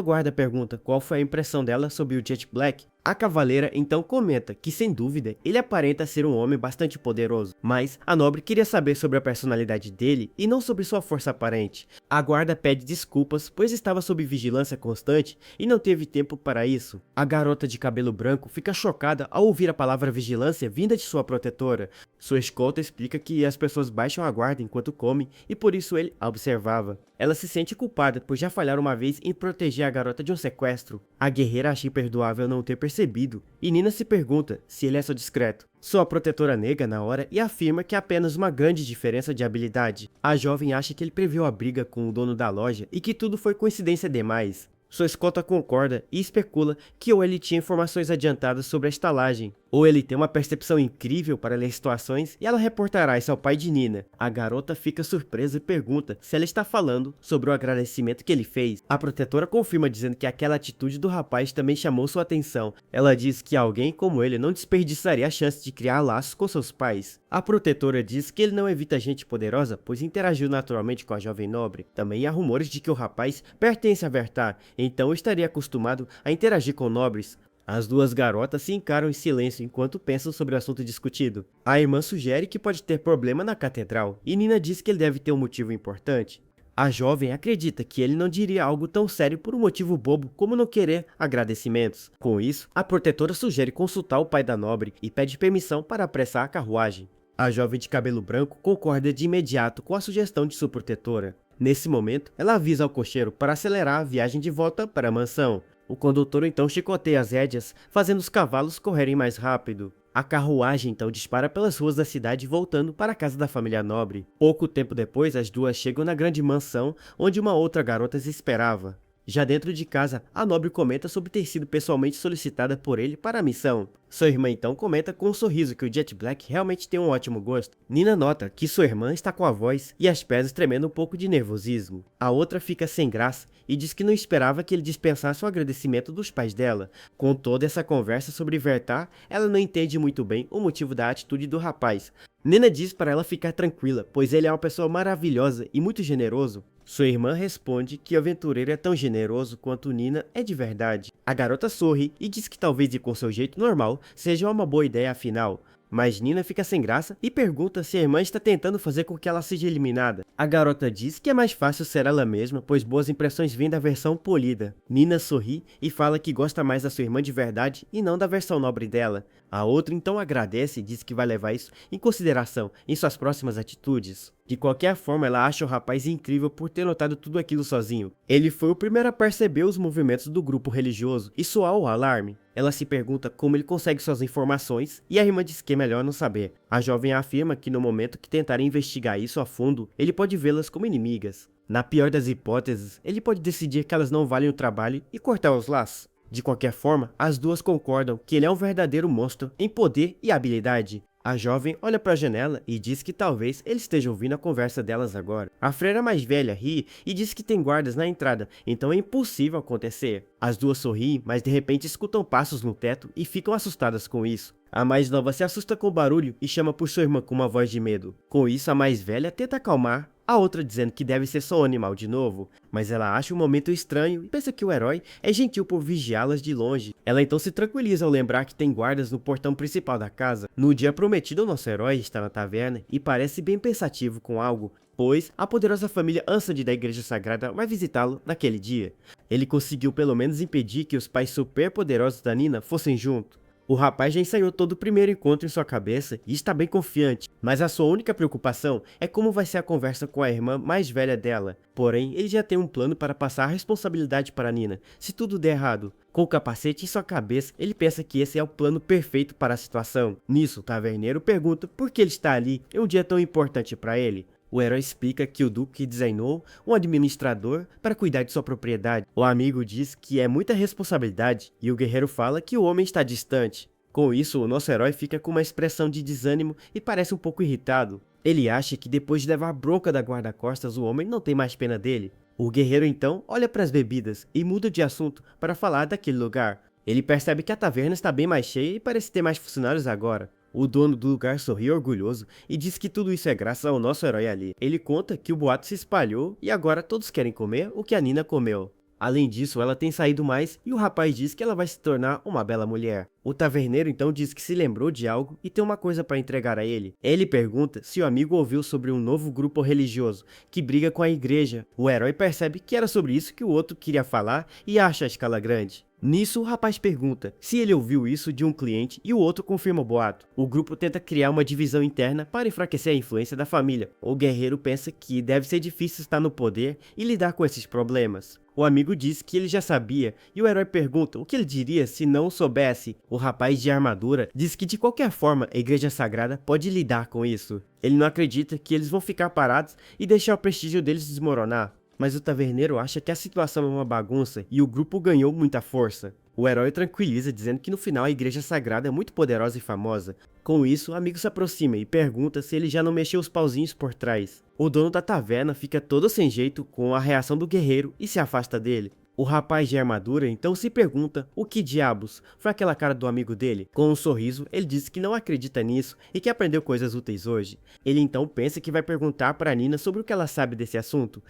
guarda pergunta qual foi a impressão dela sobre o Jet Black. A cavaleira então comenta que, sem dúvida, ele aparenta ser um homem bastante poderoso, mas a nobre queria saber sobre a personalidade dele e não sobre sua força aparente. A guarda pede desculpas, pois estava sob vigilância constante e não teve tempo para isso. A garota de cabelo branco fica chocada ao ouvir a palavra vigilância vinda de sua protetora. Sua escolta explica que as pessoas baixam a guarda enquanto comem e por isso ele a observava. Ela se sente culpada por já falhar uma vez em proteger a garota de um sequestro. A guerreira acha imperdoável não ter percebido, e Nina se pergunta se ele é só discreto. Sua protetora nega na hora e afirma que é apenas uma grande diferença de habilidade. A jovem acha que ele previu a briga com o dono da loja e que tudo foi coincidência demais. Sua escolta concorda e especula que ou ele tinha informações adiantadas sobre a estalagem, ou ele tem uma percepção incrível para ler situações e ela reportará isso ao pai de Nina. A garota fica surpresa e pergunta se ela está falando sobre o agradecimento que ele fez. A protetora confirma dizendo que aquela atitude do rapaz também chamou sua atenção. Ela diz que alguém como ele não desperdiçaria a chance de criar laços com seus pais. A protetora diz que ele não evita gente poderosa, pois interagiu naturalmente com a jovem nobre. Também há rumores de que o rapaz pertence a Vertar, então estaria acostumado a interagir com nobres. As duas garotas se encaram em silêncio enquanto pensam sobre o assunto discutido. A irmã sugere que pode ter problema na catedral, e Nina diz que ele deve ter um motivo importante. A jovem acredita que ele não diria algo tão sério por um motivo bobo como não querer agradecimentos. Com isso, a protetora sugere consultar o pai da nobre e pede permissão para apressar a carruagem. A jovem de cabelo branco concorda de imediato com a sugestão de sua protetora. Nesse momento, ela avisa ao cocheiro para acelerar a viagem de volta para a mansão. O condutor então chicoteia as rédeas, fazendo os cavalos correrem mais rápido. A carruagem então dispara pelas ruas da cidade voltando para a casa da família nobre. Pouco tempo depois, as duas chegam na grande mansão onde uma outra garota as esperava. Já dentro de casa, a nobre comenta sobre ter sido pessoalmente solicitada por ele para a missão. Sua irmã então comenta com um sorriso que o Jet Black realmente tem um ótimo gosto. Nina nota que sua irmã está com a voz e as pernas tremendo um pouco de nervosismo. A outra fica sem graça e diz que não esperava que ele dispensasse o agradecimento dos pais dela. Com toda essa conversa sobre Vertar, ela não entende muito bem o motivo da atitude do rapaz. Nina diz para ela ficar tranquila, pois ele é uma pessoa maravilhosa e muito generoso. Sua irmã responde que o aventureiro é tão generoso quanto Nina é de verdade. A garota sorri e diz que talvez ir com seu jeito normal seja uma boa ideia afinal. Mas Nina fica sem graça e pergunta se a irmã está tentando fazer com que ela seja eliminada. A garota diz que é mais fácil ser ela mesma, pois boas impressões vêm da versão polida. Nina sorri e fala que gosta mais da sua irmã de verdade e não da versão nobre dela. A outra então agradece e diz que vai levar isso em consideração em suas próximas atitudes. De qualquer forma, ela acha o rapaz incrível por ter notado tudo aquilo sozinho. Ele foi o primeiro a perceber os movimentos do grupo religioso e soar o alarme. Ela se pergunta como ele consegue suas informações e a irmã diz que é melhor não saber. A jovem afirma que no momento que tentarem investigar isso a fundo, ele pode vê-las como inimigas. Na pior das hipóteses, ele pode decidir que elas não valem o trabalho e cortar os laços. De qualquer forma, as duas concordam que ele é um verdadeiro monstro em poder e habilidade. A jovem olha para a janela e diz que talvez ele esteja ouvindo a conversa delas agora. A freira mais velha ri e diz que tem guardas na entrada, então é impossível acontecer. As duas sorriem, mas de repente escutam passos no teto e ficam assustadas com isso. A mais nova se assusta com o barulho e chama por sua irmã com uma voz de medo. Com isso, a mais velha tenta acalmar, a outra dizendo que deve ser só um animal de novo, mas ela acha um momento estranho e pensa que o herói é gentil por vigiá-las de longe. Ela então se tranquiliza ao lembrar que tem guardas no portão principal da casa. No dia prometido, o nosso herói está na taverna e parece bem pensativo com algo, pois a poderosa família Ansad da Igreja Sagrada vai visitá-lo naquele dia. Ele conseguiu pelo menos impedir que os pais superpoderosos da Nina fossem junto. O rapaz já ensaiou todo o primeiro encontro em sua cabeça e está bem confiante, mas a sua única preocupação é como vai ser a conversa com a irmã mais velha dela. Porém, ele já tem um plano para passar a responsabilidade para Nina, se tudo der errado. Com o capacete em sua cabeça, ele pensa que esse é o plano perfeito para a situação. Nisso, o taverneiro pergunta por que ele está ali em um dia tão importante para ele. O herói explica que o Duque designou um administrador para cuidar de sua propriedade. O amigo diz que é muita responsabilidade e o guerreiro fala que o homem está distante. Com isso, o nosso herói fica com uma expressão de desânimo e parece um pouco irritado. Ele acha que depois de levar a bronca da guarda-costas, o homem não tem mais pena dele. O guerreiro então olha para as bebidas e muda de assunto para falar daquele lugar. Ele percebe que a taverna está bem mais cheia e parece ter mais funcionários agora. O dono do lugar sorri orgulhoso e diz que tudo isso é graças ao nosso herói ali. Ele conta que o boato se espalhou e agora todos querem comer o que a Nina comeu. Além disso, ela tem saído mais e o rapaz diz que ela vai se tornar uma bela mulher. O taverneiro então diz que se lembrou de algo e tem uma coisa para entregar a ele. Ele pergunta se o amigo ouviu sobre um novo grupo religioso que briga com a igreja. O herói percebe que era sobre isso que o outro queria falar e acha a escala grande. Nisso, o rapaz pergunta se ele ouviu isso de um cliente e o outro confirma o boato. O grupo tenta criar uma divisão interna para enfraquecer a influência da família. O guerreiro pensa que deve ser difícil estar no poder e lidar com esses problemas. O amigo diz que ele já sabia e o herói pergunta o que ele diria se não soubesse. O rapaz de armadura diz que de qualquer forma a igreja sagrada pode lidar com isso. Ele não acredita que eles vão ficar parados e deixar o prestígio deles desmoronar. Mas o taverneiro acha que a situação é uma bagunça e o grupo ganhou muita força. O herói tranquiliza dizendo que no final a igreja sagrada é muito poderosa e famosa. Com isso, o amigo se aproxima e pergunta se ele já não mexeu os pauzinhos por trás. O dono da taverna fica todo sem jeito com a reação do guerreiro e se afasta dele. O rapaz de armadura então se pergunta o que diabos foi aquela cara do amigo dele. Com um sorriso, ele diz que não acredita nisso e que aprendeu coisas úteis hoje. Ele então pensa que vai perguntar para Nina sobre o que ela sabe desse assunto.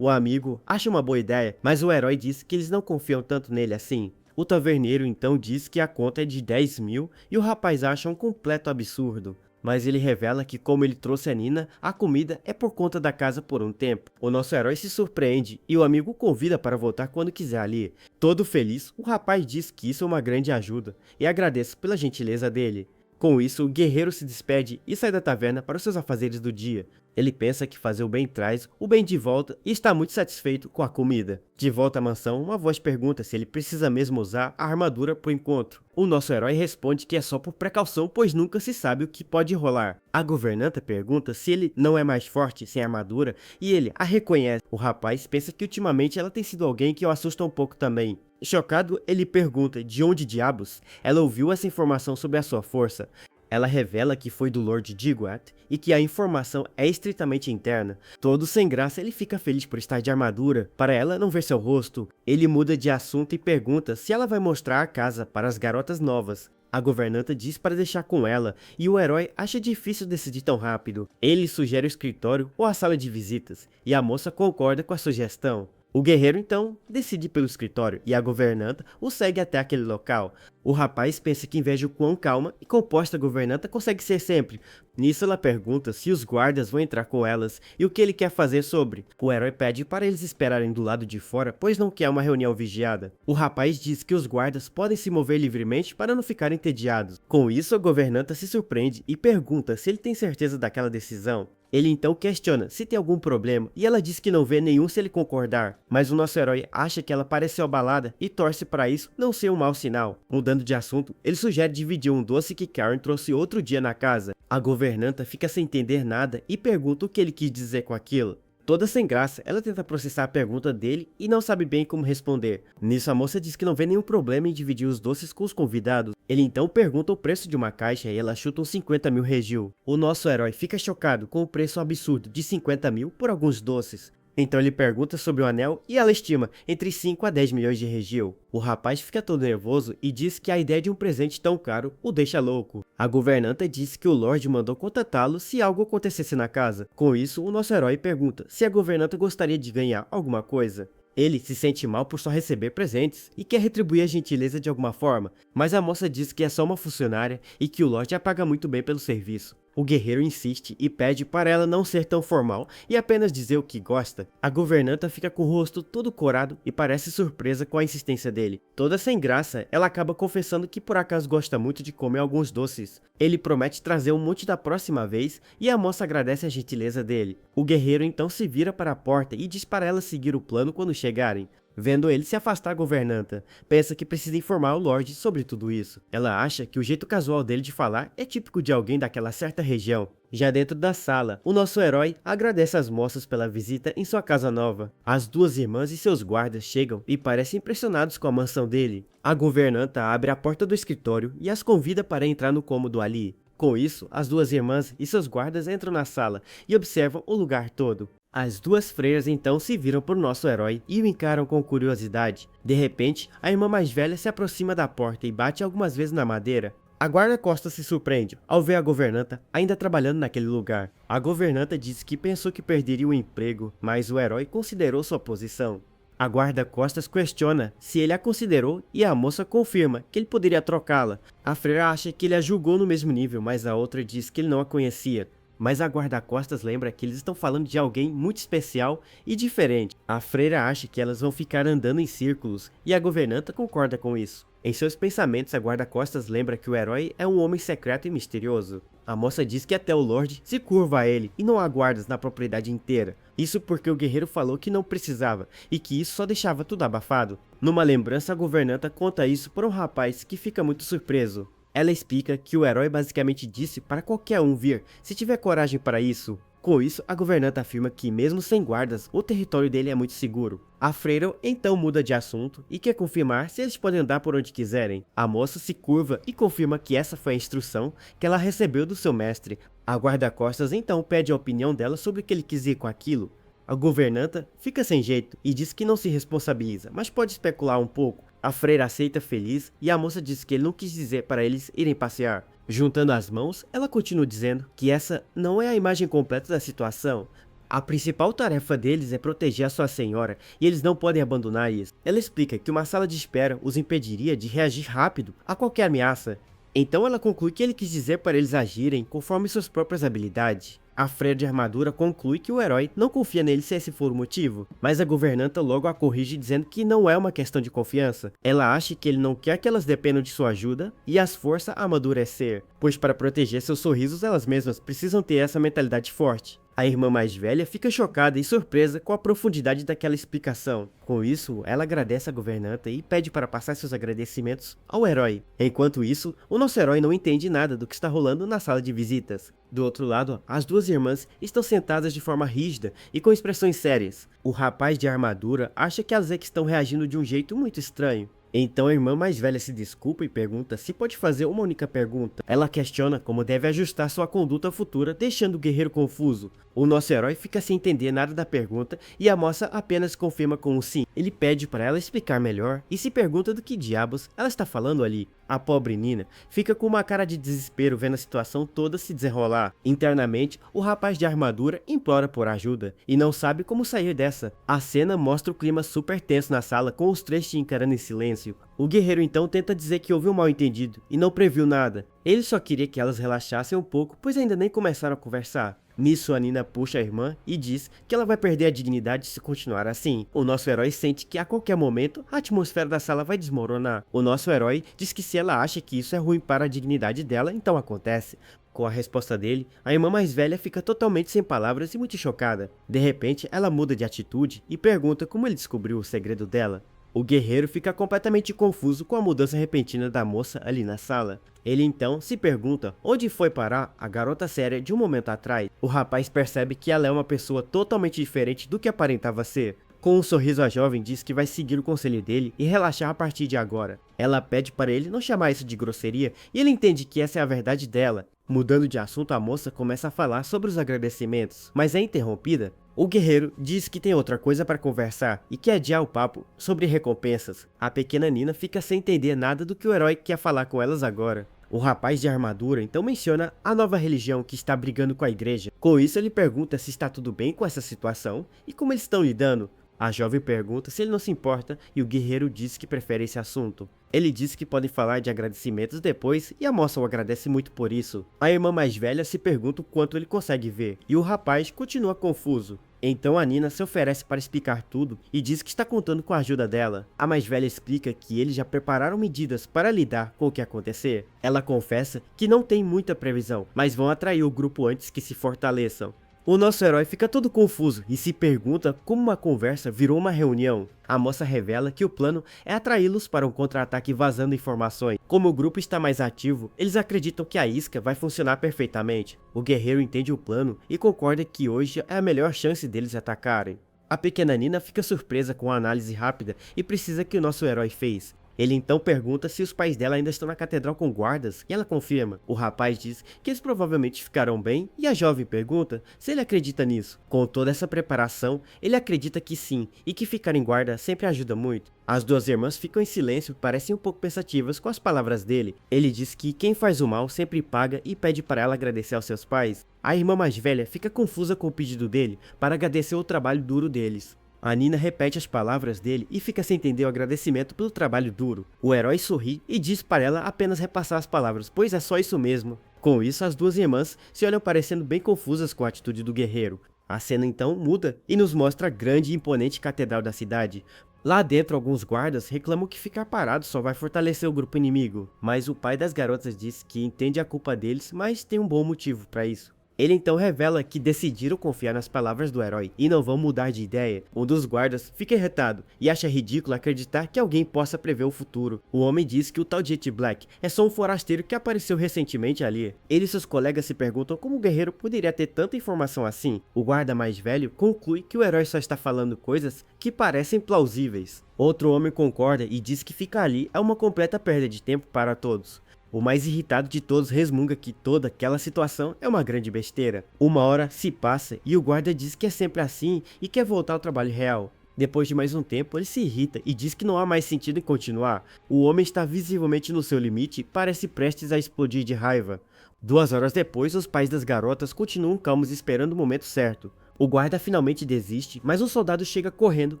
O amigo acha uma boa ideia, mas o herói diz que eles não confiam tanto nele assim. O taverneiro então diz que a conta é de 10 mil e o rapaz acha um completo absurdo. Mas ele revela que como ele trouxe a Nina, a comida é por conta da casa por um tempo. O nosso herói se surpreende e o amigo o convida para voltar quando quiser ali. Todo feliz, o rapaz diz que isso é uma grande ajuda e agradece pela gentileza dele. Com isso, o guerreiro se despede e sai da taverna para os seus afazeres do dia. Ele pensa que fazer o bem traz o bem de volta e está muito satisfeito com a comida. De volta à mansão, uma voz pergunta se ele precisa mesmo usar a armadura para o encontro. O nosso herói responde que é só por precaução, pois nunca se sabe o que pode rolar. A governanta pergunta se ele não é mais forte sem armadura e ele a reconhece. O rapaz pensa que ultimamente ela tem sido alguém que o assusta um pouco também. Chocado, ele pergunta de onde diabos ela ouviu essa informação sobre a sua força. Ela revela que foi do Lord Digwat e que a informação é estritamente interna. Todo sem graça, ele fica feliz por estar de armadura, para ela não ver seu rosto. Ele muda de assunto e pergunta se ela vai mostrar a casa para as garotas novas. A governanta diz para deixar com ela, e o herói acha difícil decidir tão rápido. Ele sugere o escritório ou a sala de visitas, e a moça concorda com a sugestão. O guerreiro então decide pelo escritório e a governanta o segue até aquele local. O rapaz pensa que inveja o quão calma e composta a governanta consegue ser sempre. Nisso ela pergunta se os guardas vão entrar com elas e o que ele quer fazer sobre. O herói pede para eles esperarem do lado de fora, pois não quer uma reunião vigiada. O rapaz diz que os guardas podem se mover livremente para não ficarem entediados. Com isso, a governanta se surpreende e pergunta se ele tem certeza daquela decisão. Ele então questiona se tem algum problema e ela diz que não vê nenhum se ele concordar, mas o nosso herói acha que ela pareceu abalada e torce para isso não ser um mau sinal. Mudando de assunto, ele sugere dividir um doce que Karen trouxe outro dia na casa. A governanta fica sem entender nada e pergunta o que ele quis dizer com aquilo. Toda sem graça, ela tenta processar a pergunta dele e não sabe bem como responder. Nisso a moça diz que não vê nenhum problema em dividir os doces com os convidados. Ele então pergunta o preço de uma caixa e ela chuta uns 50 mil regil. O nosso herói fica chocado com o preço absurdo de 50 mil por alguns doces. Então ele pergunta sobre o anel e ela estima entre 5 a 10 milhões de regil. O rapaz fica todo nervoso e diz que a ideia de um presente tão caro o deixa louco. A governanta diz que o Lorde mandou contatá-lo se algo acontecesse na casa. Com isso, o nosso herói pergunta se a governanta gostaria de ganhar alguma coisa. Ele se sente mal por só receber presentes e quer retribuir a gentileza de alguma forma, mas a moça diz que é só uma funcionária e que o Lorde a paga muito bem pelo serviço. O guerreiro insiste e pede para ela não ser tão formal e apenas dizer o que gosta. A governanta fica com o rosto todo corado e parece surpresa com a insistência dele. Toda sem graça, ela acaba confessando que por acaso gosta muito de comer alguns doces. Ele promete trazer um monte da próxima vez e a moça agradece a gentileza dele. O guerreiro então se vira para a porta e diz para ela seguir o plano quando chegarem. Vendo ele se afastar, a governanta pensa que precisa informar o Lorde sobre tudo isso. Ela acha que o jeito casual dele de falar é típico de alguém daquela certa região. Já dentro da sala, o nosso herói agradece às moças pela visita em sua casa nova. As duas irmãs e seus guardas chegam e parecem impressionados com a mansão dele. A governanta abre a porta do escritório e as convida para entrar no cômodo ali. Com isso, as duas irmãs e seus guardas entram na sala e observam o lugar todo. As duas freiras então se viram para o nosso herói e o encaram com curiosidade. De repente, a irmã mais velha se aproxima da porta e bate algumas vezes na madeira. A guarda-costas se surpreende ao ver a governanta ainda trabalhando naquele lugar. A governanta diz que pensou que perderia o emprego, mas o herói considerou sua posição. A guarda-costas questiona se ele a considerou e a moça confirma que ele poderia trocá-la. A freira acha que ele a julgou no mesmo nível, mas a outra diz que ele não a conhecia. Mas a guarda-costas lembra que eles estão falando de alguém muito especial e diferente. A freira acha que elas vão ficar andando em círculos e a governanta concorda com isso. Em seus pensamentos, a guarda-costas lembra que o herói é um homem secreto e misterioso. A moça diz que até o Lorde se curva a ele e não há guardas na propriedade inteira. Isso porque o guerreiro falou que não precisava e que isso só deixava tudo abafado. Numa lembrança, a governanta conta isso para um rapaz que fica muito surpreso. Ela explica que o herói basicamente disse para qualquer um vir, se tiver coragem para isso. Com isso, a governanta afirma que mesmo sem guardas, o território dele é muito seguro. A freira então muda de assunto e quer confirmar se eles podem andar por onde quiserem. A moça se curva e confirma que essa foi a instrução que ela recebeu do seu mestre. A guarda-costas então pede a opinião dela sobre o que ele quis dizer com aquilo. A governanta fica sem jeito e diz que não se responsabiliza, mas pode especular um pouco. A freira aceita feliz e a moça diz que ele não quis dizer para eles irem passear. Juntando as mãos, ela continua dizendo que essa não é a imagem completa da situação. A principal tarefa deles é proteger a sua senhora e eles não podem abandonar isso. Ela explica que uma sala de espera os impediria de reagir rápido a qualquer ameaça. Então ela conclui que ele quis dizer para eles agirem conforme suas próprias habilidades. A freira de armadura conclui que o herói não confia nele se esse for o motivo, mas a governanta logo a corrige dizendo que não é uma questão de confiança. Ela acha que ele não quer que elas dependam de sua ajuda e as força a amadurecer, pois para proteger seus sorrisos elas mesmas precisam ter essa mentalidade forte. A irmã mais velha fica chocada e surpresa com a profundidade daquela explicação. Com isso, ela agradece a governanta e pede para passar seus agradecimentos ao herói. Enquanto isso, o nosso herói não entende nada do que está rolando na sala de visitas. Do outro lado, as duas irmãs estão sentadas de forma rígida e com expressões sérias. O rapaz de armadura acha que elas é que estão reagindo de um jeito muito estranho. Então a irmã mais velha se desculpa e pergunta se pode fazer uma única pergunta. Ela questiona como deve ajustar sua conduta futura, deixando o guerreiro confuso. O nosso herói fica sem entender nada da pergunta e a moça apenas confirma com um sim. Ele pede para ela explicar melhor e se pergunta do que diabos ela está falando ali. A pobre Nina fica com uma cara de desespero vendo a situação toda se desenrolar. Internamente, o rapaz de armadura implora por ajuda e não sabe como sair dessa. A cena mostra o clima super tenso na sala com os três te encarando em silêncio. O guerreiro então tenta dizer que houve um mal-entendido e não previu nada. Ele só queria que elas relaxassem um pouco, pois ainda nem começaram a conversar. Nisso, a Nina puxa a irmã e diz que ela vai perder a dignidade se continuar assim. O nosso herói sente que a qualquer momento a atmosfera da sala vai desmoronar. O nosso herói diz que se ela acha que isso é ruim para a dignidade dela, então acontece. Com a resposta dele, a irmã mais velha fica totalmente sem palavras e muito chocada. De repente, ela muda de atitude e pergunta como ele descobriu o segredo dela. O guerreiro fica completamente confuso com a mudança repentina da moça ali na sala. Ele então se pergunta onde foi parar a garota séria de um momento atrás. O rapaz percebe que ela é uma pessoa totalmente diferente do que aparentava ser. Com um sorriso, a jovem diz que vai seguir o conselho dele e relaxar a partir de agora. Ela pede para ele não chamar isso de grosseria e ele entende que essa é a verdade dela. Mudando de assunto, a moça começa a falar sobre os agradecimentos, mas é interrompida. O guerreiro diz que tem outra coisa para conversar e quer adiar o papo sobre recompensas. A pequena Nina fica sem entender nada do que o herói quer falar com elas agora. O rapaz de armadura então menciona a nova religião que está brigando com a igreja. Com isso, ele pergunta se está tudo bem com essa situação e como eles estão lidando. A jovem pergunta se ele não se importa e o guerreiro diz que prefere esse assunto. Ele diz que podem falar de agradecimentos depois e a moça o agradece muito por isso. A irmã mais velha se pergunta o quanto ele consegue ver e o rapaz continua confuso. Então a Nina se oferece para explicar tudo e diz que está contando com a ajuda dela. A mais velha explica que eles já prepararam medidas para lidar com o que acontecer. Ela confessa que não tem muita previsão, mas vão atrair o grupo antes que se fortaleçam. O nosso herói fica todo confuso e se pergunta como uma conversa virou uma reunião. A moça revela que o plano é atraí-los para um contra-ataque vazando informações. Como o grupo está mais ativo, eles acreditam que a isca vai funcionar perfeitamente. O guerreiro entende o plano e concorda que hoje é a melhor chance deles atacarem. A pequena Nina fica surpresa com a análise rápida e precisa que o nosso herói fez. Ele então pergunta se os pais dela ainda estão na catedral com guardas, e ela confirma. O rapaz diz que eles provavelmente ficarão bem, e a jovem pergunta se ele acredita nisso. Com toda essa preparação, ele acredita que sim, e que ficar em guarda sempre ajuda muito. As duas irmãs ficam em silêncio e parecem um pouco pensativas com as palavras dele. Ele diz que quem faz o mal sempre paga e pede para ela agradecer aos seus pais. A irmã mais velha fica confusa com o pedido dele para agradecer o trabalho duro deles. A Nina repete as palavras dele e fica sem entender o agradecimento pelo trabalho duro. O herói sorri e diz para ela apenas repassar as palavras, pois é só isso mesmo. Com isso, as duas irmãs se olham parecendo bem confusas com a atitude do guerreiro. A cena então muda e nos mostra a grande e imponente catedral da cidade. Lá dentro, alguns guardas reclamam que ficar parado só vai fortalecer o grupo inimigo, mas o pai das garotas diz que entende a culpa deles, mas tem um bom motivo para isso. Ele então revela que decidiram confiar nas palavras do herói e não vão mudar de ideia. Um dos guardas fica irritado e acha ridículo acreditar que alguém possa prever o futuro. O homem diz que o tal Jet Black é só um forasteiro que apareceu recentemente ali. Ele e seus colegas se perguntam como o guerreiro poderia ter tanta informação assim. O guarda mais velho conclui que o herói só está falando coisas que parecem plausíveis. Outro homem concorda e diz que ficar ali é uma completa perda de tempo para todos. O mais irritado de todos resmunga que toda aquela situação é uma grande besteira. Uma hora se passa e o guarda diz que é sempre assim e quer voltar ao trabalho real. Depois de mais um tempo, ele se irrita e diz que não há mais sentido em continuar. O homem está visivelmente no seu limite e parece prestes a explodir de raiva. 2 horas depois, os pais das garotas continuam calmos esperando o momento certo. O guarda finalmente desiste, mas um soldado chega correndo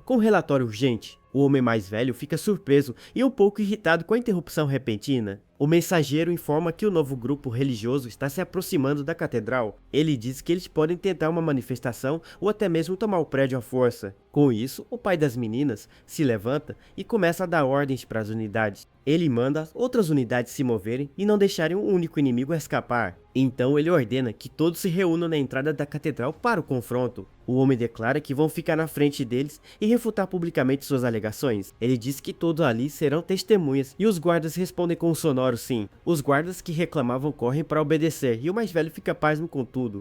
com um relatório urgente. O homem mais velho fica surpreso e um pouco irritado com a interrupção repentina. O mensageiro informa que o novo grupo religioso está se aproximando da catedral. Ele diz que eles podem tentar uma manifestação ou até mesmo tomar o prédio à força. Com isso, o pai das meninas se levanta e começa a dar ordens para as unidades. Ele manda outras unidades se moverem e não deixarem um único inimigo escapar. Então ele ordena que todos se reúnam na entrada da catedral para o confronto. O homem declara que vão ficar na frente deles e refutar publicamente suas alegações. Ele diz que todos ali serão testemunhas e os guardas respondem com um sonoro sim. Os guardas que reclamavam correm para obedecer e o mais velho fica pasmo com tudo.